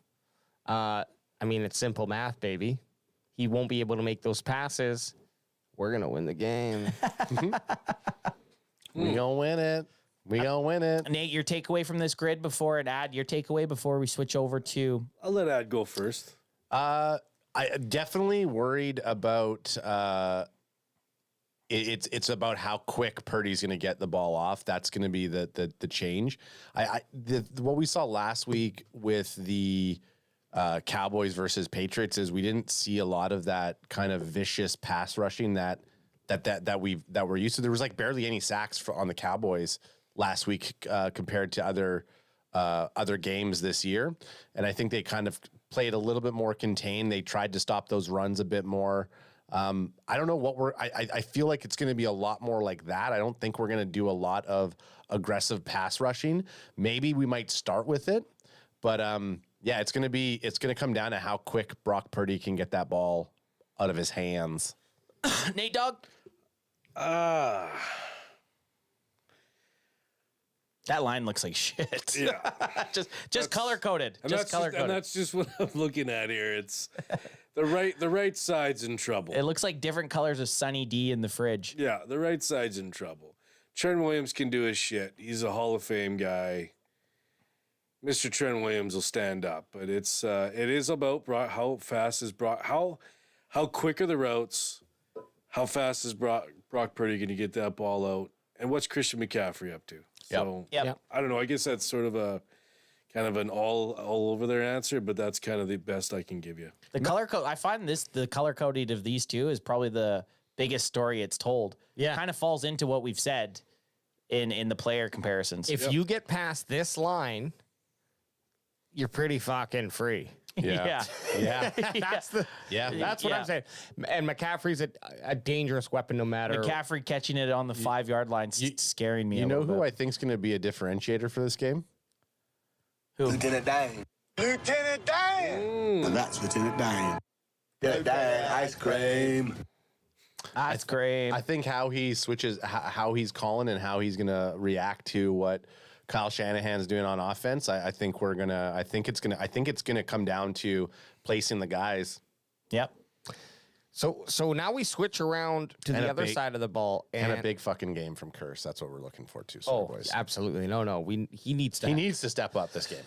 it's simple math, baby. He won't be able to make those passes. We're going to win the game. We gonna win it. We gonna win it. Nate, your takeaway from this grid before it Ad, your takeaway before we switch over to. I'll let Ad go first. I definitely worried about. It's about how quick Purdy's going to get the ball off. That's going to be the change. What we saw last week with the Cowboys versus Patriots is we didn't see a lot of that kind of vicious pass rushing that we're used to. There was like barely any sacks on the Cowboys last week compared to other games this year, and I think they kind of played a little bit more contained. They tried to stop those runs a bit more. I don't know I feel like it's going to be a lot more like that. I don't think we're going to do a lot of aggressive pass rushing. Maybe we might start with it, but it's going to come down to how quick Brock Purdy can get that ball out of his hands. Nate Dogg? That line looks like shit. Yeah. just color coded. Just color coded. And that's just what I'm looking at here. It's the right side's in trouble. It looks like different colors of Sunny D in the fridge. Yeah, the right side's in trouble. Trent Williams can do his shit. He's a Hall of Fame guy. Mr. Trent Williams will stand up, but it is about how fast is Brock, how quick are the routes, how fast is Brock Purdy going to get that ball out, and what's Christian McCaffrey up to? So Yep. I don't know. I guess that's sort of a kind of an all over their answer, but that's kind of the best I can give you. The color code. I find the color coded of these two is probably the biggest story it's told. Yeah, kind of falls into what we've said in the player comparisons. If you get past this line, you're pretty fucking free. Yeah. That's what I'm saying. And McCaffrey's a dangerous weapon no matter. McCaffrey catching it on the 5-yard line, scaring me. You know who I think is going to be a differentiator for this game? Who? Lieutenant Dan. Lieutenant Dan. Well, that's Lieutenant Dan. Lieutenant Dan, ice cream. That's great. I think how he switches, how he's calling, and how he's going to react to what Kyle Shanahan's doing on offense. I think it's gonna come down to placing the guys. Yep. So now we switch around to the other side of the ball, and a big fucking game from Curse. That's what we're looking for too. Boys. Absolutely. No. He needs to step up this game.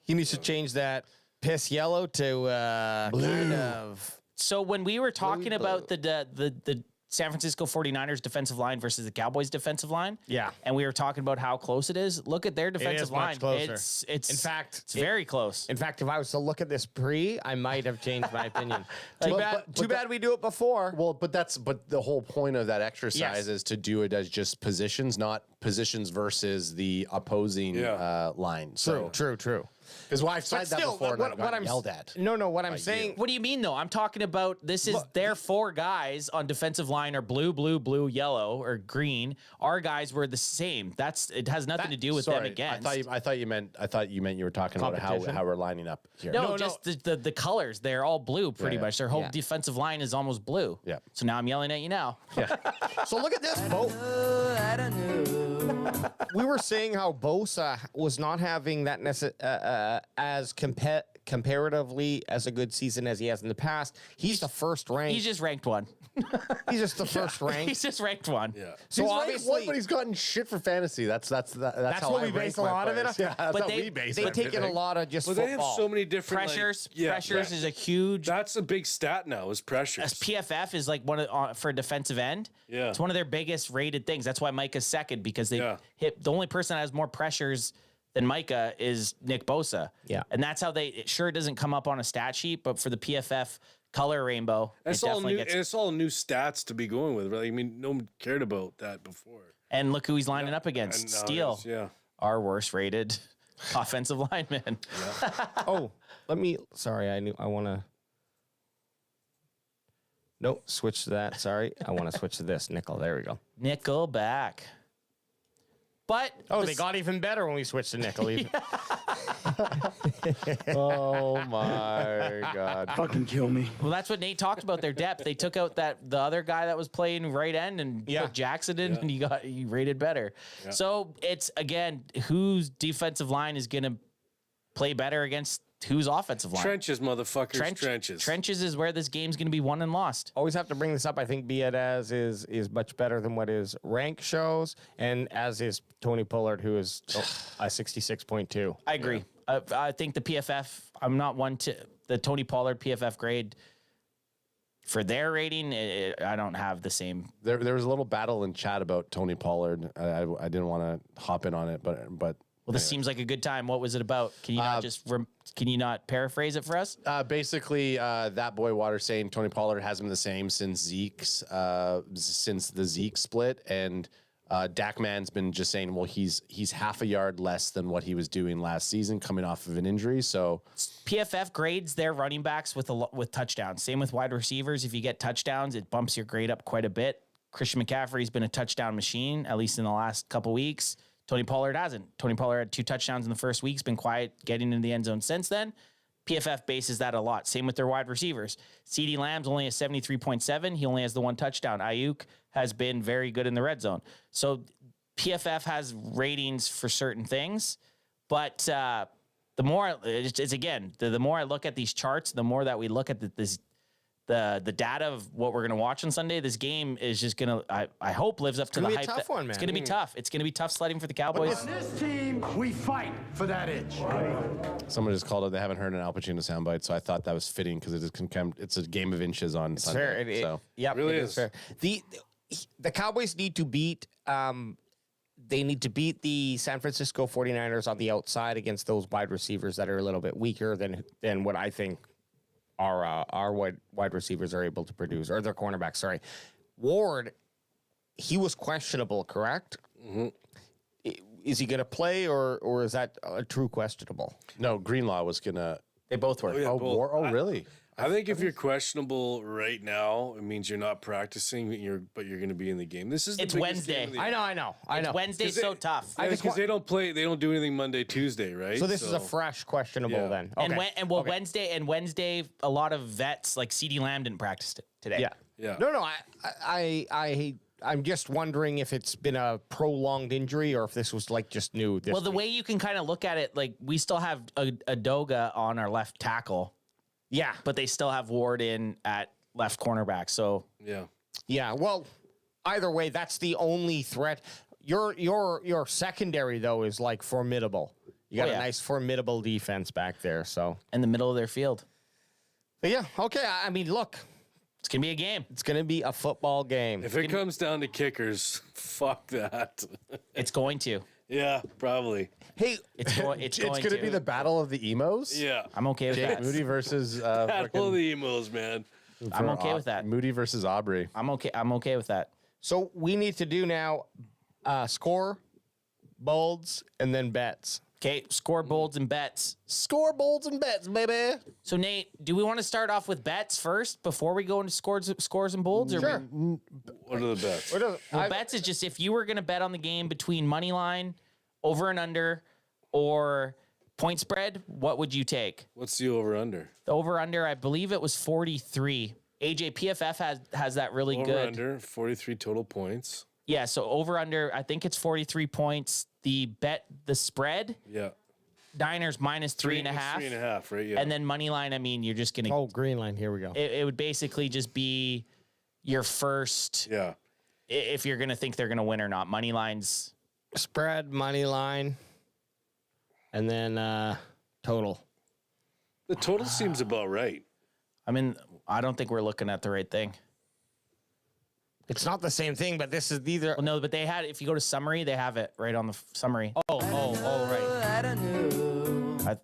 He needs to change that piss yellow to blue. Kind of. So when we were talking about the San Francisco 49ers defensive line versus the Cowboys defensive line. Yeah. And we were talking about how close it is. Look at their defensive line. Much closer. It's in fact, it's very close. In fact, if I was to look at this I might have changed my opinion. Too bad we do it before. Well, but the whole point of that exercise is to do it as just positions, not positions versus the opposing line. So True. Because I've But said that before and I've gotten yelled at. No, what I'm saying. What do you mean, though? I'm talking about this is their 4 guys on defensive line are blue, blue, blue, yellow, or green. Our guys were the same. It has nothing to do with them against. I thought you meant you were talking about how we're lining up here. No, just the colors. They're all blue, pretty much. Their whole defensive line is almost blue. Yeah. So now I'm yelling at you now. So look at this, Bo. We were saying how Bosa was not having that as comparatively as a good season as he has in the past. He's the first ranked. He's just ranked 1. He's just the first ranked. He's just ranked 1. Yeah. So He's obviously, ranked 1, but he's gotten shit for fantasy. That's how what I we base rank a my lot of it players. on. Yeah, that's But how they- we base they've taken a everything. lot of just Well, football. they have so many different Pressures. Like, Pressures is a huge. That's a big stat now. Is pressures. PFF is like one of for a defensive end. Yeah. It's one of their biggest rated things. That's why Micah's second, because they hit the only person that has more pressures than Micah is Nick Bosa. Yeah. And that's how it doesn't come up on a stat sheet, but for the PFF color rainbow, It's all new. And it's all new stats to be going with. Right? I mean, no one cared about that before. And look who he's lining up against. And now Steele, yeah. our worst rated offensive lineman. Oh, sorry, I want to. Nope, switch to that. Sorry, I want to switch to this. Nickel, there we go. Nickel back. But They got even better when we switched to nickel. Even. Oh my god! Fucking kill me. well, that's what Nate talked about, their depth. They took out the other guy that was playing right end and put Jackson in, and he rated better. Yeah. So it's again, whose defensive line is going to play better against whose offensive line? Trenches, motherfuckers. Trenches. Trenches is where this game's going to be won and lost. Always have to bring this up. I think Be It As is much better than what his rank shows, and as is Tony Pollard, who is a 66.2. I agree. I think the PFF. I'm not one to the Tony Pollard PFF grade. For their rating, I don't have the same. There was a little battle in chat about Tony Pollard. I didn't want to hop in on it, but Well, this seems like a good time. What was it about? Can you not can you not paraphrase it for us? basically, that boy Water saying Tony Pollard has been the same since since the Zeke split, and Dak Man's been just saying, well, he's half a yard less than what he was doing last season, coming off of an injury. So PFF grades their running backs with touchdowns. Same with wide receivers. If you get touchdowns, it bumps your grade up quite a bit. Christian McCaffrey's been a touchdown machine, at least in the last couple weeks. Tony Pollard hasn't. Tony Pollard had 2 touchdowns in the first week. He's been quiet getting into the end zone since then. PFF bases that a lot. Same with their wide receivers. CeeDee Lamb's only a 73.7. He only has the 1 touchdown. Ayuk has been very good in the red zone. So PFF has ratings for certain things, but the more the more I look at these charts, the more that we look at the data of what we're going to watch on Sunday, this game is just going to, I hope, lives up to the hype. It's going to be a tough one, man. It's going to be tough. It's going to be tough sledding for the Cowboys. On this team, we fight for that itch. someone just called it. They haven't heard an Al Pacino soundbite, so I thought that was fitting because it's a game of inches on Sunday. Fair. So Really it is. fair. The Cowboys need to beat they need to beat the San Francisco 49ers on the outside against those wide receivers that are a little bit weaker than what I think our wide receivers are able to produce, or their cornerbacks. Sorry, Ward, he was questionable, correct? Mm-hmm. Is he going to play, or is that a true questionable? no, Greenlaw was gonna. They both were. yeah, both. Really? I think if you're questionable right now, it means you're not practicing, but you're going to be in the game. This is the It's biggest Wednesday. game of the I year. know. It's Wednesday's so tough. Because they don't play, they don't do anything Monday, Tuesday, right? So this is a fresh questionable Yeah. then. And Okay. Wednesday, a lot of vets like CeeDee Lamb didn't practice today. Yeah. Yeah. No. I'm just wondering if it's been a prolonged injury or if this was like just new. This Well, the week. way you can kind of look at it, like we still have a Doga on our left tackle, Yeah. but they still have Ward in at left cornerback. So Yeah. Yeah. Well, either way, that's the only threat. Your secondary though is like formidable. You got Oh, yeah. a nice formidable defense back there. So in the middle of their field, but yeah. Okay. I mean, look, it's gonna be a game. it's gonna be a football game. If it comes down to kickers, fuck that. It's going to. Yeah, probably. Hey, It's going. It's going It's gonna to be the battle of the emos. Yeah. I'm okay with Jake that. Moody versus Battle of the emos, man. I'm okay with that. Moody versus Aubrey. I'm okay with that. so we need to do now score, bolds, and then bets. Okay, score bolds and bets. Score bolds and bets, baby. So Nate, do we want to start off with bets first before we go into scores and bolds? Or Sure. What are the bets? Well, bets is just if you were going to bet on the game between money line, over and under, or point spread, what would you take? What's the over-under? The over under, I believe it was 43. AJ PFF has that really good. Over-under, 43 total points. Yeah, so over under, I think it's 43 points. The spread, Yeah. Niners minus 3.5. 3.5, right? Yeah. And then money line, I mean, you're just gonna. Oh, green line. Here we go. It would basically just be your first. yeah. If you're gonna think they're gonna win or not, money lines. Spread, money line, and then total. The total seems about right. I mean, I don't think we're looking at the right thing. It's not the same thing, but this is either. Well, no, but they had. If you go to summary, they have it right on the summary. Oh, right.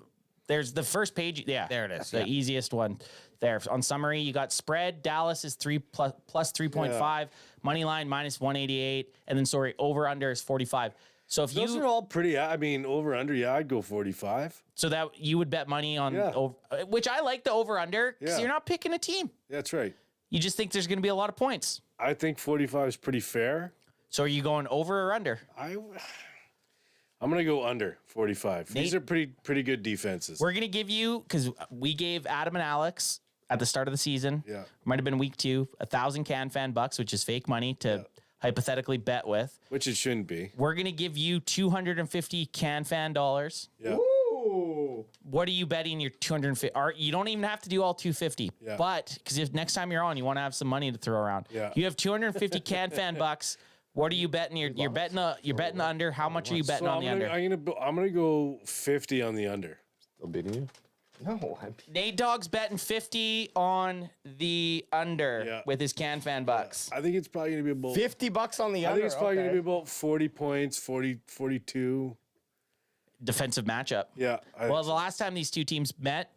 There's the first page. Yeah, There it is, The yeah. easiest one there on summary. You got spread. Dallas is plus 3.5. Money line minus 188, and then over under is 45. So if Those are all pretty. I mean, over-under, yeah, I'd go 45. so that you would bet money on Yeah. over, which I like the over under because Yeah. you're not picking a team. That's right. You just think there's going to be a lot of points. I think 45 is pretty fair. So are you going over or under? I'm going to go under 45. These Nate? are pretty good defenses. We're going to give you, because we gave Adam and Alex at the start of the season, Yeah. might have been week 2, 1,000 CanFan bucks, which is fake money to hypothetically bet with. Which it shouldn't be. We're going to give you 250 CanFan dollars. Yeah. What are you betting your 250? You don't even have to do all 250. Yeah. But because if next time you're on, you want to have some money to throw around. Yeah. You have 250 CanFan bucks. What are you betting? You're betting the under. How much are you betting on the under? I'm gonna go 50 on the under. Still beating you? No, Nate Dogg's betting 50 on the under Yeah. with his CanFan bucks. I think it's probably gonna be about. $50 on the I under. think it's probably gonna be about 40 points, 40, 42. Defensive matchup. Yeah. Well, the last time these two teams met,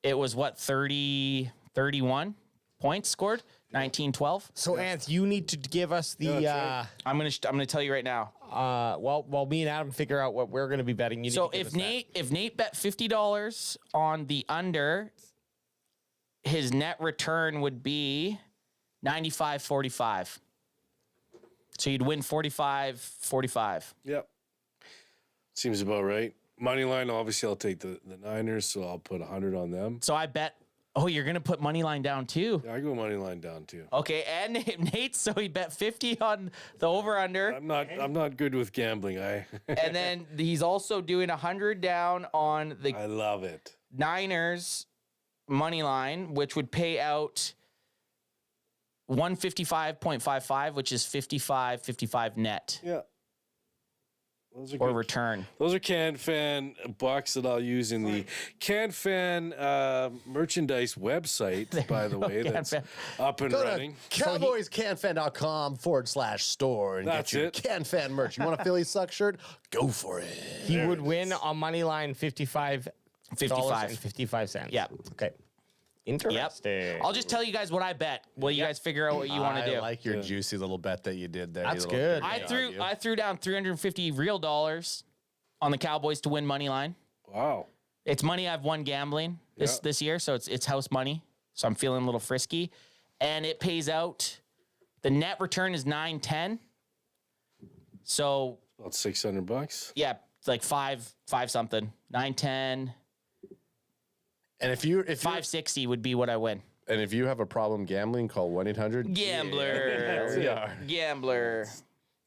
it was 31 points scored, 19-12. So, Anth, you need to give us the. Yeah, that's I'm gonna tell you right now. While me and Adam figure out what we're going to be betting, you need So to give if us that. Nate bet $50 on the under, his net return would be 95.45. So you'd win 45.45. Yep. Seems about right. Money line, obviously, I'll take the Niners, so I'll put 100 on them. So I bet. Oh, you're gonna put money line down too. Yeah, I go money line down too. Okay, and Nate, so he bet 50 on the over under, I'm not good with gambling. and then he's also doing 100 down on the I love it. Niners money line, which would pay out 155.55, which is 55 net Yeah. Those are or good. return. Those are CanFan bucks that I'll use in the CanFan merchandise website, by the way. That's CanFan. up and Go running. to cowboyscanfan.com/store and That's get your it. CanFan merch. You want a Philly Suck shirt? Go for it. He would win on money line $55. 55 Yeah. Okay. Interesting. Yep. I'll just tell you guys what I bet. Will you guys figure out what you want to do? I like your juicy little bet that you did there. That's you little good. dirty I dog, threw down 350 real dollars on the Cowboys to win money line. Wow. It's money I've won gambling this year, so it's house money. So I'm feeling a little frisky, and it pays out. The net return is 910. So About $600. yeah, it's like five something. 910. And if you 560 would be what I win. and if you have a problem gambling, call 1-800. Gambler. Gambler.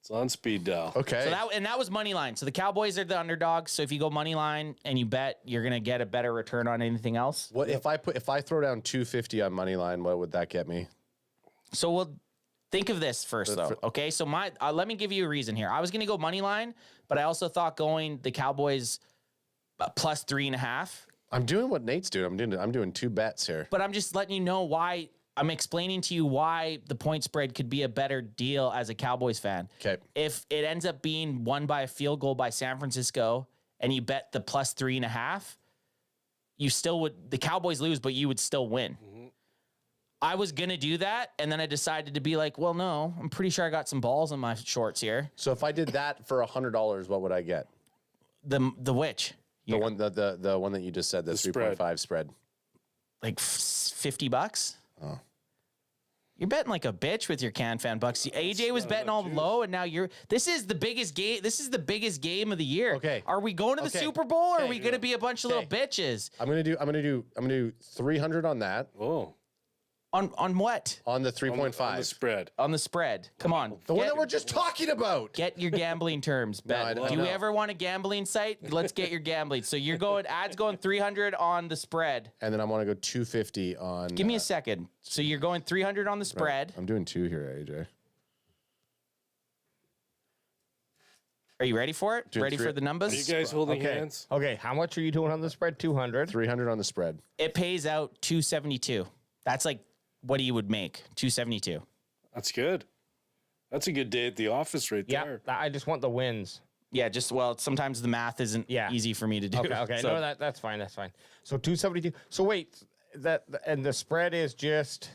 It's on speed dial. Okay. So that was money line. So the Cowboys are the underdogs. So if you go money line and you bet, you're gonna get a better return on anything else. what if I throw down 250 on money line? What would that get me? So we'll think of this first, though. Okay, so let me give you a reason here. I was gonna go money line, but I also thought going the Cowboys plus 3.5. I'm doing what Nate's doing. I'm doing two bets here. But I'm just letting you know why. I'm explaining to you why the point spread could be a better deal as a Cowboys fan. Okay. If it ends up being won by a field goal by San Francisco and you bet the plus 3.5, you still would. The Cowboys lose, but you would still win. Mm-hmm. I was gonna do that, and then I decided to be like, well, no, I'm pretty sure I got some balls in my shorts here. So if I did that for $100, what would I get? The which? The one the one that you just said, the spread. 3.5 spread. Like $50? Oh. You're betting like a bitch with your CanFan bucks. AJ was betting all low, and now this is the biggest game. This is the biggest game of the year. Okay. Are we going to the Super Bowl, or are we going to be a bunch of little bitches? I'm gonna do 300 on that. Oh. On what? On the 3.5. On the spread. On the spread. Come on. The one that we're just talking about. Get your gambling terms. Bet. I Do you know. ever want a gambling site? Let's get your gambling. So you're going, ad's going 300 on the spread. And then I want to go 250 on. Give me a second. So you're going 300 on the spread. I'm doing 2 here, AJ. Are you ready for it? Dude, Ready for the numbers? Are you guys holding hands? Okay, how much are you doing on the spread? 200. 300 on the spread. It pays out 272. That's like what you would make. 272. That's good. That's a good day at the office right Yeah, there. I just want the wins. Yeah, sometimes the math isn't easy for me to do. Okay, So no, that's fine. That's fine. So 272. So wait, and the spread is just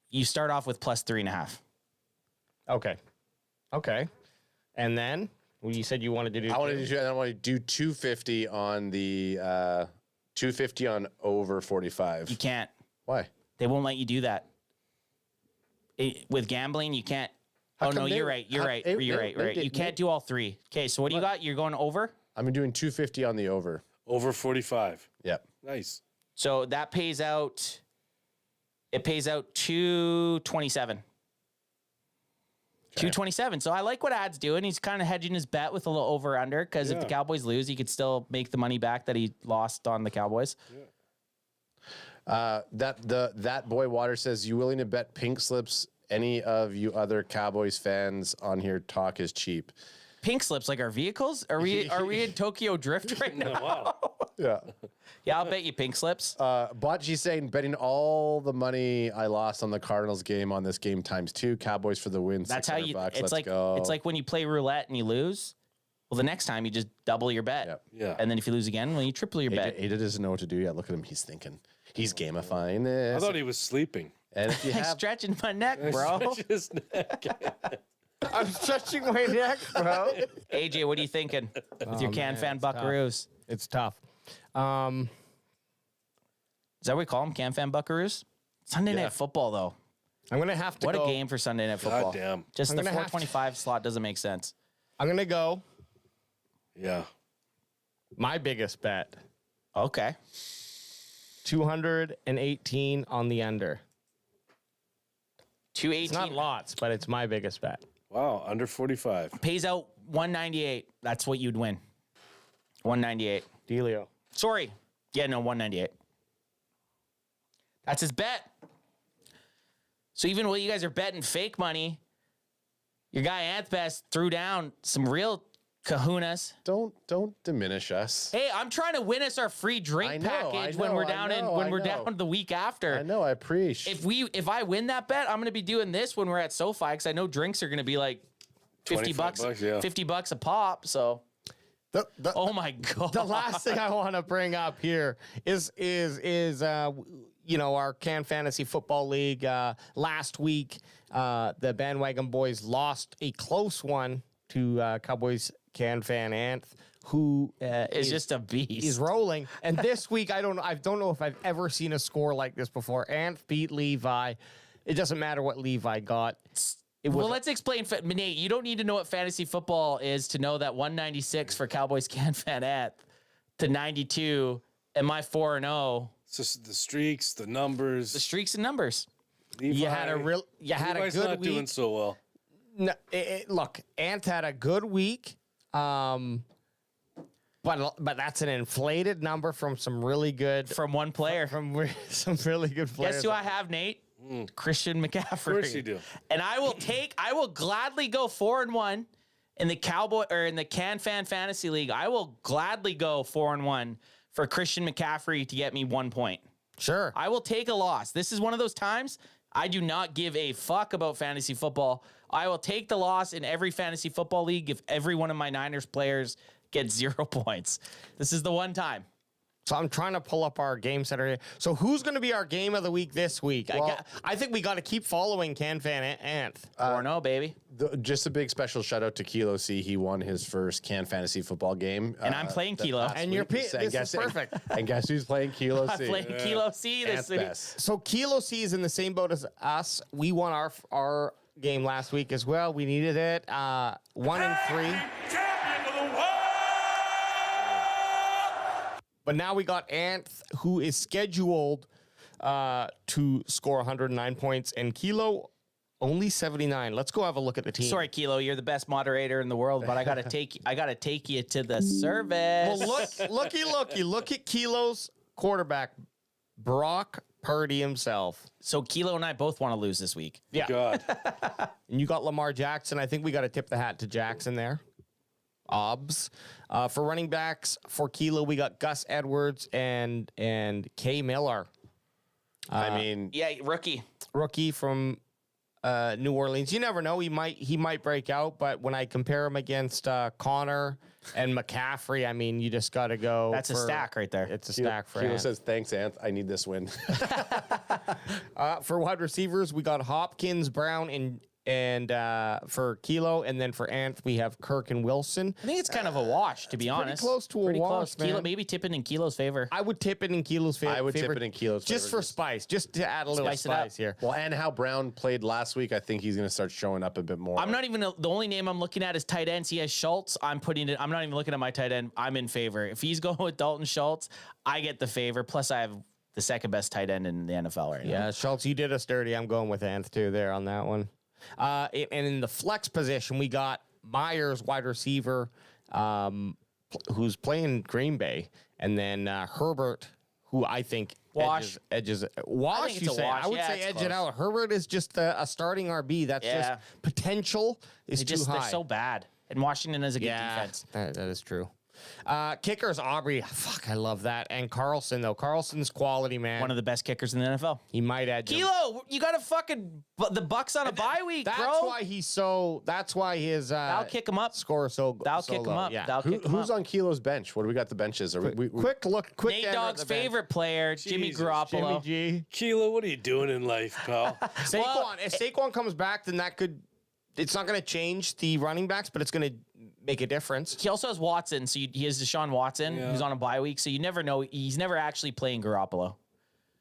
you start off with plus 3.5. okay, and then you said you wanted to do. I want to do 250 on the 250 on over 45. You can't. Why? They won't let you do that. With gambling, you can't. Oh, no, you're right. You're right. You're right. You can't do all three. Okay, so what do you got? You're going over? I'm doing 250 on the over. Over 45. Yep. Nice. So that pays out. It pays out 227. 227. So I like what Ad's doing. He's kind of hedging his bet with a little over under because if the Cowboys lose, he could still make the money back that he lost on the Cowboys. That boy Water says, you willing to bet pink slips? Any of you other Cowboys fans on here talk is cheap. Pink slips like our vehicles? Are we in Tokyo Drift right now? Wow. Yeah. Yeah, I'll bet you pink slips. Botchy's saying, betting all the money I lost on the Cardinals game on this game times 2. Cowboys for the win. That's how you. $600. It's Let's like go. it's like when you play roulette and you lose. Well, the next time you just double your bet. Yep. Yeah. And then if you lose again, well, you triple your bet. Ada doesn't know what to do yet. Look at him. He's thinking. He's gamifying this. I thought he was sleeping. And if you I'm have stretching my neck, bro. His neck. I'm stretching my neck, bro. AJ, what are you thinking with your CanFan Buckaroos? It's tough. Is that what we call them? CanFan Buckaroos? Sunday Night Football, though. I'm gonna have to. What go. a game for Sunday Night Football. Goddamn. Just I'm the gonna have to- 425 slot doesn't make sense. I'm gonna go. Yeah. My biggest bet. Okay. 218 on the under. 218 It's not lots, but it's my biggest bet. Wow. Under 45. pays out 198. That's what you'd win. 198. Delio. Sorry. Yeah, no, 198. That's his bet. So even while you guys are betting fake money, your guy Anthbest threw down some real kahunas. Don't diminish us. Hey, I'm trying to win us our free drink package when we're down down the week after. I know. I appreciate. If I win that bet, I'm going to be doing this when we're at SoFi because I know drinks are going to be like 50 bucks, yeah. 50 bucks a pop. So, oh my god. The last thing I want to bring up here is our Can Fantasy Football League last week. The Bandwagon Boys lost a close one to Cowboys Can Fan Anth, who is just a beast. He's rolling. And this week, I don't know if I've ever seen a score like this before. Anth beat Levi. It doesn't matter what Levi got. Well, let's explain. Nate, you don't need to know what fantasy football is to know that 196 for Cowboys Can Fan Anth to 92 and my 4-0. It's just the streaks, the numbers. The streaks and numbers. Levi, You had a Levi's good not week. doing so well. No, look, Ant had a good week, but that's an inflated number from some really good From one player. from some really good players. Guess who I have, Nate? Christian McCaffrey. Of course you do. And I will gladly go 4-1 in the Can Fan Fantasy League. I will gladly go 4-1 for Christian McCaffrey to get me 1 point. Sure. I will take a loss. This is one of those times I do not give a fuck about fantasy football. I will take the loss in every fantasy football league if every one of my Niners players gets 0 points. This is the one time. So I'm trying to pull up our game center. So who's going to be our game of the week this week? Well, I think we got to keep following CanFan Anth. 4-0, baby. Just a big special shout out to Kilo C. He won his first Can Fantasy Football game. And I'm playing Kilo. And you're this is perfect. And guess who's playing Kilo C? I'm playing Kilo C this week. So Kilo C is in the same boat as us. We won our game last week as well. We needed it. 1-3. But now we got Anth, who is scheduled to score 109 points, and Kilo only 79. Let's go have a look at the team. Sorry, Kilo, you're the best moderator in the world, but I gotta take you to the service. Well, look at Kilo's quarterback, Brock Purdy himself. So Kilo and I both want to lose this week. Yeah. God. And you got Lamar Jackson. I think we got to tip the hat to Jackson there. Obs. For running backs, for Kilo, we got Gus Edwards and Kay Miller. I mean, Yeah, rookie From New Orleans. You never know. He might break out, but when I compare him against Connor and McCaffrey, I mean, you just got to go. That's a stack right there. It's a stack for Kilo Anth. says, thanks, Anth. I need this win. For wide receivers, we got Hopkins, Brown, and for Kilo, and then for Anth, we have Kirk and Wilson. I think it's kind of a wash, to be honest. Close to a wash, man. Kilo, maybe tipping in Kilo's favor. I would tip it in Kilo's favor. I would tip it in Kilo's just favor. for spice, just to add a little Spice it up. spice here. Well, and how Brown played last week, I think he's going to start showing up a bit more. I'm not even the only name I'm looking at is tight ends. He has Schultz. I'm not even looking at my tight end. I'm in favor. If he's going with Dalton Schultz, I get the favor. Plus, I have the second best tight end in the NFL right now. Yeah, Schultz, you did us dirty. I'm going with Anth too there on that one. And in the flex position, we got Myers, wide receiver, who's playing Green Bay, and then Herbert, who I think edges. Wash, think it's you a say? wash. I would Yeah, say it's edge close. it out. Herbert is just a starting RB. That's just potential is too high. They're so bad. And Washington is a good defense. That is true. Kickers, Aubrey. Fuck, I love that. And Carlson, though. Carlson's quality, man. One of the best kickers in the NFL. He might add. Kilo, you got to fucking the Bucks on a bye week, That's bro. why he's so. That's why his. I'll kick him up. Score so. That'll so kick him low. up. Yeah. That'll kick him Who's up. on Kilo's bench? What do we got the benches? Are we Quick look. Quick. Nate gander at Dogg's the bench. favorite player, Jimmy Jesus, Garoppolo. Jimmy G. Kilo, what are you doing in life, pal? Saquon. Well, if Saquon comes back, then that could. It's not going to change the running backs, but it's going to make a difference. He also has Watson, so he has Deshaun Watson, who's on a bye week, so you never know. He's never actually playing Garoppolo.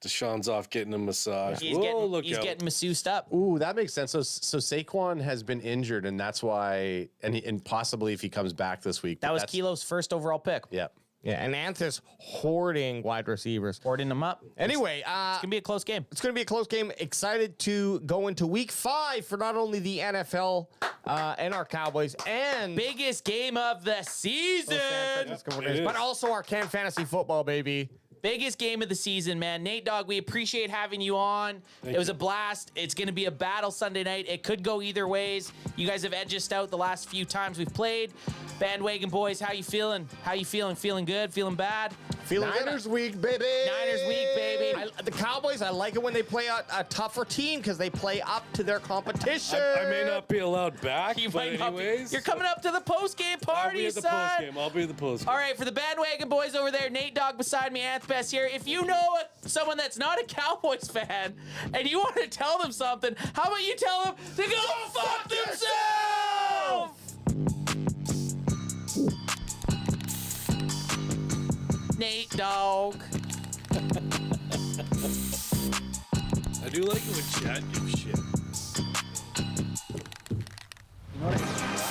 Deshaun's off getting a massage. He's Whoa, getting out. masseused up. Ooh, that makes sense. So Saquon has been injured, and that's why, and possibly if he comes back this week. That was that's- Kilo's first overall pick. Yeah. Yeah, and Anth is hoarding wide receivers. Hoarding them up. Anyway, It's going to be a close game. it's going to be a close game. Excited to go into week 5 for not only the NFL and our Cowboys and Biggest game of the season. San Francisco 49ers, but also our Can Fantasy Football, baby. Biggest game of the season, man. Nate Dogg, we appreciate having you on. It was a blast. It's going to be a battle Sunday night. It could go either ways. You guys have edged us out the last few times we've played. Bandwagon boys, how you feeling? How you feeling? Feeling good? Feeling bad? Feeling Niners week, baby. Niners week, baby. the Cowboys, I like it when they play a tougher team because they play up to their competition. I may not be allowed back, You but might not be- anyways. You're coming up to the post-game I'll party, be at the son. post game. I'll be at the post game. All right, for the Bandwagon boys over there, Nate Dogg beside me, Anth Best here. If you know someone that's not a Cowboys fan and you want to tell them something, how about you tell them to go fuck themselves? Nate Dogg. I do like it when chat gives shit.